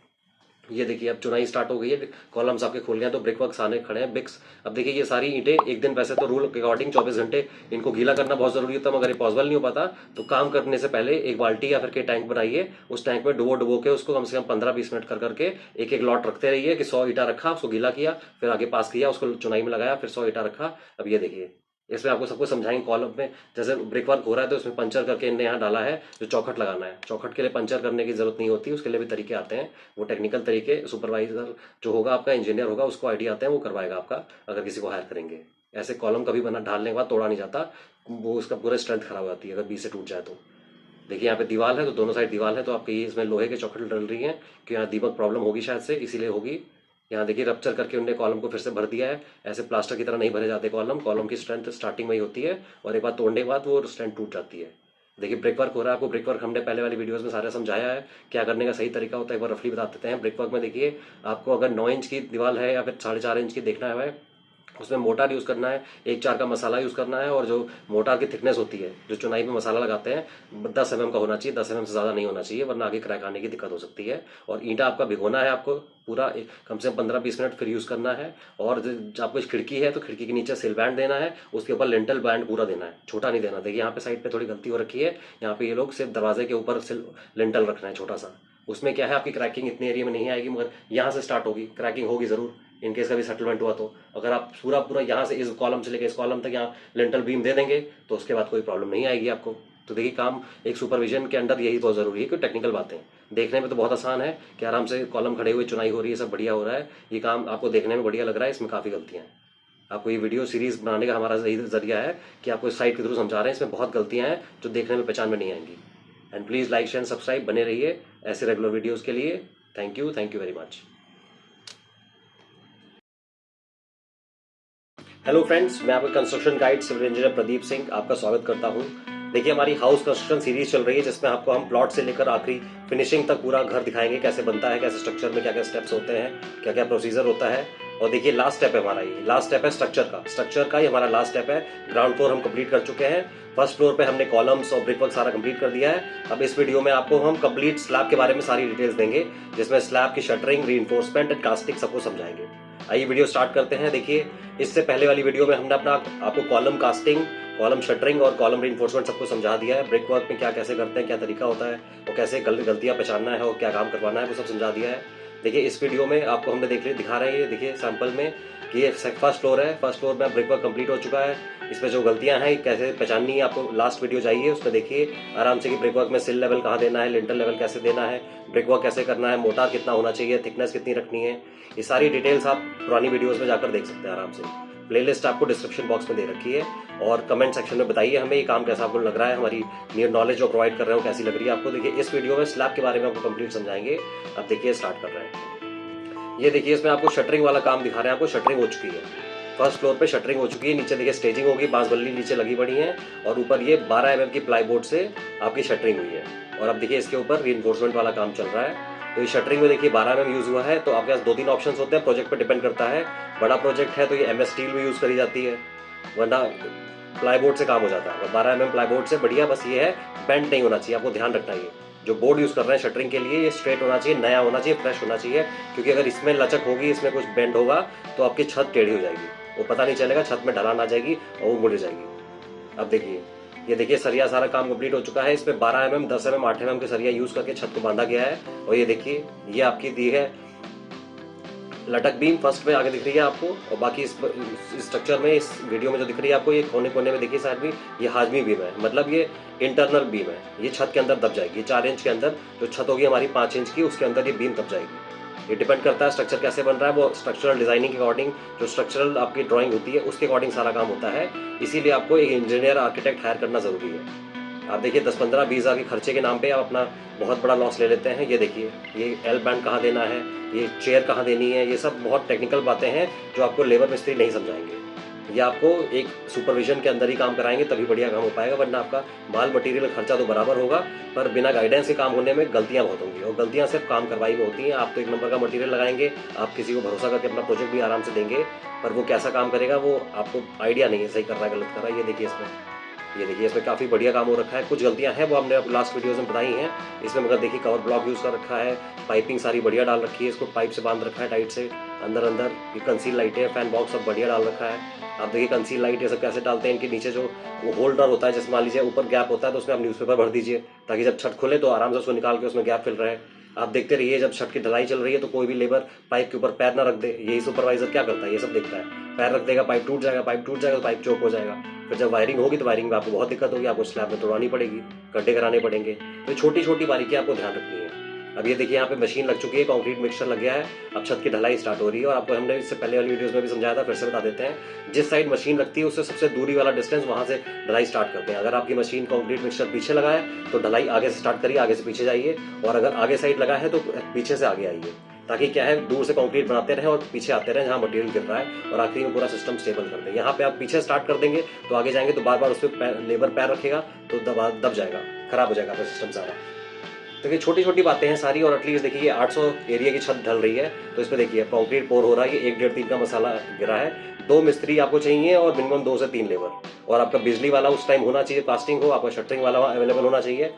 ये देखिए अब चुनाई स्टार्ट हो गई है, कॉलम्स आपके खुल गए हैं, तो ब्रिक वर्क्स आने खड़े हैं ब्रिक्स। अब देखिए ये सारी ईंटें एक दिन, वैसे तो रूल के अकॉर्डिंग 24 घंटे इनको गीला करना बहुत जरूरी होता है, मगर ये पॉसिबल नहीं हो पाता। तो काम करने से पहले एक बाल्टी या फिर के टैंक बनाइए, उस टैंक में डुबो डुबो के उसको कम से कम 15-20 मिनट कर करके एक एक लॉट रखते रहिए कि 100 ईटा रखा, उसको गीला किया, फिर आगे पास किया, उसको चुनाई में लगाया, फिर 100 ईटा रखा। अब ये देखिए इसमें आपको सब कुछ समझाएंगे कॉलम में। जैसे ब्रिक वर्क हो रहा है तो इसमें पंचर करके इनने यहाँ डाला है जो चौखट लगाना है। चौखट के लिए पंचर करने की जरूरत नहीं होती, उसके लिए भी तरीके आते हैं, वो टेक्निकल तरीके सुपरवाइजर जो होगा आपका, इंजीनियर होगा, उसको आइडिया आता है, वो करवाएगा आपका, अगर किसी को हायर करेंगे। ऐसे कॉलम कभी बना डालने के बाद तोड़ा नहीं जाता, वो उसका पूरा स्ट्रेंथ खराब हो जाती है अगर बीच से टूट जाए तो। देखिए यहाँ पे दीवार है, तो दोनों साइड दीवार है, तो आपकी इसमें लोहे के चौखट डल रही है कि यहाँ दीमक प्रॉब्लम होगी शायद से, इसीलिए होगी। यहाँ देखिए रप्चर करके उन्होंने कॉलम को फिर से भर दिया है। ऐसे प्लास्टर की तरह नहीं भरे जाते कॉलम, कॉलम की स्ट्रेंथ स्टार्टिंग में ही होती है और एक बार तोड़ने के बाद वो स्ट्रेंथ टूट जाती है। देखिए ब्रिक वर्क हो रहा है, आपको ब्रिक वर्क हमने पहले वाली वीडियोस में सारा समझाया है, क्या करने का सही तरीका होता है, एक बार रफली बता देते हैं। ब्रिक वर्क में देखिए आपको अगर 9 इंच की दीवार है या फिर 4.5 इंच की देखना है, उसमें मोटार यूज़ करना है, 1/4 का मसाला यूज़ करना है, और जो मोटार की थिकनेस होती है जो चुनाई में मसाला लगाते हैं 10 mm का होना चाहिए, 10 mm से ज़्यादा नहीं होना चाहिए, वरना आगे क्रैक आने की दिक्कत हो सकती है। और ईंटा आपका भिगोना है आपको पूरा कम से कम 15-20 मिनट फिर यूज़ करना है। और आपको खिड़की है तो खिड़की के नीचे सिल बैंड देना है, उसके ऊपर लिंटल बैंड पूरा देना है, छोटा नहीं देना। देखिए यहाँ पे साइड पे थोड़ी गलती हो रखी है, यहाँ पे ये लोग सिर्फ दरवाजे के ऊपर लिंटल रखना है छोटा सा। उसमें क्या है आपकी क्रैकिंग इतने एरिया में नहीं आएगी, मगर यहाँ से स्टार्ट होगी, क्रैकिंग होगी जरूर इनकेस कभी सेटलमेंट हुआ तो। अगर आप पूरा पूरा यहाँ से इस कॉलम से लेकर इस कॉलम तक यहाँ लिंटल बीम दे देंगे तो उसके बाद कोई प्रॉब्लम नहीं आएगी आपको। तो देखिए काम एक सुपरविजन के अंडर यही बहुत जरूरी है कि टेक्निकल बातें देखने में तो बहुत आसान है कि आराम से कॉलम खड़े हुए चुनाई हो रही है, सब बढ़िया हो रहा है, ये काम आपको देखने में बढ़िया लग रहा है, इसमें काफ़ी गलतियाँ हैं। आपको ये वीडियो सीरीज बनाने का हमारा यही जरिया है कि आपको इस साइट के थ्रू समझा रहे हैं, इसमें बहुत गलतियाँ हैं जो देखने में पहचान में नहीं आएंगी। And please like share subscribe, बने रहिए ऐसे रेगुलर वीडियोज़ के लिए। Thank you very much. Hello friends, मैं आपका construction guide civil engineer Pradeep Singh आपका स्वागत करता हूं। देखिए हमारी हाउस कंस्ट्रक्शन सीरीज चल रही है जिसमें आपको हम प्लॉट से लेकर आखिरी फिनिशिंग तक पूरा घर दिखाएंगे, कैसे बनता है, कैसे स्ट्रक्चर में क्या क्या स्टेप्स होते हैं, क्या क्या प्रोसीजर होता है। और देखिए लास्ट स्टेप है हमारा, ये लास्ट स्टेप है स्ट्रक्चर का ही हमारा लास्ट स्टेप है। ग्राउंड फ्लोर हम कंप्लीट कर चुके हैं, फर्स्ट फ्लोर पे हमने कॉलम्स और ब्रिक वर्क सारा कंप्लीट कर दिया है। अब इस वीडियो में आपको हम कंप्लीट स्लैब के बारे में सारी डिटेल्स देंगे, जिसमें स्लैब की शटरिंग, रीइंफोर्समेंट एंड कास्टिंग सबको समझाएंगे। आइए वीडियो स्टार्ट करते हैं। देखिए इससे पहले वाली वीडियो में हमने आपको कॉलम कास्टिंग, कॉलम शटरिंग और कॉलम रीइंफोर्समेंट सबको समझा दिया है। ब्रिक वर्क में क्या कैसे करते हैं, क्या तरीका होता है, और कैसे गलतियां पहचानना है और क्या काम करवाना है, वो सब समझा दिया है। देखिए इस वीडियो में आपको हमने दिखा रहे हैं, देखिए सैंपल में कि ये फर्स्ट फ्लोर है। फर्स्ट फ्लोर में ब्रिक वर्क कंप्लीट हो चुका है। इसमें जो गलतियां हैं कैसे पहचाननी है आपको लास्ट वीडियो चाहिए, उसमें देखिए आराम से कि ब्रिक वर्क में सिल लेवल कहाँ देना है, लिंटल लेवल कैसे देना है, ब्रिक वर्क कैसे करना है, मोटार कितना होना चाहिए, थिकनेस कितनी रखनी है, ये सारी डिटेल्स आप पुरानी वीडियोस में जाकर देख सकते हैं आराम से। प्लेलिस्ट आपको डिस्क्रिप्शन बॉक्स में दे रखी है, और कमेंट सेक्शन में बताइए हमें ये काम कैसा आपको लग रहा है, हमारी न्यू नॉलेज जो प्रोवाइड कर रहे हो कैसी लग रही है आपको। देखिए इस वीडियो में स्लैब के बारे में आपको कंप्लीट समझाएंगे। अब देखिए स्टार्ट कर रहे हैं। ये देखिए इसमें आपको शटरिंग वाला काम दिखा रहे हैं, आपको शटरिंग हो चुकी है। फर्स्ट फ्लोर पे शटरिंग हो चुकी है, नीचे देखिए स्टेजिंग होगी, बांस बल्ली नीचे लगी पड़ी है, और ऊपर ये 12 mm की प्लाईबोर्ड से आपकी शटरिंग हुई है। और अब देखिए इसके ऊपर रीइंफोर्समेंट वाला काम चल रहा है। तो इस शटरिंग में देखिए 12 mm यूज हुआ है। तो आपके पास 2-3 ऑप्शन होते हैं, प्रोजेक्ट पर डिपेंड करता है। बड़ा प्रोजेक्ट है तो ये MS स्टील भी यूज करी जाती है, वरना प्लाईबोर्ड से काम हो जाता है। और 12 mm प्लाईबोर्ड से बढ़िया, बस ये है बेंड नहीं होना चाहिए, आपको ध्यान रखना है। जो बोर्ड यूज कर रहे हैं शटरिंग के लिए ये स्ट्रेट होना चाहिए, नया होना चाहिए, फ्रेश होना चाहिए, क्योंकि अगर इसमें लचक होगी, इसमें कुछ बेंड होगा तो आपकी छत टेढ़ी हो जाएगी, वो पता नहीं चलेगा, छत में ढलान आ जाएगी और वो मुड़ जाएगी। अब देखिए ये देखिए सरिया सारा काम कंप्लीट हो चुका है। इसमें 12 mm, 10 mm, 8 mm के सरिया यूज करके छत को बांधा गया है। और ये देखिए ये आपकी दी है लटक बीम, फर्स्ट में आगे दिख रही है आपको, और बाकी इस स्ट्रक्चर में, इस वीडियो में जो दिख रही है आपको, ये कोने कोने में देखिए साइड में ये हाजमी बीम है, मतलब ये इंटरनल बीम है, ये छत के अंदर दब जाएगी। 4 इंच के अंदर जो छत होगी हमारी 5 इंच की, उसके अंदर ये बीम दब जाएगी। ये डिपेंड करता है स्ट्रक्चर कैसे बन रहा है, वो स्ट्रक्चरल डिजाइनिंग के अकॉर्डिंग, जो स्ट्रक्चरल आपकी ड्राइंग होती है उसके अकॉर्डिंग सारा काम होता है। इसीलिए आपको एक इंजीनियर आर्किटेक्ट हायर करना जरूरी है। आप देखिए 10-15-20 हज़ार के खर्चे के नाम पे आप अपना बहुत बड़ा लॉस ले लेते हैं। ये देखिए ये एल बैंड कहाँ देना है, ये चेयर कहाँ देनी है, ये सब बहुत टेक्निकल बातें हैं जो आपको लेबर मिस्त्री नहीं समझाएंगे। ये आपको एक सुपरविजन के अंदर ही काम कराएंगे तभी बढ़िया काम हो पाएगा, वरना आपका माल मटेरियल खर्चा तो बराबर होगा, पर बिना गाइडेंस के काम होने में गलतियां बहुत होंगी, और गलतियां सिर्फ काम करवाई में होती हैं। आप तो एक नंबर का मटेरियल लगाएंगे, आप किसी को भरोसा करके अपना प्रोजेक्ट भी आराम से देंगे, पर वो कैसा काम करेगा वो आपको आइडिया नहीं है, सही कर रहा है गलत कर रहा है। ये देखिए इसमें ये देखिए इसमें काफ़ी बढ़िया काम हो रखा है। कुछ गलतियां हैं वो हमने अब लास्ट वीडियोस में बताई हैं। इसमें मगर देखिए कवर ब्लॉक यूज़ कर रखा है, पाइपिंग सारी बढ़िया डाल रखी है, इसको पाइप से बांध रखा है टाइट से अंदर अंदर। ये कंसील लाइटें, फैन बॉक्स सब बढ़िया डाल रखा है। आप देखिए कंसील लाइट ये सब कैसे डालते हैं, इनके नीचे जो वो होल्डर होता है, जैसे मान लीजिए ऊपर गैप होता है तो उसमें आप न्यूज़पेपर भर दीजिए ताकि जब छत खुले तो आराम से उसको निकाल के उसमें गैप फिल रहे। आप देखते रहिए, जब छत की ढलाई चल रही है तो कोई भी लेबर पाइप के ऊपर पैर ना रख दे। यही सुपरवाइजर क्या करता है, ये सब देखता है। पैर रख देगा, पाइप टूट जाएगा, पाइप टूट जाएगा तो पाइप चोक हो जाएगा। फिर जब वायरिंग होगी तो वायरिंग में आपको बहुत दिक्कत होगी, आपको स्लैब में तोड़वानी पड़ेगी, गड्ढे कराने पड़ेंगे। तो छोटी छोटी बारीकियां आपको ध्यान रखनी है। अब ये देखिए यहाँ पे मशीन लग चुकी है, कंक्रीट मिक्सचर लग गया है, अब छत की ढलाई स्टार्ट हो रही है। और आपको हमने इससे पहले वाली वीडियोस में भी समझाया था, फिर से बता देते हैं। जिस साइड मशीन लगती है उससे सबसे दूरी वाला डिस्टेंस, वहां से ढलाई स्टार्ट करते हैं। अगर आपकी मशीन कंक्रीट मिक्सचर पीछे लगा है तो ढलाई आगे से स्टार्ट करिए, आगे से पीछे जाइए। और अगर आगे साइड लगा है तो पीछे से आगे आइए, ताकि क्या है दूर से कंक्रीट बनाते रहे और पीछे आते रहे जहाँ मटेरियल गिर रहा है, और आखिरी में पूरा सिस्टम स्टेबल कर दें। यहाँ पे आप पीछे स्टार्ट कर देंगे तो आगे जाएंगे तो बार बार उस पर लेबर पैर रखेगा तो दब जाएगा, खराब हो जाएगा आपका सिस्टम सारा। तो ये छोटी छोटी बातें हैं सारी। और एटलीस्ट देखिए ये 800 एरिया की छत ढल रही है, तो इस पर देखिए कंक्रीट पोर हो रहा है, ये 1 1.5 3 का मसाला गिरा है। 2 मिस्त्री आपको चाहिए और मिनिमम 2 से 3 लेबर। और आपका बिजली वाला उस टाइम होना चाहिए, कास्टिंग हो, आपका शटरिंग वाला अवेलेबल होना चाहिए,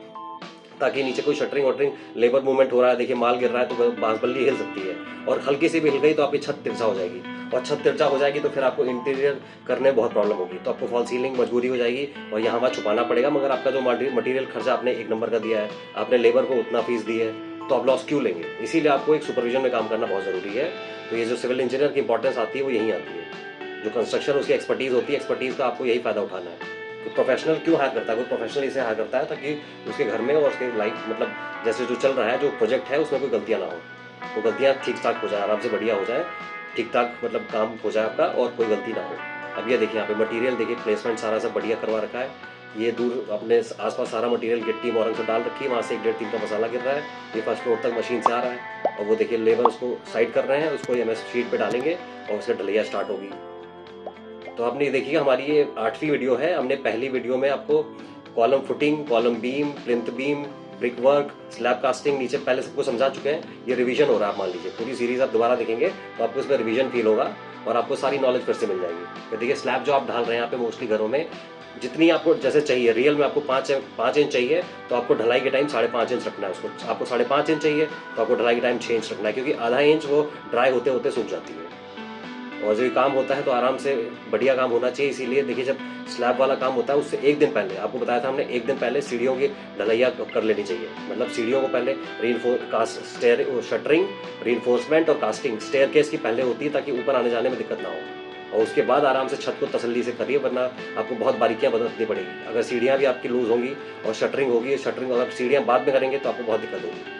ताकि नीचे कोई शटरिंग वटरिंग लेबर मूवमेंट हो रहा है, देखिए माल गिर रहा है तो बांस बल्ली हिल सकती है, और हल्की सी भी हिल गई तो आपकी छत तिरछा हो जाएगी। और छत तिरछा हो जाएगी तो फिर आपको इंटीरियर करने में बहुत प्रॉब्लम होगी, तो आपको फॉल सीलिंग मजबूरी हो जाएगी और यहाँ वहाँ छुपाना पड़ेगा। मगर आपका जो मटीरियल खर्चा आपने 1 नंबर का दिया है, आपने लेबर को उतना फीस दी है, तो आप लॉस क्यों लेंगे। इसीलिए आपको एक सुपरविजन में काम करना बहुत जरूरी है। तो ये जो सिविल इंजीनियर की इंपॉर्टेंस आती है वो यहीं आती है। जो कंस्ट्रक्शन उसकी एक्सपर्टीज होती है, एक्सपर्टीज का आपको यही फायदा उठाना है। तो प्रोफेशनल क्यों हायर करता है, कोई प्रोफेशनल इसे हायर करता है ताकि उसके घर में और उसके लाइफ मतलब जैसे जो चल रहा है, जो प्रोजेक्ट है उसमें कोई गलतियां ना हो, वो गलतियां ठीक ठाक हो जाए, आराम से बढ़िया हो जाए, ठीक ठाक मतलब काम हो जाए आपका और कोई गलती ना हो। अब ये देखिए यहाँ पे मटेरियल देखिए, प्लेसमेंट सारा सब बढ़िया करवा रखा है। ये दूर अपने आसपास सारा मटेरियल गिट्टी मोरंग से डाल रखी है, वहाँ से 1 1.5 3 का मसाला गिर रहा है, ये फर्स्ट फ्लोर तक मशीन से आ रहा है। और वो देखिए लेबर उसको साइड कर रहे हैं, उसको MS शीट पे डालेंगे और उसका ढलैया स्टार्ट होगी। तो आपने देखिए हमारी ये 8वीं वीडियो है। हमने पहली वीडियो में आपको column footing, column beam, plinth beam, brick work, slab casting नीचे पहले सबको समझा चुके हैं। ये रिवीजन हो रहा है, आप मान लीजिए पूरी सीरीज आप दोबारा देखेंगे तो आपको इसमें रिवीजन फील होगा और आपको सारी नॉलेज फिर से मिल जाएगी। तो देखिए स्लैब जो आप ढाल रहे हैं यहाँ पे मोस्टली घरों में, जितनी आपको जैसे चाहिए, रियल में आपको 5 इंच चाहिए तो आपको ढलाई के टाइम 5.5 इंच रखना है उसको। आपको 5.5 इंच चाहिए तो आपको ढलाई के टाइम 6 इंच रखना है, क्योंकि आधा इंच वो ड्राई होते होते सूख जाती है। और जो ये काम होता है तो आराम से बढ़िया काम होना चाहिए। इसीलिए देखिए जब स्लैब वाला काम होता है उससे 1 दिन पहले, आपको बताया था हमने, 1 दिन पहले सीढ़ियों की ढलैया कर लेनी चाहिए। मतलब सीढ़ियों को पहले शटरिंग, रीइंफोर्समेंट और कास्टिंग स्टेयर केस की पहले होती है, ताकि ऊपर आने जाने में दिक्कत ना हो। और उसके बाद आराम से छत को तसल्ली से करिए, वरना आपको बहुत बारीकियां बदलनी पड़ेगी। अगर सीढ़ियाँ भी आपकी लूज होंगी और शटरिंग होगी, शटरिंग अगर सीढ़ियाँ बाद में करेंगे तो आपको बहुत दिक्कत होगी।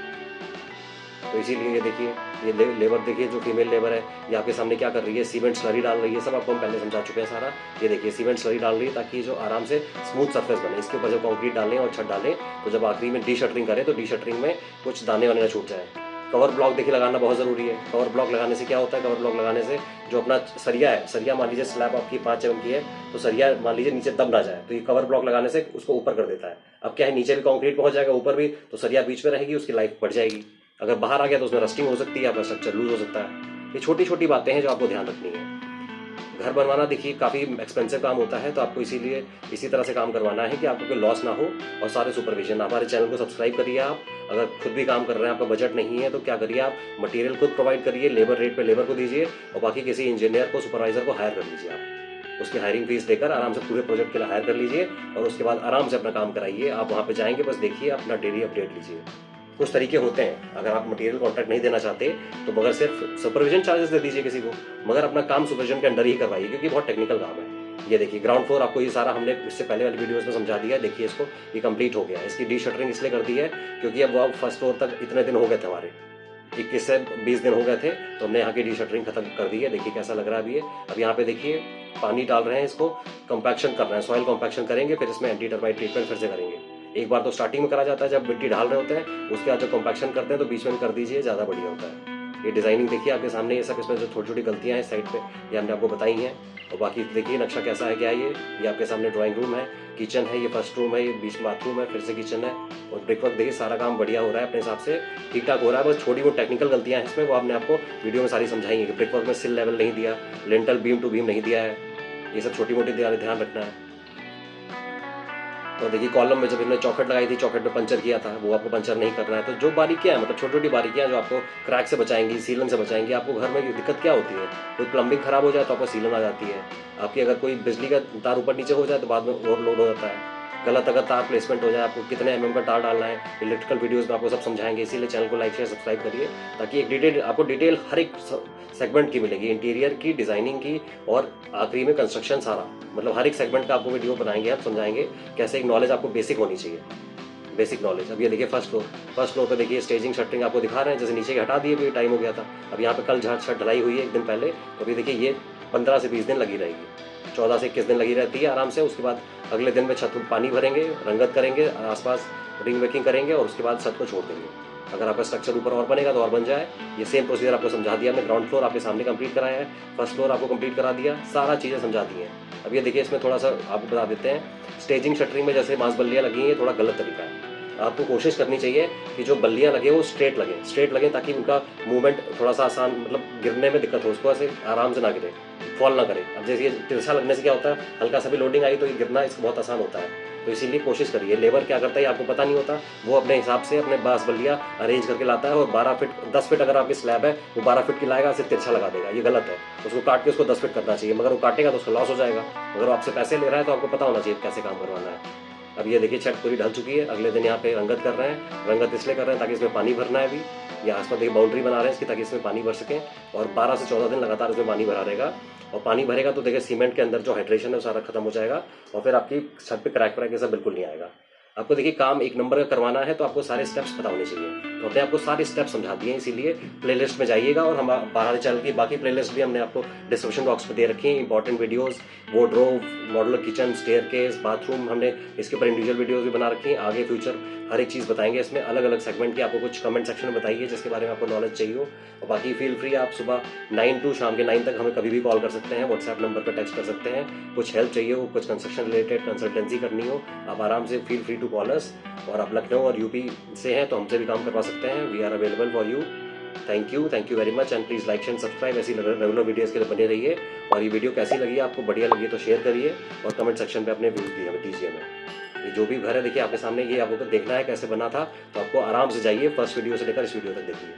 तो इसीलिए ये देखिए, ये लेबर देखिए जो फीमेल लेबर है ये आपके सामने क्या कर रही है, सीमेंट स्लरी डाल रही है। सब आपको हम पहले समझा चुके हैं सारा। ये देखिए सीमेंट स्लरी डाल रही है ताकि जो आराम से स्मूथ सरफेस बने। इसके ऊपर जब कंक्रीट डालें और छत डालें तो जब आखिरी में डी शटरिंग करें तो डी शटरिंग में कुछ दाने वाने ना छूट जाए। कवर ब्लॉक देखिए लगाना बहुत ज़रूरी है। कवर ब्लॉक लगाने से क्या होता है, कवर ब्लॉक लगाने से जो अपना सरिया है, सरिया मान लीजिए स्लैब आपकी 5 mm की है तो सरिया मान लीजिए नीचे दब ना जाए, तो ये कवर ब्लॉक लगाने से उसको ऊपर कर देता है। अब क्या है, नीचे भी कंक्रीट पहुंच जाएगा, ऊपर भी, तो सरिया बीच में रहेगी, उसकी लाइफ बढ़ जाएगी। अगर बाहर आ गया तो उसमें रस्टिंग हो सकती है, आपका स्ट्रक्चर लूज हो सकता है। ये छोटी छोटी बातें हैं जो आपको ध्यान रखनी है। घर बनवाना देखिए काफ़ी एक्सपेंसिव काम होता है, तो आपको इसीलिए इसी तरह से काम करवाना है कि आपको कोई लॉस ना हो और सारे सुपरविजन। हमारे चैनल को सब्सक्राइब करिए आप। अगर खुद भी काम कर रहे हैं, आपका बजट नहीं है तो क्या करिए, आप मटेरियल खुद प्रोवाइड करिए, लेबर रेट पे लेबर को दीजिए और बाकी किसी इंजीनियर को, सुपरवाइजर को हायर कर लीजिए। आप उसकी हायरिंग फीस देकर आराम से पूरे प्रोजेक्ट के लिए हायर कर लीजिए और उसके बाद आराम से अपना काम कराइए। आप वहाँ पे जाएंगे, बस देखिए, अपना डेली अपडेट लीजिए। कुछ तरीके होते हैं, अगर आप मटेरियल कॉन्ट्रैक्ट नहीं देना चाहते तो मगर सिर्फ सुपरविजन चार्जेस दे दीजिए किसी को, मगर अपना काम सुपरविजन के अंडर ही करवाइए, क्योंकि बहुत टेक्निकल काम है। ये देखिए ग्राउंड फ्लोर, आपको ये सारा हमने इससे पहले वाली वीडियोस में समझा दिया है। देखिए इसको, ये कंप्लीट हो गया है। इसकी डी शटरिंग इसलिए कर दी है क्योंकि अब वो फर्स्ट फ्लोर तक इतने दिन हो गए थे, हमारे 21 से 20 दिन हो गए थे, तो हमने यहाँ की डी शटरिंग खत्म कर दी है। देखिए कैसा लग रहा है अभी ये। अब यहाँ पे देखिए पानी डाल रहे हैं, इसको कंपैक्शन कर रहे हैं, सॉइल कंपैक्शन करेंगे, फिर इसमें एंटी टर्माइट ट्रीटमेंट फिर से करेंगे। एक बार तो स्टार्टिंग में करा जाता है जब मिट्टी ढाल रहे होते हैं, उसके बाद जब कंपैक्शन करते हैं तो बीच में कर दीजिए, ज़्यादा बढ़िया होता है। ये डिजाइनिंग देखिए आपके सामने, ये सब इसमें जो छोटी छोटी गलतियां हैं साइड पे, ये हमने आपको बताई हैं। और बाकी देखिए नक्शा कैसा है, क्या है ये आपके सामने ड्राइंग रूम है, किचन है, ये फर्स्ट रूम है, ये बीच में बाथरूम है, फिर से किचन है। और ब्रिक वर्क देखिए, सारा काम बढ़िया हो रहा है, अपने हिसाब से ठीक ठाक हो रहा है। बस छोटी वो टेक्निकल गलतियां हैं इसमें, वो आपने आपको वीडियो में सारी समझाएंगे कि ब्रिक वर्क में सिल लेवल नहीं दिया, लेंटल बीम टू बीम नहीं दिया है, ये सब छोटी मोटी ध्यान रखना है। और देखिए कॉलम में जब इन्होंने चौखट लगाई थी, चौखट में पंचर किया था, वो आपको पंचर नहीं करना है। तो जो बारीकियाँ हैं, मतलब छोटी छोटी बारीकियाँ जो आपको क्रैक से बचाएंगी, सीलन से बचाएंगी। आपको घर में दिक्कत क्या होती है, कोई प्लम्बिंग खराब हो जाए तो आपको सीलन आ जाती है, आपकी अगर कोई बिजली का तार ऊपर नीचे हो जाए तो बाद में ओवरलोड हो जाता है, गलत अगर तार प्लेसमेंट हो जाए, आपको कितने mm का तार डालना है, इलेक्ट्रिकल वीडियोस में आपको सब समझाएंगे। इसीलिए चैनल को लाइक शेयर सब्सक्राइब करिए, ताकि एक डिटेल हर एक सेगमेंट की मिलेगी, इंटीरियर की, डिजाइनिंग की, और आखिरी में कंस्ट्रक्शन सारा, मतलब हर एक सेगमेंट का आपको वीडियो बनाएंगे, आप समझाएंगे कैसे। एक नॉलेज आपको बेसिक होनी चाहिए, बेसिक नॉलेज। अब ये देखिए फर्स्ट फ्लोर पे देखिए स्टेजिंग शटरिंग आपको दिखा रहे हैं, जैसे नीचे के हटा दिए, कोई टाइम हो गया था। अब यहाँ पे कल छत ढलाई हुई है एक दिन पहले, तो अभी देखिए ये 15 से 20 दिन लगी रहेगी, 14 से 21 दिन लगी रहती है आराम से। उसके बाद अगले दिन में छत में पानी भरेंगे, रंगत करेंगे, आसपास रिंग मेकिंग करेंगे, और उसके बाद छत को छोड़ देंगे। अगर आपका स्ट्रक्चर ऊपर और बनेगा तो और बन जाए। ये सेम प्रोसीजर आपको समझा दिया हमने। ग्राउंड फ्लोर आपके सामने कंप्लीट कराया है, फर्स्ट फ्लोर आपको कंप्लीट करा दिया, सारा चीज़ें समझा दी हैं। अब ये देखिए इसमें थोड़ा सा आपको बता देते हैं, स्टेजिंग शटरिंग में जैसे मांस बल्लियाँ लगी हैं, ये थोड़ा गलत तरीका है। आपको कोशिश करनी चाहिए कि जो बल्लियाँ लगे वो स्ट्रेट लगे, ताकि उनका मूवमेंट थोड़ा सा आसान, मतलब गिरने में दिक्कत हो, उसको ऐसे आराम से ना गिरे, फॉल ना करे। अब जैसे ये तिरछा लगने से क्या होता है, हल्का सा भी लोडिंग आई तो ये गिरना इसको बहुत आसान होता है। तो इसीलिए कोशिश करिए। लेबर क्या करता है आपको पता नहीं होता, वो अपने हिसाब से अपने बांस बल्लियाँ अरेंज करके लाता है, और 12 फीट 10 फीट अगर आपकी स्लैब है, वो 12 फीट की लाएगा, सिर्फ तिरछा लगा देगा। ये गलत है, उसको काट के उसको 10 फीट करना चाहिए। मगर वो काटेगा तो उसका लॉस हो जाएगा। अगर वो आपसे पैसे ले रहा है तो आपको पता होना चाहिए कैसे काम करवाना है। अब ये देखिए छत पूरी ढल चुकी है। अगले दिन यहाँ पे रंगत कर रहे हैं। रंगत इसलिए कर रहे हैं ताकि इसमें पानी भरना है। अभी ये आसपास देखिए बाउंड्री बना रहे हैं इसकी, ताकि इसमें पानी भर सकें, और 12 से 14 दिन लगातार इसमें पानी भरा रहेगा। और पानी भरेगा तो देखिए सीमेंट के अंदर जो हाइड्रेशन है वो सारा खत्म हो जाएगा, और फिर आपकी छत पे क्रैक व्रैक ऐसा बिल्कुल नहीं आएगा। आपको देखिए काम एक नंबर का करवाना है तो आपको सारे स्टेप्स पता होने चाहिए। तो हमने आपको सारे स्टेप्स समझा दिए हैं, इसीलिए प्लेलिस्ट में जाइएगा, और हम बाहर चैनल की बाकी प्लेलिस्ट भी हमने आपको डिस्क्रिप्शन बॉक्स में दे रखी है। Important videos, wardrobe, modular kitchen, staircase, bathroom, हमने इसके ऊपर इंडिविजुअल वीडियोस भी बना रखी हैं। आगे फ्यूचर हर एक चीज़ बताएंगे इसमें, अलग अलग सेगमेंट की। आपको कुछ कमेंट सेक्शन में बताइए जिसके बारे में आपको नॉलेज चाहिए हो। और बाकी फील फ्री, आप सुबह 9 टू शाम के 9 तक हमें कभी भी कॉल कर सकते हैं, व्हाट्सएप नंबर पर टेक्स्ट कर सकते हैं। कुछ हेल्प चाहिए हो, कुछ कंस्ट्रक्शन रिलेटेड कंसल्टेंसी करनी हो, आप आराम से feel free to call us. और आप लखनऊ और यूपी से हैं तो हमसे भी काम करवा सकते हैं। We are available for you. Thank you very much, and please like and subscribe. ऐसी रेगुलर वीडियोज़ के लिए बने रहिए। और ये वीडियो कैसी लगी, आपको बढ़िया लगी तो शेयर करिए, और कमेंट सेक्शन पे अपने व्यूज़ दीजिए हमें। ये जो भी घर है देखिए आपके सामने, ये आपको देखना है कैसे बना था, तो आपको आराम से जाइए, फर्स्ट वीडियो से लेकर इस वीडियो तक देखिए।